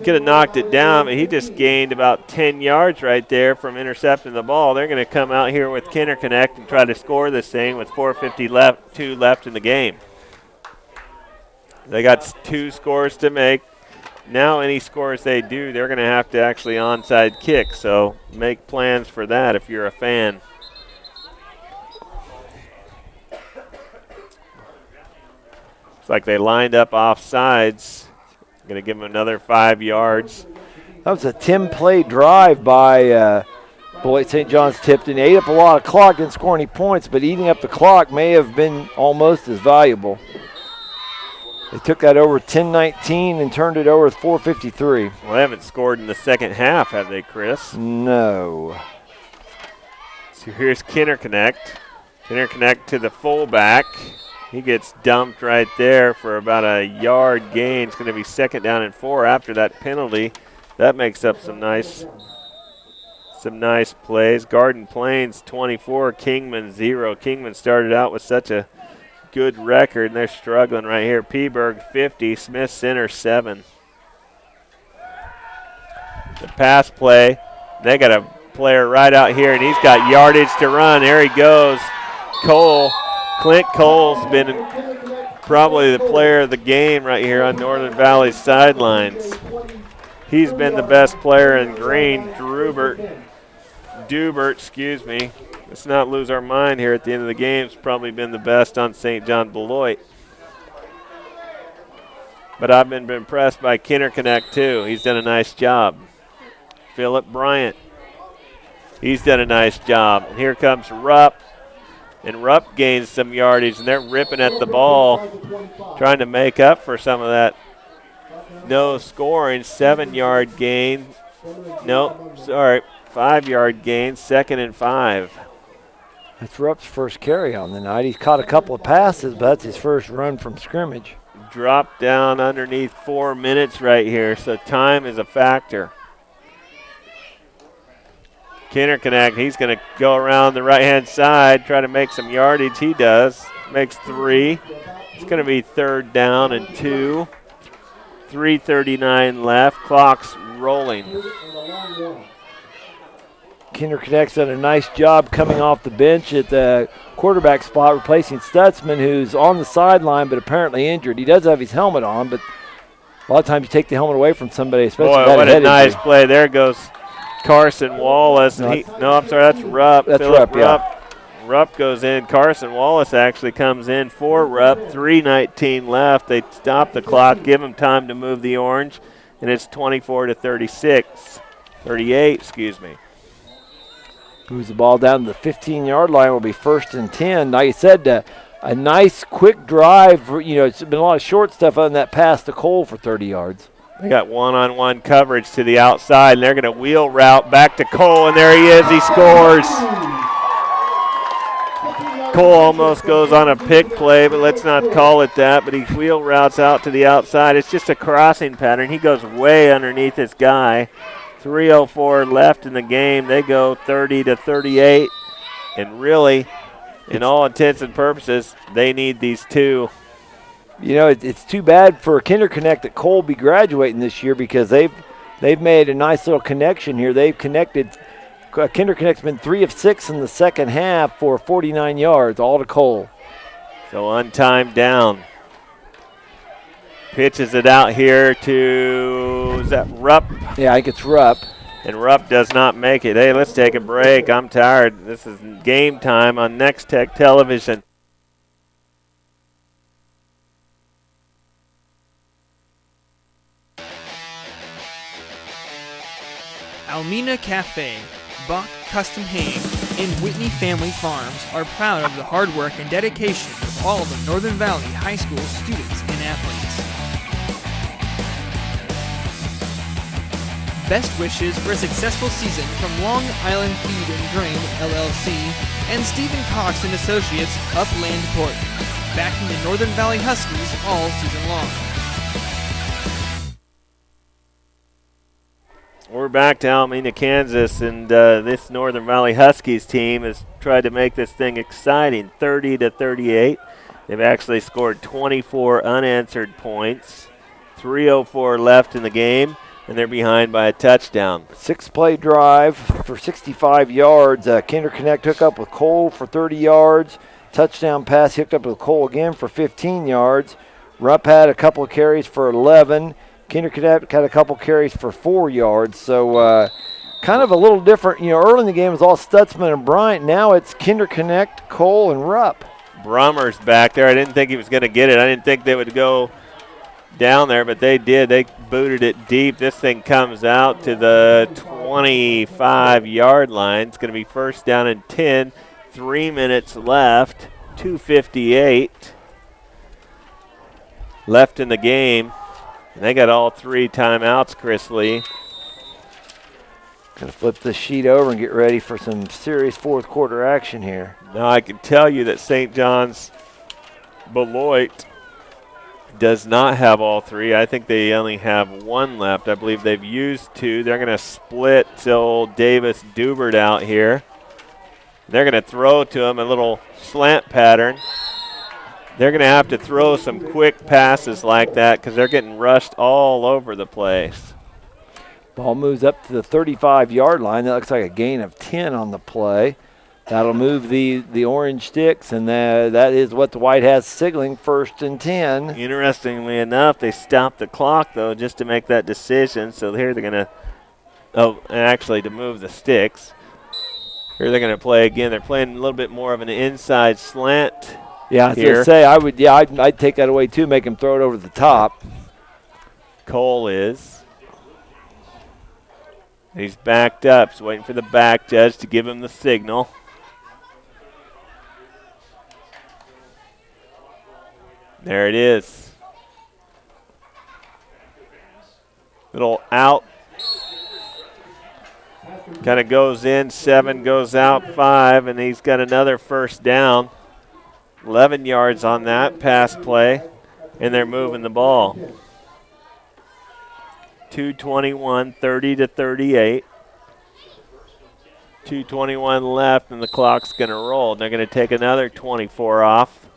could have knocked it down, but he just gained about 10 yards right there from intercepting the ball. They're going to come out here with Kinderconnect and try to score this thing with 4:52 left in the game. They got 2 scores to make. Now any scores they do, they're going to have to actually onside kick, so make plans for that if you're a fan. Looks like they lined up off sides. Going to give them another 5 yards. That was a 10-play drive by Beloit St. John's Tipton. They ate up a lot of clock, didn't score any points, but eating up the clock may have been almost as valuable. They took that over 10-19 and turned it over with 4:53. Well, they haven't scored in the second half, have they, Chris? No. So here's Kinderconnect. Kinderconnect to the fullback. He gets dumped right there for about a yard gain. It's going to be 2nd down and 4 after that penalty. That makes up some nice plays. Garden Plains 24, Kingman 0. Kingman started out with such a good record, and they're struggling right here. Peaburg 50, Smith Center 7. The pass play, they got a player right out here, and he's got yardage to run. There he goes. Clint Cole's been probably the player of the game right here on Northern Valley's sidelines. He's been the best player in green. Drubert Dubert, excuse me. Let's not lose our mind here at the end of the game. It's probably been the best on St. John Beloit. But I've been impressed by Kinderconnect, too. He's done a nice job. Philip Bryant. He's done a nice job. And here comes Rupp. And Rupp gains some yardage, and they're ripping at the ball, trying to make up for some of that no scoring. 7-yard gain. No, sorry, 5-yard gain, 2nd and 5. That's Rupp's first carry on the night. He's caught a couple of passes, but that's his first run from scrimmage. Drop down underneath 4 minutes right here, so time is a factor. Kinderconnect, he's going to go around the right-hand side, try to make some yardage. He does. Makes 3. It's going to be 3rd down and 2. 3:39 left. Clock's rolling. Kinderconnect's done a nice job coming off the bench at the quarterback spot, replacing Stutzman, who's on the sideline but apparently injured. He does have his helmet on, but a lot of times you take the helmet away from somebody, especially Boy, what a nice injury. play. There goes Carson Wallace. And I'm sorry, that's Rupp. That's Phillip Rupp, yeah. Rupp goes in. Carson Wallace actually comes in for Rupp. 3:19 left. They stop the clock, give him time to move the orange, and it's 38, excuse me. Moves the ball down to the 15-yard line. Will be 1st and 10. Like you said, a nice quick drive. It's been a lot of short stuff other than that pass to Cole for 30 yards. They got one-on-one coverage to the outside, and they're going to wheel route back to Cole, and there he is. He scores. Cole almost goes on a pick play, but let's not call it that. But he wheel routes out to the outside. It's just a crossing pattern. He goes way underneath this guy. 3:04 left in the game. They go 30-38, and really, in all intents and purposes, they need these two. It's too bad for Kinderconnect that Cole be graduating this year because they've made a nice little connection here. They've connected. Kinderconnect's been 3 of 6 in the second half for 49 yards, all to Cole. So untimed down. Pitches it out here to, is that Rupp? Yeah, I think it's Rupp. And Rupp does not make it. Hey, let's take a break. I'm tired. This is game time on Next Tech Television. Almena Cafe, Bach Custom Haying, and Whitney Family Farms are proud of the hard work and dedication of all of the Northern Valley High School students and athletes. Best wishes for a successful season from Long Island Feed and Drain, LLC, and Stephen Cox and Associates, Upland Port, backing the Northern Valley Huskies all season long. We're back to Alameda, Kansas, and this Northern Valley Huskies team has tried to make this thing exciting, 30-38. They've actually scored 24 unanswered points, 3:04 left in the game, and they're behind by a touchdown. 6-play drive for 65 yards. Kinderconnect hooked up with Cole for 30 yards. Touchdown pass hooked up with Cole again for 15 yards. Rupp had a couple of carries for 11. Kinderconnect had a couple carries for 4 yards. So kind of a little different. Early in the game it was all Stutzman and Bryant. Now it's Kinderconnect, Cole, and Rupp. Brummer's back there. I didn't think he was going to get it. I didn't think they would go down there, but they did. They booted it deep. This thing comes out to the 25-yard line. It's going to be 1st down and 10. 3 minutes left. 2:58 left in the game. And they got all 3 timeouts, Chris Lee. Going to flip the sheet over and get ready for some serious fourth quarter action here. Now I can tell you that St. John's Beloit does not have all 3. I think they only have 1 left. I believe they've used 2. They're going to split till Davis Dubert out here. They're going to throw to him a little slant pattern. They're going to have to throw some quick passes like that because they're getting rushed all over the place. Ball moves up to the 35-yard line. That looks like a gain of 10 on the play. That'll move the orange sticks, and that is what the white has signaling 1st and 10. Interestingly enough, they stopped the clock, though, just to make that decision. So here they're going to, actually to move the sticks. Here they're going to play again. They're playing a little bit more of an inside slant. Yeah, I was going to say, I'd take that away too, make him throw it over the top. Cole is. He's backed up. He's waiting for the back judge to give him the signal. There it is. Little out. Kind of goes in, 7 goes out, 5, and he's got another first down. 11 yards on that pass play, and they're moving the ball. 2:21, 30-38. 2:21 left, and the clock's going to roll. They're going to take another 24 off.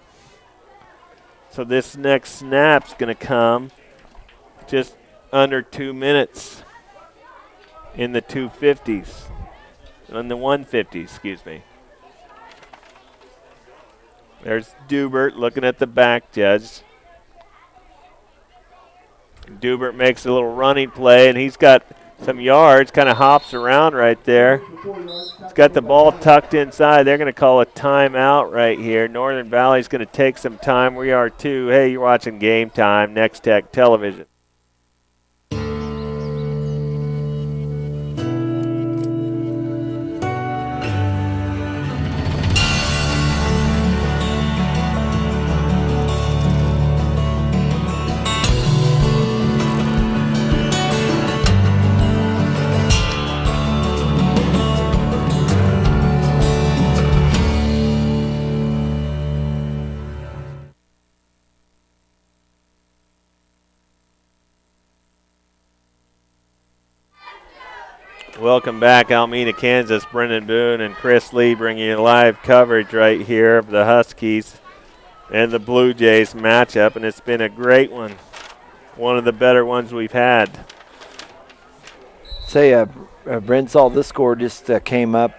So this next snap's going to come just under 2 minutes in the 250s. In the 150s, excuse me. There's Dubert looking at the back judge. Dubert makes a little running play, and he's got some yards, kind of hops around right there. He's got the ball tucked inside. They're going to call a timeout right here. Northern Valley's going to take some time. We are too. Hey, you're watching Game Time, Next Tech Television. Welcome back, Alameda, Kansas. Brendan Boone and Chris Lee bringing you live coverage right here of the Huskies and the Blue Jays matchup, and it's been a great one. One of the better ones we've had. Say, Brent saw this score just came up.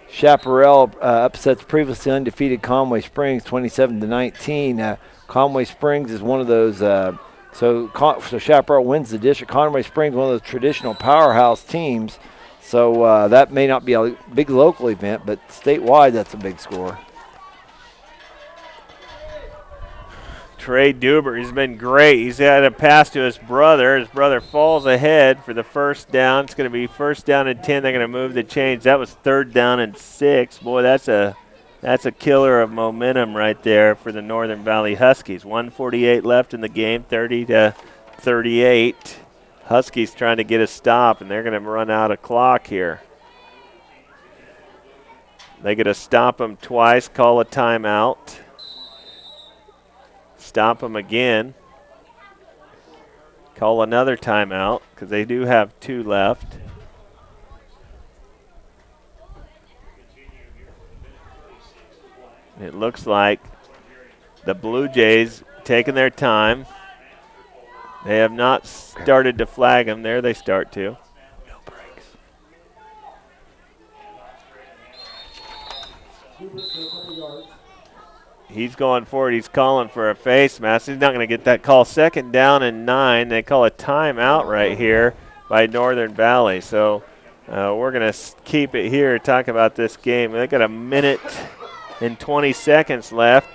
Chaparral upsets previously undefeated Conway Springs 27-19. Conway Springs is one of those. So Chaparral wins the district. Conway Springs, one of those traditional powerhouse teams. So that may not be a big local event, but statewide, that's a big score. Trey Dubert, he's been great. He's had a pass to his brother. His brother falls ahead for the first down. It's going to be first down and 10. They're going to move the chains. That was third down and 6. Boy, that's a killer of momentum right there for the Northern Valley Huskies. 1:48 left in the game, 30-38. Huskies trying to get a stop, and they're going to run out of clock here. They get to stop them twice, call a timeout. Stop them again. Call another timeout because they do have 2 left. It looks like the Blue Jays taking their time. They have not started to flag them. There they start to. No breaks. He's going forward. He's calling for a face mask. He's not going to get that call. Second down and 9. They call a timeout right here by Northern Valley. So we're going to keep it here, talk about this game. They got a minute and 20 seconds left.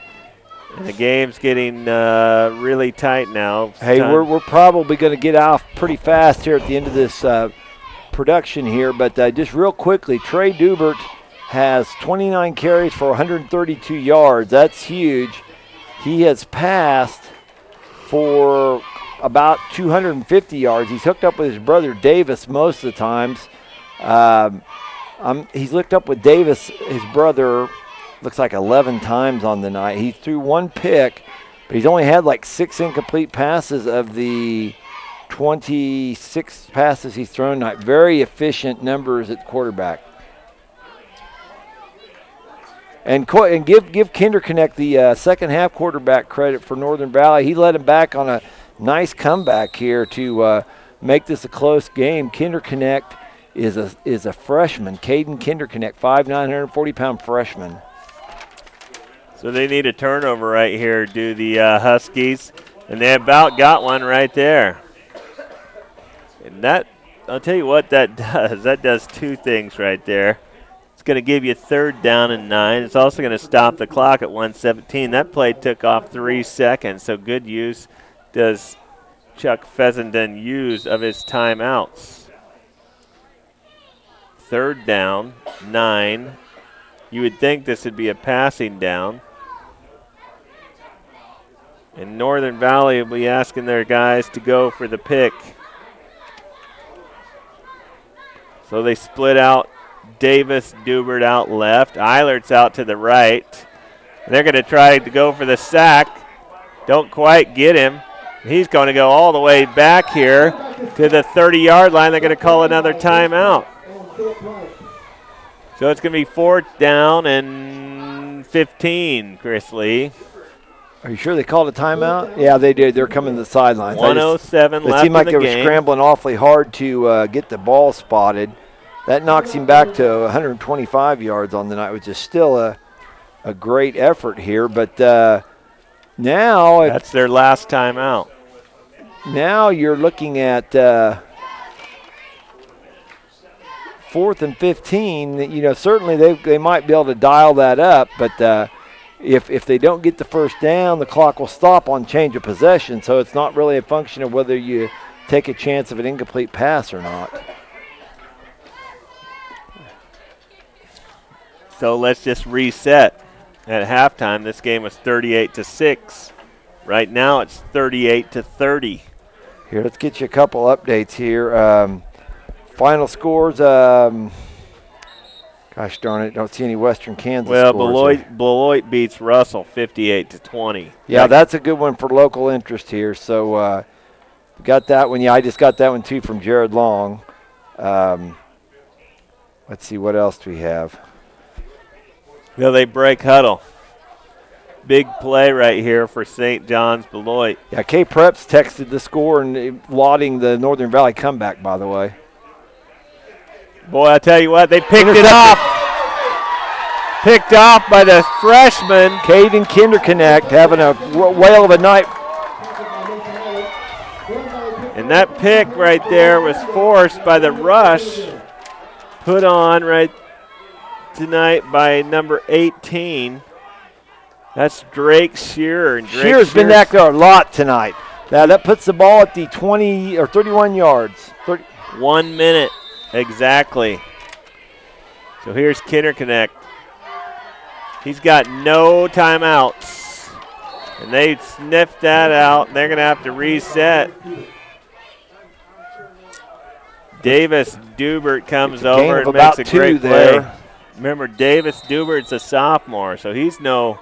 And the game's getting really tight now. Hey, we're probably going to get off pretty fast here at the end of this production here. But just real quickly, Trey Dubert has 29 carries for 132 yards. That's huge. He has passed for about 250 yards. He's hooked up with his brother Davis most of the times. He's hooked up with Davis, his brother, looks like 11 times on the night. He threw 1 pick, but he's only had like 6 incomplete passes of the 26 passes he's thrown tonight. Very efficient numbers at quarterback. And give Kinderknecht the second half quarterback credit for Northern Valley. He led him back on a nice comeback here to make this a close game. Kinderknecht is a freshman. Caden Kinderknecht, 5'9", 140-pound freshman. So they need a turnover right here, do the Huskies. And they about got one right there. And that I'll tell you what that does. That does two things right there. It's going to give you 3rd down and 9. It's also going to stop the clock at 1:17. That play took off 3 seconds, so good use does Chuck Fessenden use of his timeouts. 3rd down, 9. You would think this would be a passing down. And Northern Valley will be asking their guys to go for the pick. So they split out. Davis, Dubert out left. Eilert's out to the right. And they're going to try to go for the sack. Don't quite get him. He's going to go all the way back here to the 30-yard line. They're going to call another timeout. So it's going to be 4th down and 15, Chris Lee. Are you sure they called a timeout? Yeah, they did. They're coming to the sidelines. 1:07 left It seemed like in the they game. were scrambling awfully hard to get the ball spotted. That knocks him back to 125 yards on the night, which is still a great effort here. But now that's their last timeout. Now you're looking at 4th and 15. You know, certainly they might be able to dial that up, but if they don't get the first down, the clock will stop on change of possession. So it's not really a function of whether you take a chance of an incomplete pass or not. So let's just reset. At halftime, this game was 38-6. Right now, it's 38-30. Here, let's get you a couple updates here. Final scores. Gosh darn it! Don't see any Western Kansas. Well, scores Beloit beats Russell 58-20. Yeah, that's a good one for local interest here. So got that one. Yeah, I just got that one too from Jared Long. Let's see, what else do we have? Well, they break huddle. Big play right here for St. John's Beloit. Yeah, K Preps texted the score and lauding the Northern Valley comeback, by the way. Boy, I tell you what, they picked it off. Picked off by the freshman. Caden Kinderconnect having a whale of a night. And that pick right there was forced by the rush put on right tonight by number 18. That's Drake Shearer. And Shearer's been back there a lot tonight. Now that puts the ball at the 20 or 31 yards. 1 minute exactly. So here's Kinderconnect. He's got no timeouts. And they sniffed that out. And they're going to have to reset. Davis Dubert comes over and makes a great play. Remember, Davis Dubert's a sophomore, so he's no,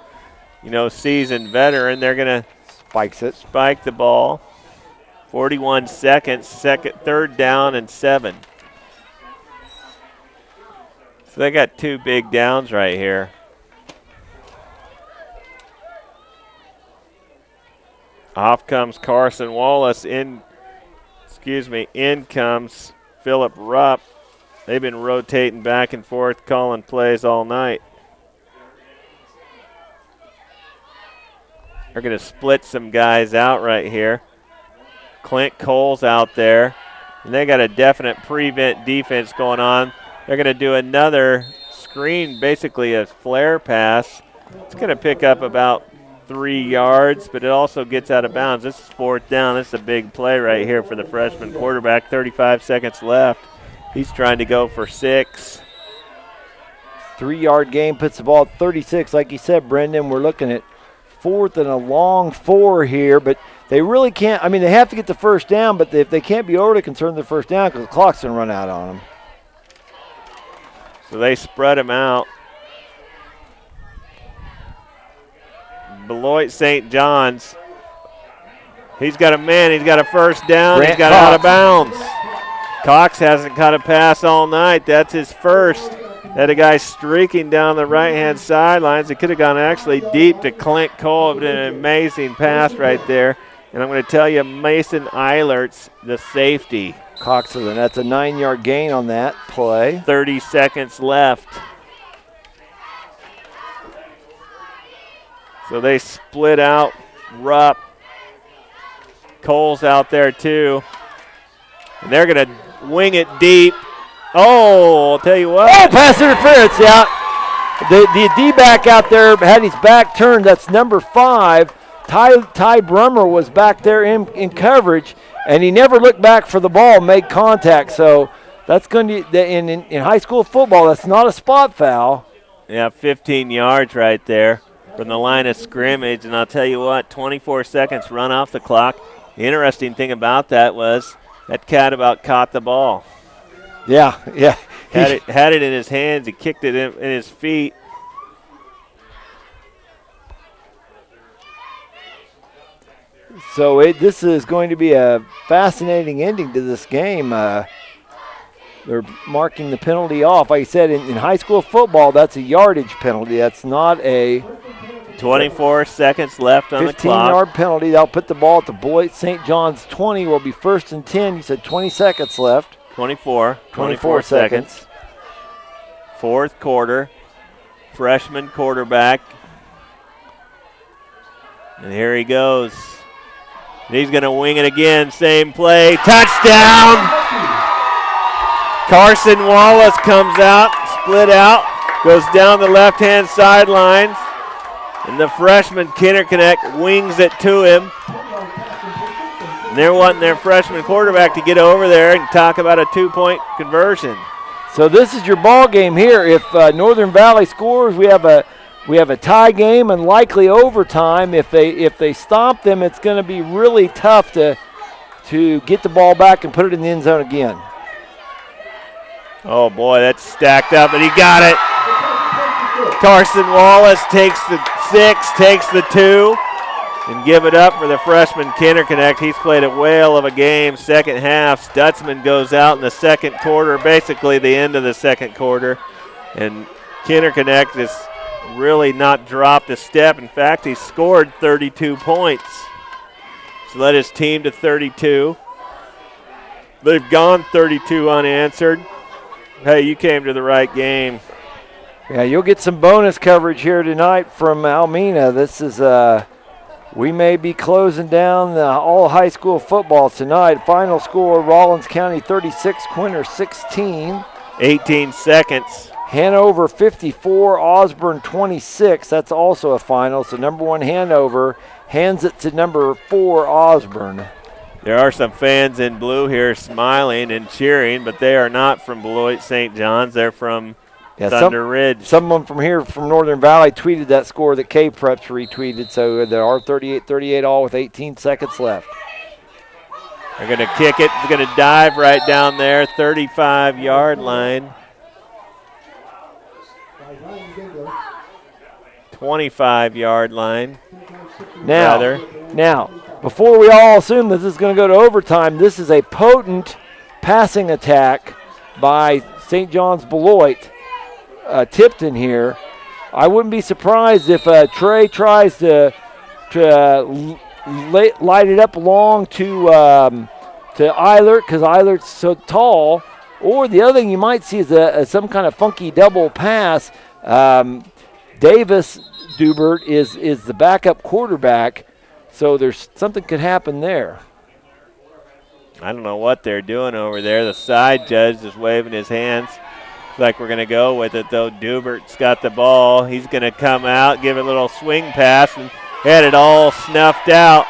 seasoned veteran. They're going to spike the ball. 41 seconds, 3rd down and 7. So they got 2 big downs right here. Off comes Carson Wallace. In comes Philip Rupp. They've been rotating back and forth, calling plays all night. They're going to split some guys out right here. Clint Cole's out there. And they got a definite prevent defense going on. They're going to do another screen, basically a flare pass. It's going to pick up about 3 yards, but it also gets out of bounds. This is 4th down. This is a big play right here for the freshman quarterback. 35 seconds left. He's trying to go for 6. 3-yard gain puts the ball at 36. Like you said, Brendan, we're looking at 4th and a long 4 here, but they really can't. I mean, they have to get the first down, but they can't be overly concerned with the first down because the clock's going to run out on them. So they spread him out. Beloit St. John's. He's got a man. He's got a first down. He's got out of bounds. Cox hasn't caught a pass all night. That's his first. Had a guy streaking down the right-hand sidelines. It could have gone actually deep to Clint Cole. It an amazing pass right there. And I'm going to tell you, Mason Eilert's the safety. Cox, that's a 9-yard gain on that play. 30 seconds left. So they split out. Rupp. Cole's out there too. And they're going to wing it deep. Oh, I'll tell you what. Oh, pass interference, yeah. The D-back out there had his back turned. That's number 5. Ty Brummer was back there in coverage, and he never looked back for the ball, made contact. So that's going to be, in high school football, that's not a spot foul. Yeah, 15 yards right there from the line of scrimmage. And I'll tell you what, 24 seconds run off the clock. The interesting thing about that was that cat about caught the ball. Yeah. Had it in his hands. He kicked it in his feet. So this is going to be a fascinating ending to this game. They're marking the penalty off. Like I said, in high school football, that's a yardage penalty. That's not a 24 seconds left on the clock. 15-yard penalty. They'll put the ball at the Beloit St. John's 20. Will be 1st and 10. You said 20 seconds left. 24 seconds. Fourth quarter. Freshman quarterback. And here he goes. And he's going to wing it again. Same play. Touchdown! Carson Wallace comes out, split out, goes down the left-hand sidelines. And the freshman Kinderconnect wings it to him. And they're wanting their freshman quarterback to get over there and talk about a 2-point conversion. So this is your ball game here. If Northern Valley scores, we have a tie game and likely overtime. If they stop them, it's going to be really tough to get the ball back and put it in the end zone again. Oh boy, that's stacked up, and he got it. Carson Wallace takes the 6, takes the 2, and give it up for the freshman Kinderconnect. He's played a whale of a game. Second half, Stutzman goes out in the second quarter, basically the end of the second quarter, and Kinderconnect has really not dropped a step. In fact, he scored 32 points. So led his team to 32. They've gone 32 unanswered. Hey, you came to the right game. Yeah, you'll get some bonus coverage here tonight from Almena. This is we may be closing down all high school football tonight. Final score, Rawlins County 36, Quinter 16. 18 seconds. Hanover 54, Osborne 26. That's also a final. So number 1 Hanover hands it to number 4 Osborne. There are some fans in blue here smiling and cheering, but they are not from Beloit St. John's. They're from Thunder Ridge. Someone from here from Northern Valley tweeted that score that K-Preps retweeted, so there are 38-38 all with 18 seconds left. They're going to kick it. They're going to dive right down there, 35-yard line. 25-yard line. Now, before we all assume that this is going to go to overtime, this is a potent passing attack by St. John's Beloit. Tipton here. I wouldn't be surprised if Trey tries to light it up long to Eilert, because Eilert's so tall. Or the other thing you might see is some kind of funky double pass. Davis Dubert is the backup quarterback, so there's something could happen there. I don't know what they're doing over there. The side judge is waving his hands. Looks like we're going to go with it, though. Dubert's got the ball. He's going to come out, give it a little swing pass, and had it all snuffed out.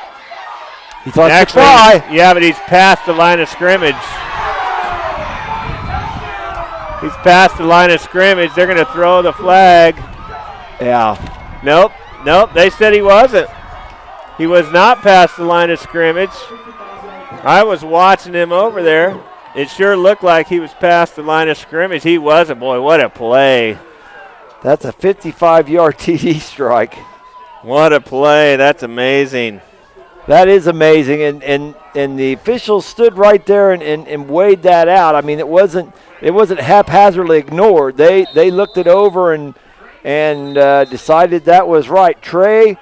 He thought to try. Yeah, but he's past the line of scrimmage. He's past the line of scrimmage. They're going to throw the flag. Yeah. Nope. They said he wasn't. He was not past the line of scrimmage. I was watching him over there. It sure looked like he was past the line of scrimmage. He wasn't. Boy, what a play. That's a 55-yard TD strike. What a play. That's amazing. That is amazing. And the officials stood right there and weighed that out. I mean, it wasn't haphazardly ignored. They looked it over and decided that was right. Trey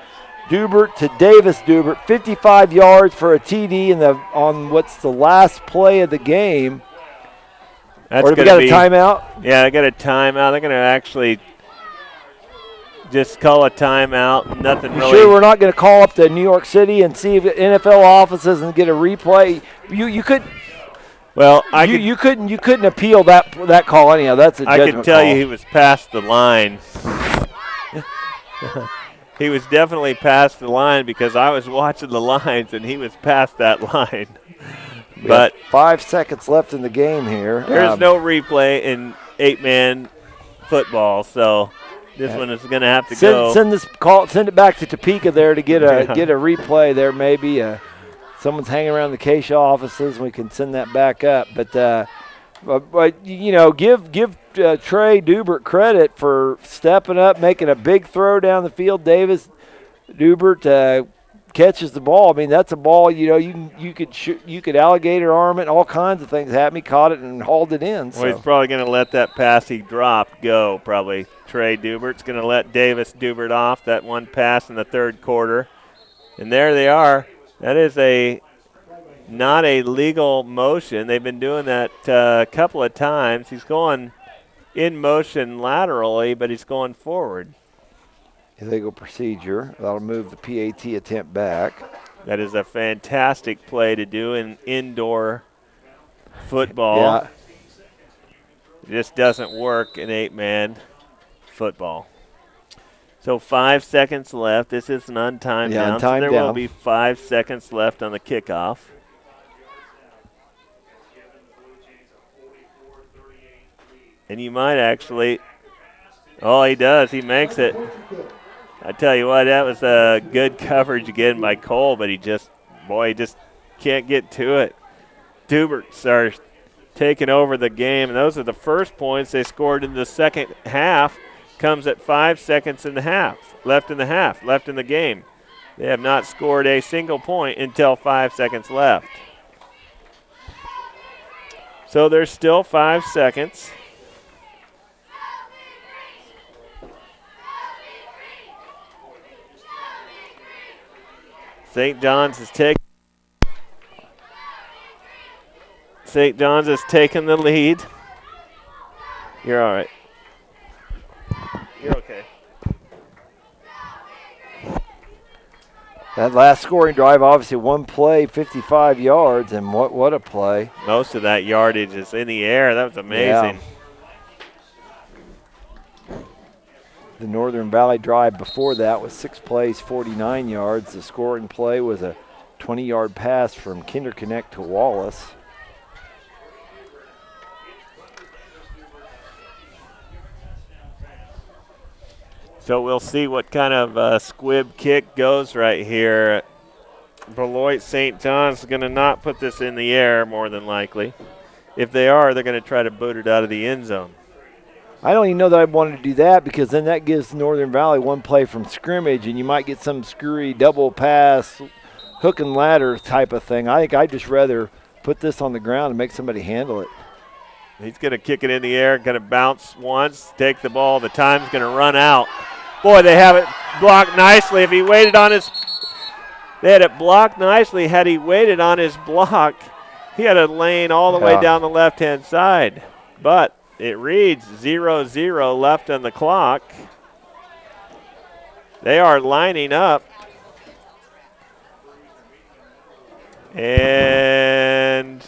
Dubert to Davis Dubert, 55 yards for a TD on what's the last play of the game. That's or do we got a timeout? Yeah, they got a timeout. They're going to actually just call a timeout. Nothing really. Sure, we're not going to call up to New York City and see if NFL offices and get a replay. You could. Well, you couldn't appeal that call anyhow. That's a judgment I can tell call. you he was past the line. He was definitely past the line because I was watching the lines and he was past that line. But 5 seconds left in the game here. There's no replay in 8-man football, so this one is going to have to go. Send it back to Topeka there to get a replay there. Maybe someone's hanging around the Keisha offices, and we can send that back up. But give Trey Dubert credit for stepping up, making a big throw down the field. Davis Dubert catches the ball. I mean, that's a ball. You could alligator arm it. All kinds of things happen. He caught it and hauled it in. Well, he's probably going to let that pass he dropped go. Probably Trey Dubert's going to let Davis Dubert off that one pass in the third quarter, and there they are. That is not a legal motion. They've been doing that a couple of times. He's going in motion laterally, but he's going forward. Illegal procedure. That'll move the PAT attempt back. That is a fantastic play to do in indoor football. Yeah. It just doesn't work in 8-man football. So 5 seconds left. This is an untimed down. So there will be 5 seconds left on the kickoff. And you might actually, he does. He makes it. I tell you what, that was a good coverage again by Cole, but he just can't get to it. Duberts are taking over the game, and those are the first points they scored in the second half. Comes at 5 seconds and a half left in the game. They have not scored a single point until 5 seconds left. So there's still 5 seconds. St. John's has taken the lead. You're all right. You're okay. That last scoring drive, obviously one play, 55 yards, and what a play. Most of that yardage is in the air. That was amazing. Yeah. The Northern Valley drive before that was 6 plays, 49 yards. The scoring play was a 20-yard pass from Kinderconnect to Wallace. So we'll see what kind of squib kick goes right here. Beloit St. John's going to not put this in the air more than likely. If they are, they're going to try to boot it out of the end zone. I don't even know that I'd want to do that because then that gives Northern Valley one play from scrimmage and you might get some screwy double pass, hook and ladder type of thing. I think I'd just rather put this on the ground and make somebody handle it. He's going to kick it in the air, going to bounce once, take the ball. The time's going to run out. Boy, they have it blocked nicely. If he waited on his – they had it blocked nicely. Had he waited on his block, he had a lane all the way down the left-hand side. But it reads 0-0 left on the clock. They are lining up. And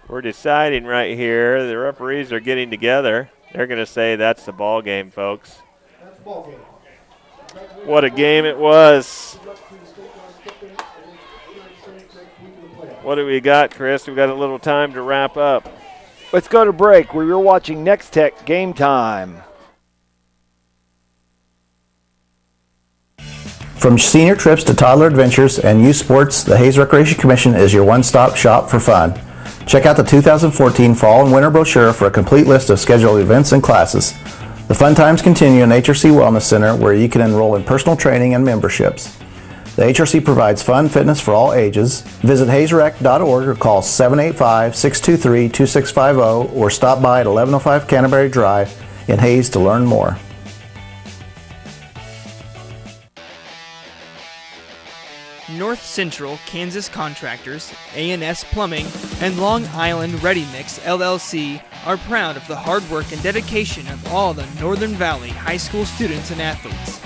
we're deciding right here. The referees are getting together. They're going to say that's the ball game, folks. That's the ball game. What a game it was. What do we got, Chris? We've got a little time to wrap up. Let's go to break where you're watching Next Tech Game Time. From senior trips to toddler adventures and youth sports, the Hayes Recreation Commission is your one-stop shop for fun. Check out the 2014 Fall and Winter brochure for a complete list of scheduled events and classes. The fun times continue in HRC Wellness Center, where you can enroll in personal training and memberships. The HRC provides fun fitness for all ages. Visit hazerec.org or call 785-623-2650 or stop by at 1105 Canterbury Drive in Hayes to learn more. North Central Kansas Contractors, A&S Plumbing, and Long Island Ready Mix LLC are proud of the hard work and dedication of all the Northern Valley high school students and athletes.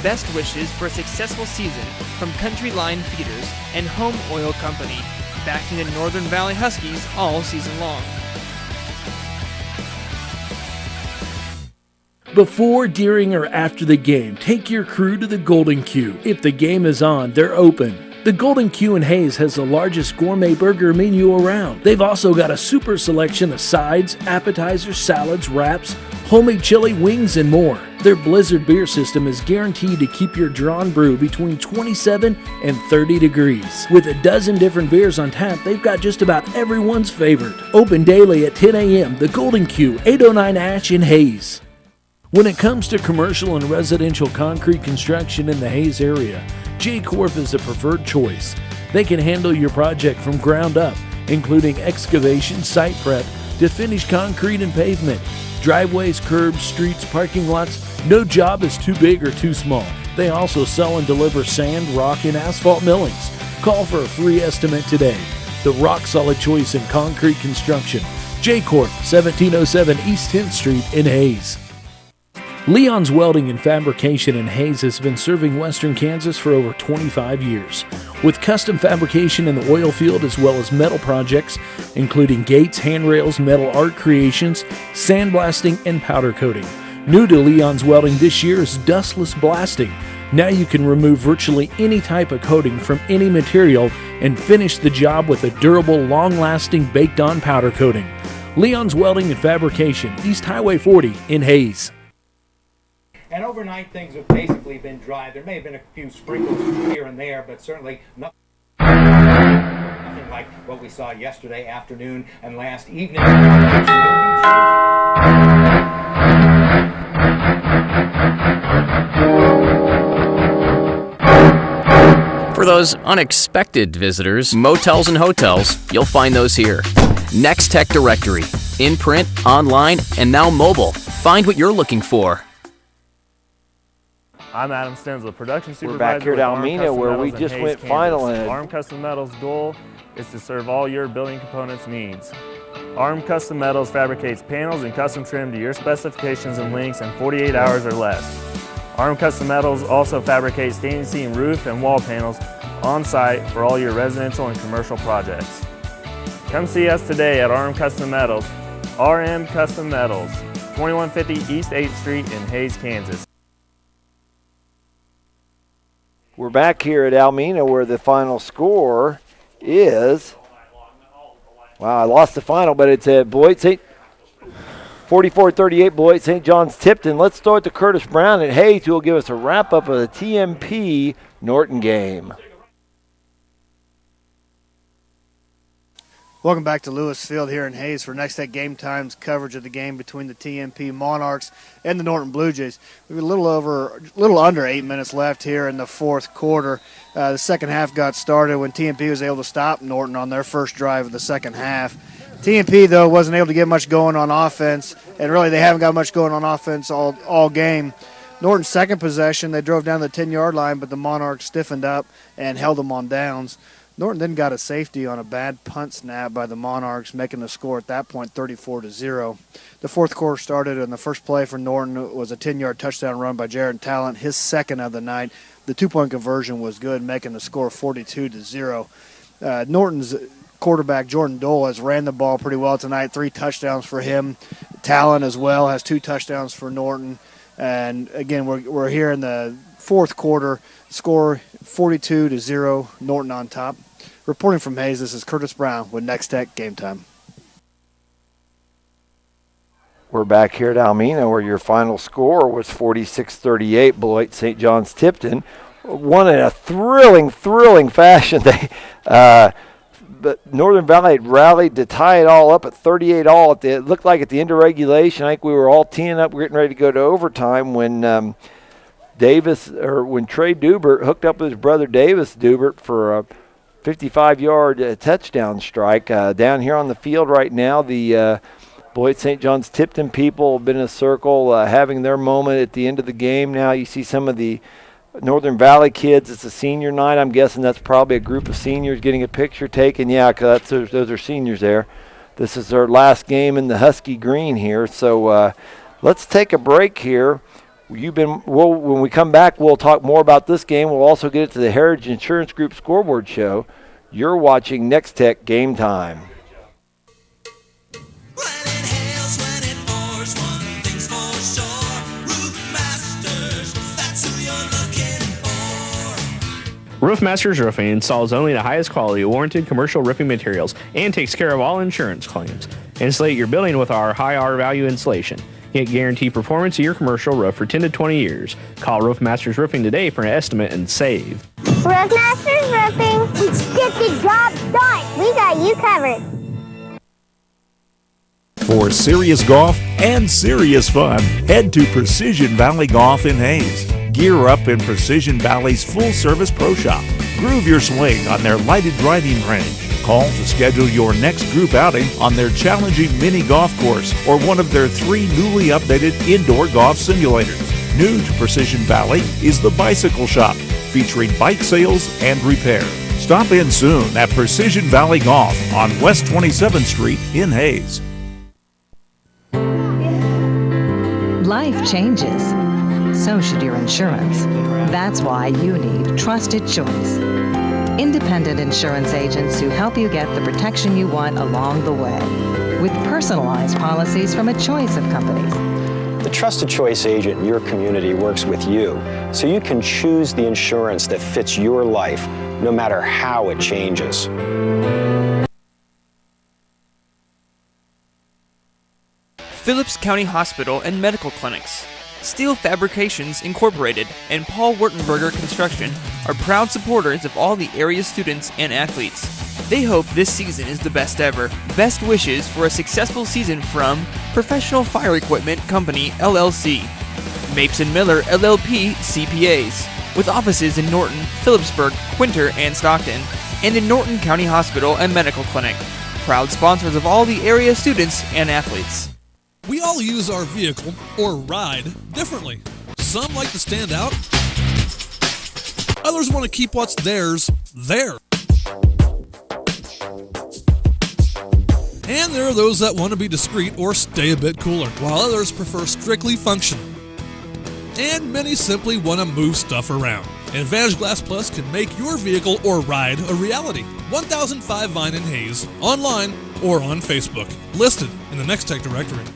best wishes for a successful season from Country Line Feeders and Home Oil Company, backing the Northern Valley Huskies all season long. Before, during, or after the game, take your crew to the Golden Q. If the game is on, they're open. The Golden Q in Hayes has the largest gourmet burger menu around. They've also got a super selection of sides, appetizers, salads, wraps, homemade chili, wings, and more. Their Blizzard beer system is guaranteed to keep your drawn brew between 27 and 30 degrees. With a dozen different beers on tap, they've got just about everyone's favorite. Open daily at 10 a.m. The Golden Q, 809 Ash in Hayes. When it comes to commercial and residential concrete construction in the Hayes area, J-Corp is the preferred choice. They can handle your project from ground up, including excavation, site prep, to finished concrete and pavement, driveways, curbs, streets, parking lots. No job is too big or too small. They also sell and deliver sand, rock, and asphalt millings. Call for a free estimate today. The rock-solid choice in concrete construction. J-Corp, 1707 East 10th Street in Hayes. Leon's Welding and Fabrication in Hayes has been serving Western Kansas for over 25 years. With custom fabrication in the oil field as well as metal projects, including gates, handrails, metal art creations, sandblasting, and powder coating. New to Leon's Welding this year is dustless blasting. Now you can remove virtually any type of coating from any material and finish the job with a durable, long-lasting, baked-on powder coating. Leon's Welding and Fabrication, East Highway 40 in Hayes. And overnight, things have basically been dry. There may have been a few sprinkles here and there, but certainly nothing like what we saw yesterday afternoon and last evening. For those unexpected visitors, motels and hotels, you'll find those here. Next Tech Directory, in print, online, and now mobile. Find what you're looking for. I'm Adam Stensel, production supervisor. We're back here at Almena where we just went final. Arm Custom Metals' goal is to serve all your building components needs. Arm Custom Metals fabricates panels and custom trim to your specifications and lengths in 48 hours or less. Arm Custom Metals also fabricates standing seam roof and wall panels on site for all your residential and commercial projects. Come see us today at Arm Custom Metals, RM Custom Metals, 2150 East 8th Street in Hayes, Kansas. We're back here at Almena where the final score is, wow, I lost the final, but it's at 44-38 Beloit St. John's Tipton. Let's start to Curtis Brown at Hayes, who will give us a wrap-up of the TMP Norton game. Welcome back to Lewis Field here in Hayes for Next Tech Game Time's coverage of the game between the TMP Monarchs and the Norton Blujays. We have a little under 8 minutes left here in the fourth quarter. The second half got started when TMP was able to stop Norton on their first drive of the second half. TMP, though, wasn't able to get much going on offense, and really they haven't got much going on offense all game. Norton's second possession, they drove down the 10-yard line, but the Monarchs stiffened up and held them on downs. Norton then got a safety on a bad punt snap by the Monarchs, making the score at that point 34-0. The fourth quarter started, and the first play for Norton was a 10-yard touchdown run by Jared Talent, his second of the night. The two-point conversion was good, making the score 42-0. Norton's quarterback, Jordan Dole, has ran the ball pretty well tonight, 3 touchdowns for him. Talent as well has 2 touchdowns for Norton. And, again, we're here in the fourth quarter, score 42-0, Norton on top. Reporting from Hayes, this is Curtis Brown with Next Tech Game Time. We're back here at Almena where your final score was 46-38 Beloit St. John's Tipton. Won in a thrilling fashion. But Northern Valley had rallied to tie it all up at 38-all. It looked like at the end of regulation, I think we were all teeing up, getting ready to go to overtime when when Trey Dubert hooked up with his brother Davis Dubert for a 55-yard touchdown strike. Down here on the field right now, the Beloit St. John's Tipton people have been in a circle having their moment at the end of the game. Now you see some of the Northern Valley kids. It's a senior night. I'm guessing that's probably a group of seniors getting a picture taken. Yeah, because those are seniors there. This is their last game in the Husky green here. So let's take a break here. When we come back, we'll talk more about this game. We'll also get it to the Heritage Insurance Group scoreboard show. You're watching Next Tech Game Time. Roof Masters Roofing installs only the highest quality warranted commercial roofing materials and takes care of all insurance claims. Insulate your building with our high R value insulation. Get guaranteed performance of your commercial roof for 10 to 20 years. Call Roof Masters Roofing today for an estimate and save. Roof Masters Roofing, let's get the job done. We got you covered. For serious golf and serious fun, head to Precision Valley Golf in Hayes. Gear up in Precision Valley's full-service pro shop. Groove your swing on their lighted driving range. Call to schedule your next group outing on their challenging mini golf course or one of their 3 newly updated indoor golf simulators. New to Precision Valley is the Bicycle Shop, featuring bike sales and repair. Stop in soon at Precision Valley Golf on West 27th Street in Hayes. Life changes. So should your insurance. That's why you need Trusted Choice. Independent insurance agents who help you get the protection you want along the way. With personalized policies from a choice of companies. The Trusted Choice agent in your community works with you, so you can choose the insurance that fits your life, no matter how it changes. Phillips County Hospital and Medical Clinics, Steel Fabrications Incorporated, and Paul Wurtenberger Construction are proud supporters of all the area students and athletes. They hope this season is the best ever. Best wishes for a successful season from Professional Fire Equipment Company, LLC, Mapes & Miller, LLP, CPAs, with offices in Norton, Phillipsburg, Quinter, and Stockton, and in Norton County Hospital and Medical Clinic. Proud sponsors of all the area students and athletes. We all use our vehicle, or ride, differently. Some like to stand out. Others want to keep what's theirs, there. And there are those that want to be discreet or stay a bit cooler, while others prefer strictly function. And many simply want to move stuff around. Advantage Glass Plus can make your vehicle or ride a reality. 1005 Vine in Hayes, online or on Facebook. Listed in the Next Tech directory.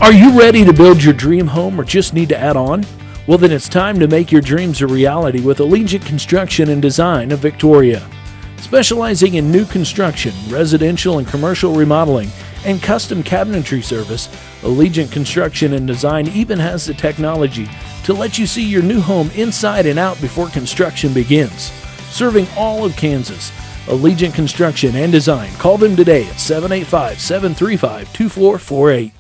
Are you ready to build your dream home or just need to add on? Well, then it's time to make your dreams a reality with Allegiant Construction and Design of Victoria. Specializing in new construction, residential and commercial remodeling, and custom cabinetry service, Allegiant Construction and Design even has the technology to let you see your new home inside and out before construction begins. Serving all of Kansas, Allegiant Construction and Design. Call them today at 785-735-2448.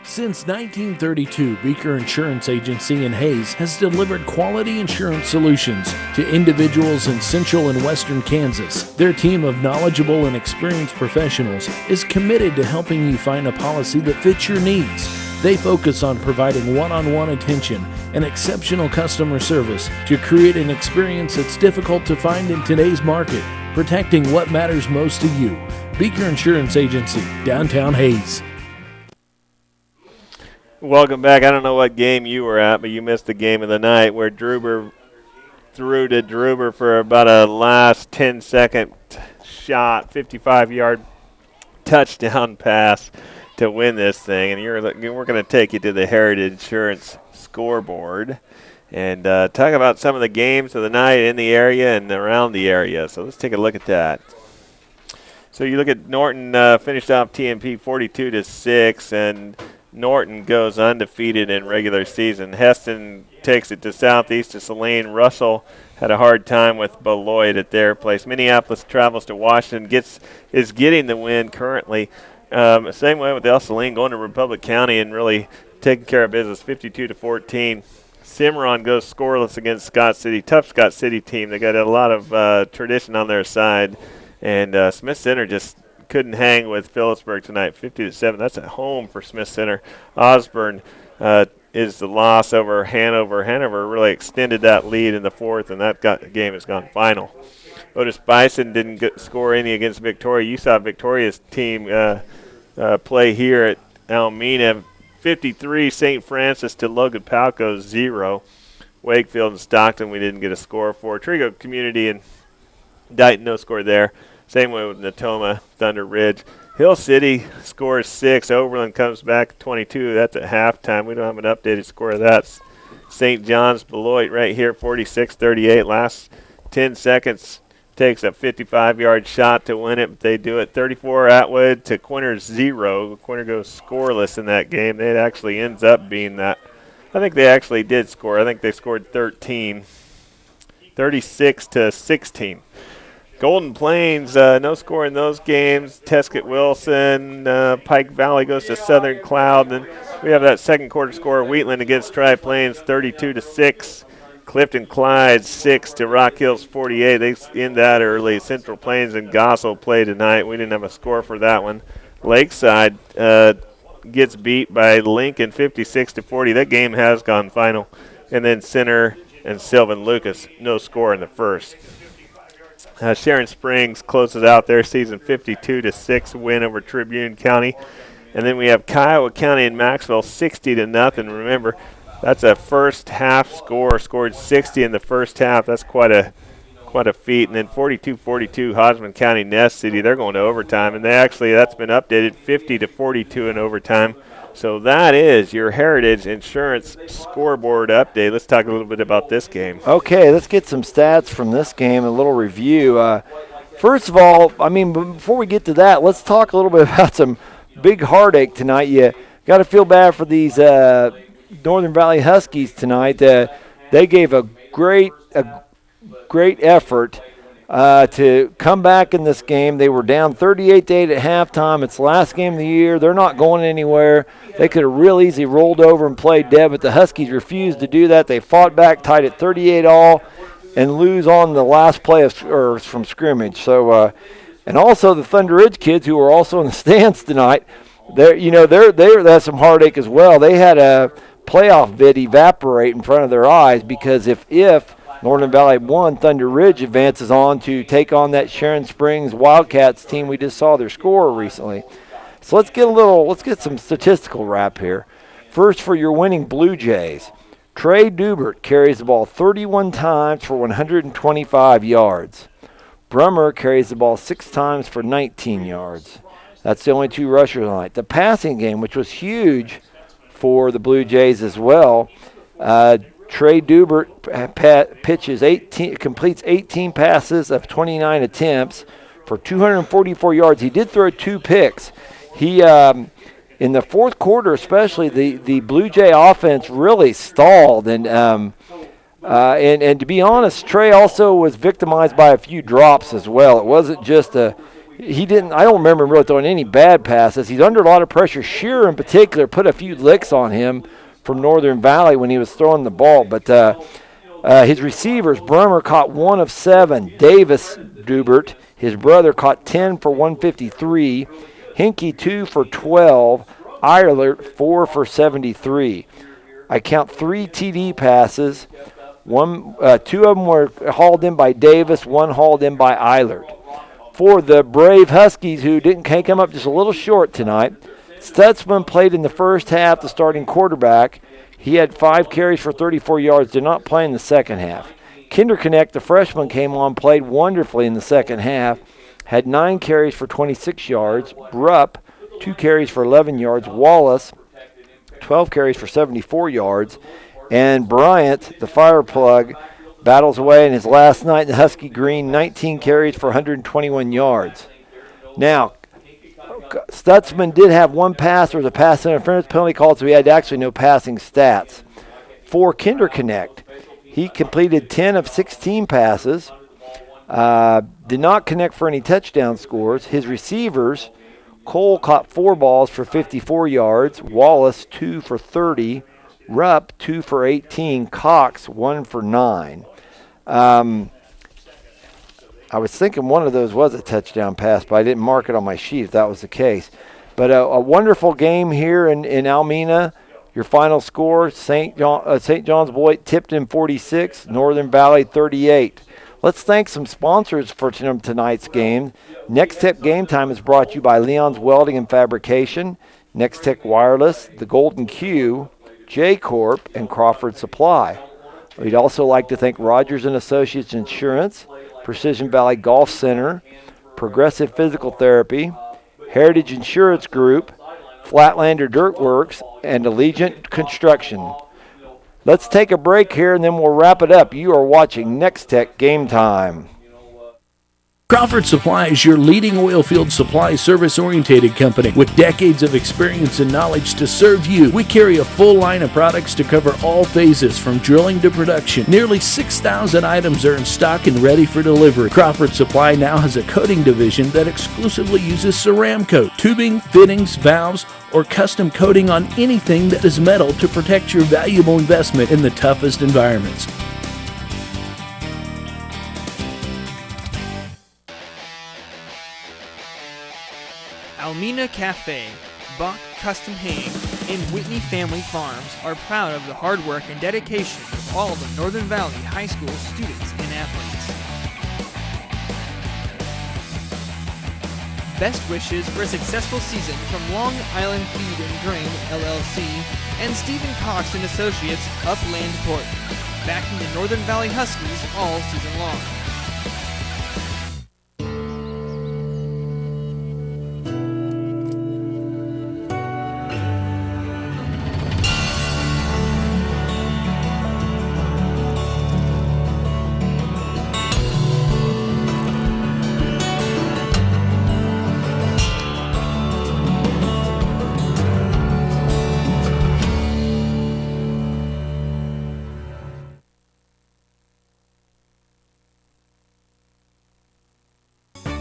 Since 1932, Beaker Insurance Agency in Hayes has delivered quality insurance solutions to individuals in central and western Kansas. Their team of knowledgeable and experienced professionals is committed to helping you find a policy that fits your needs. They focus on providing one-on-one attention and exceptional customer service to create an experience that's difficult to find in today's market, protecting what matters most to you. Beaker Insurance Agency, downtown Hayes. Welcome back. I don't know what game you were at, but you missed the game of the night where Druber threw to Druber for about a last 10-second shot, 55-yard touchdown pass to win this thing. And we're going to take you to the Heritage Insurance scoreboard and talk about some of the games of the night in the area and around the area. So let's take a look at that. So you look at Norton finished off TMP 42-6, and Norton goes undefeated in regular season. Heston takes it to Southeast to Saline. Russell had a hard time with Beloit at their place. Minneapolis travels to Washington, is getting the win currently. Same way with El Saline, going to Republic County and really taking care of business, 52-14. Cimarron goes scoreless against Scott City. Tough Scott City team. They got a lot of tradition on their side. And Smith Center just couldn't hang with Phillipsburg tonight, 50-7. That's at home for Smith Center. Osborne is the loss over Hanover. Hanover really extended that lead in the fourth, and that game has gone final. Otis Bison didn't score any against Victoria. You saw Victoria's team play here at Almena, 53, St. Francis to Logan Palco 0. Wakefield and Stockton we didn't get a score for. Trigo Community and Dighton, no score there. Same way with Natoma, Thunder Ridge. Hill City scores 6. Overland comes back 22. That's at halftime. We don't have an updated score of that. St. John's Beloit right here, 46-38. Last 10 seconds takes a 55-yard shot to win it, but they do it. 34 Atwood to Quinter 0. Quinter goes scoreless in that game. It actually ends up being that. I think they actually did score. I think they scored 13. 36-16. Golden Plains, no score in those games. Tesket Wilson, Pike Valley goes to Southern Cloud. And we have that second quarter score. Wheatland against Tri-Plains, 32-6. Clifton Clyde 6 to Rock Hills 48. They end that early. Central Plains and Gossel play tonight. We didn't have a score for that one. Lakeside gets beat by Lincoln 56-40. That game has gone final. And then Center and Sylvan Lucas, no score in the first. Sharon Springs closes out their season 52-6 win over Tribune County. And then we have Kiowa County and Maxwell 60-0. Remember, that's a first half score, scored 60 in the first half. That's quite a feat. And then 42-42 Hodgman County Ness City, they're going to overtime. And that's been updated 50-42 in overtime. So that is your Heritage Insurance scoreboard update. Let's talk a little bit about this game. Okay, let's get some stats from this game, a little review. First of all, before we get to that, let's talk a little bit about some big heartache tonight. You got to feel bad for these Northern Valley Huskies tonight. They gave a great effort to come back in this game. They were down 38-8 at halftime. It's the last game of the year. They're not going anywhere. They could have real easy rolled over and played dead, but the Huskies refused to do that. They fought back, tied at 38-all, and lose on the last play from scrimmage. So, and also the Thunder Ridge kids, who were also in the stands tonight, that's some heartache as well. They had a playoff bid evaporate in front of their eyes because if Northern Valley won, Thunder Ridge advances on to take on that Sharon Springs Wildcats team we just saw their score recently. So let's get some statistical wrap here. First, for your winning Blue Jays, Trey Dubert carries the ball 31 times for 125 yards. Brummer carries the ball 6 times for 19 yards. That's the only 2 rushers tonight. The passing game, which was huge for the Blue Jays as well, Trey Dubert completes 18 passes of 29 attempts for 244 yards. He did throw 2 picks. He in the fourth quarter, especially the Blue Jay offense really stalled, and to be honest, Trey also was victimized by a few drops as well. It wasn't just I don't remember him really throwing any bad passes. He's under a lot of pressure. Shearer in particular put a few licks on him from Northern Valley when he was throwing the ball. But his receivers, Brummer caught 1 of 7. Davis Dubert, his brother, caught 10 for 153. Hinkie 2 for 12. Eilert 4 for 73. I count 3 TD passes. 2 of them were hauled in by Davis, 1 hauled in by Eilert. For the brave Huskies, who can't come up just a little short tonight, Stutzman played in the first half, the starting quarterback. He had 5 carries for 34 yards, did not play in the second half. Kinderknecht, the freshman, came on, played wonderfully in the second half, had 9 carries for 26 yards. Rupp, 2 carries for 11 yards. Wallace, 12 carries for 74 yards. And Bryant, the fire plug, battles away in his last night in the Husky Green, 19 carries for 121 yards. Now, Stutzman did have 1 pass. There was a pass interference penalty called, so he had actually no passing stats. For Kinderknecht, he completed 10 of 16 passes, did not connect for any touchdown scores. His receivers, Cole caught 4 balls for 54 yards, Wallace 2 for 30, Rupp 2 for 18, Cox 1 for 9. I was thinking one of those was a touchdown pass, but I didn't mark it on my sheet if that was the case. But a wonderful game here in Almena. Your final score, St. John's Beloit, Tipton 46, Northern Valley 38. Let's thank some sponsors for tonight's game. Next Tech Game Time is brought to you by Leon's Welding and Fabrication. Next Tech Wireless, the Golden Q, J Corp, and Crawford Supply. We'd also like to thank Rogers & Associates Insurance, Precision Valley Golf Center, Progressive Physical Therapy, Heritage Insurance Group, Flatlander Dirt Works, and Allegiant Construction. Let's take a break here, and then we'll wrap it up. You are watching Next Tech Game Time. Crawford Supply is your leading oil field supply service-oriented company with decades of experience and knowledge to serve you. We carry a full line of products to cover all phases from drilling to production. Nearly 6,000 items are in stock and ready for delivery. Crawford Supply now has a coating division that exclusively uses Ceramcoat, tubing, fittings, valves, or custom coating on anything that is metal to protect your valuable investment in the toughest environments. Almena Cafe, Bach Custom Haying, and Whitney Family Farms are proud of the hard work and dedication of all the Northern Valley High School students and athletes. Best wishes for a successful season from Long Island Feed and Grain, LLC, and Stephen Cox and Associates, Upland Port, backing the Northern Valley Huskies all season long.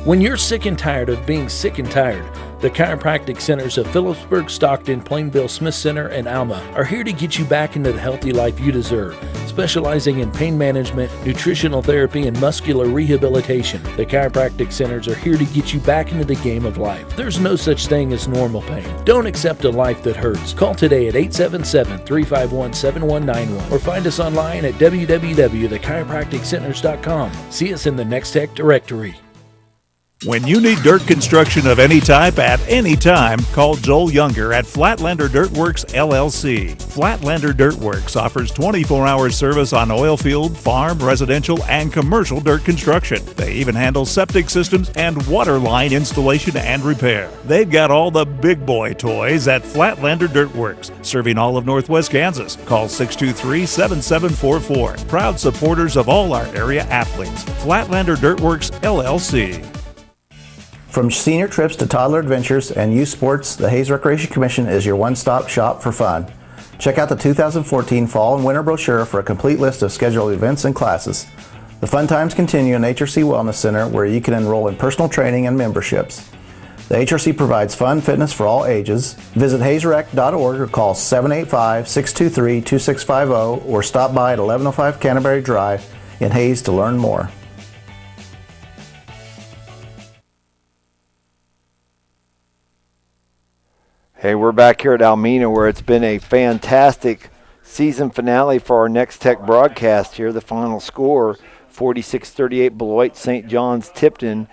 When you're sick and tired of being sick and tired, the chiropractic centers of Phillipsburg, Stockton, Plainville, Smith Center, and Alma are here to get you back into the healthy life you deserve. Specializing in pain management, nutritional therapy, and muscular rehabilitation, the chiropractic centers are here to get you back into the game of life. There's no such thing as normal pain. Don't accept a life that hurts. Call today at 877-351-7191 or find us online at www.thechiropracticcenters.com. See us in the Next Tech directory. When you need dirt construction of any type at any time, call Joel Younger at Flatlander Dirt Works, LLC. Flatlander Dirt Works offers 24-hour service on oil field, farm, residential, and commercial dirt construction. They even handle septic systems and water line installation and repair. They've got all the big boy toys at Flatlander Dirt Works, serving all of Northwest Kansas. Call 623-7744. Proud supporters of all our area athletes. Flatlander Dirt Works, LLC. From senior trips to toddler adventures and youth sports, the Hayes Recreation Commission is your one-stop shop for fun. Check out the 2014 Fall and Winter brochure for a complete list of scheduled events and classes. The fun times continue in HRC Wellness Center, where you can enroll in personal training and memberships. The HRC provides fun fitness for all ages. Visit HayesRec.org or call 785-623-2650 or stop by at 1105 Canterbury Drive in Hayes to learn more. Hey, we're back here at Almena, where it's been a fantastic season finale for our Next Tech broadcast here. The final score, 46-38 Beloit St. John's Tipton,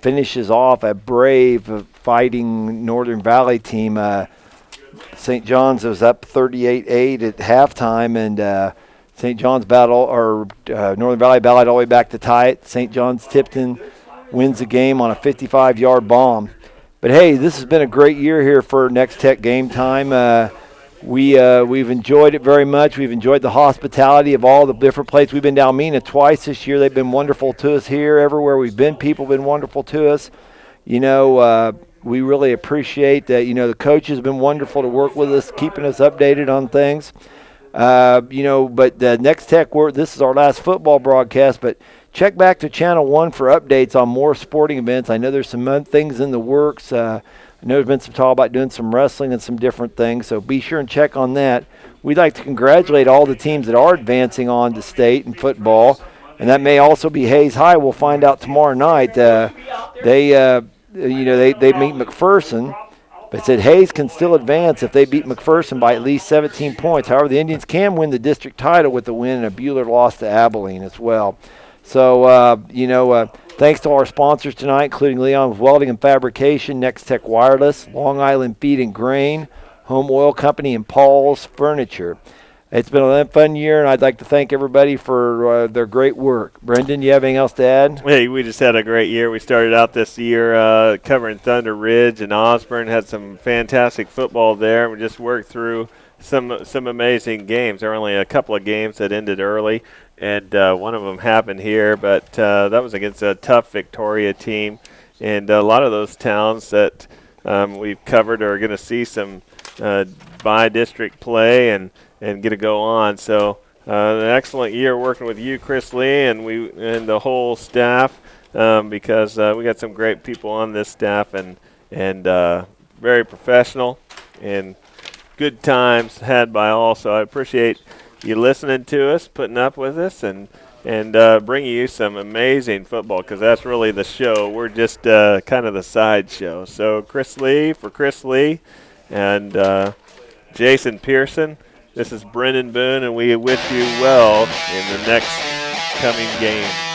finishes off a brave fighting Northern Valley team. St. John's was up 38-8 at halftime, and St. John's Northern Valley battled all the way back to tie it. St. John's Tipton wins the game on a 55-yard bomb. But hey, this has been a great year here for Next Tech Game Time. We've enjoyed it very much. We've enjoyed the hospitality of all the different places. We've been to Almena twice this year. They've been wonderful to us here. Everywhere we've been, people have been wonderful to us. You know, we really appreciate that. You know, the coaches have been wonderful to work with us, keeping us updated on things. You know, but Next Tech, this is our last football broadcast, but check back to Channel 1 for updates on more sporting events. I know there's some things in the works. I know there's been some talk about doing some wrestling and some different things, so be sure and check on that. We'd like to congratulate all the teams that are advancing on to state in football, and that may also be Hayes High. We'll find out tomorrow night. They meet McPherson, but said Hayes can still advance if they beat McPherson by at least 17 points. However, the Indians can win the district title with the win, and a Buhler loss to Abilene as well. So, thanks to our sponsors tonight, including Leon's Welding and Fabrication, Next Tech Wireless, Long Island Feed and Grain, Home Oil Company, and Paul's Furniture. It's been a fun year, and I'd like to thank everybody for their great work. Brendan, you have anything else to add? Hey, we just had a great year. We started out this year covering Thunder Ridge and Osborne, had some fantastic football there. We just worked through some amazing games. There were only a couple of games that ended early, and one of them happened here, but that was against a tough Victoria team. And a lot of those towns that we've covered are going to see some by-district play and get to go on. So an excellent year working with you, Chris Lee, and the whole staff, because we got some great people on this staff and very professional and good times had by all. So I appreciate you listening to us, putting up with us, and bringing you some amazing football, because that's really the show. We're just kind of the sideshow. So Chris Lee for Chris Lee and Jason Pearson. This is Brendan Boone, and we wish you well in the next coming game.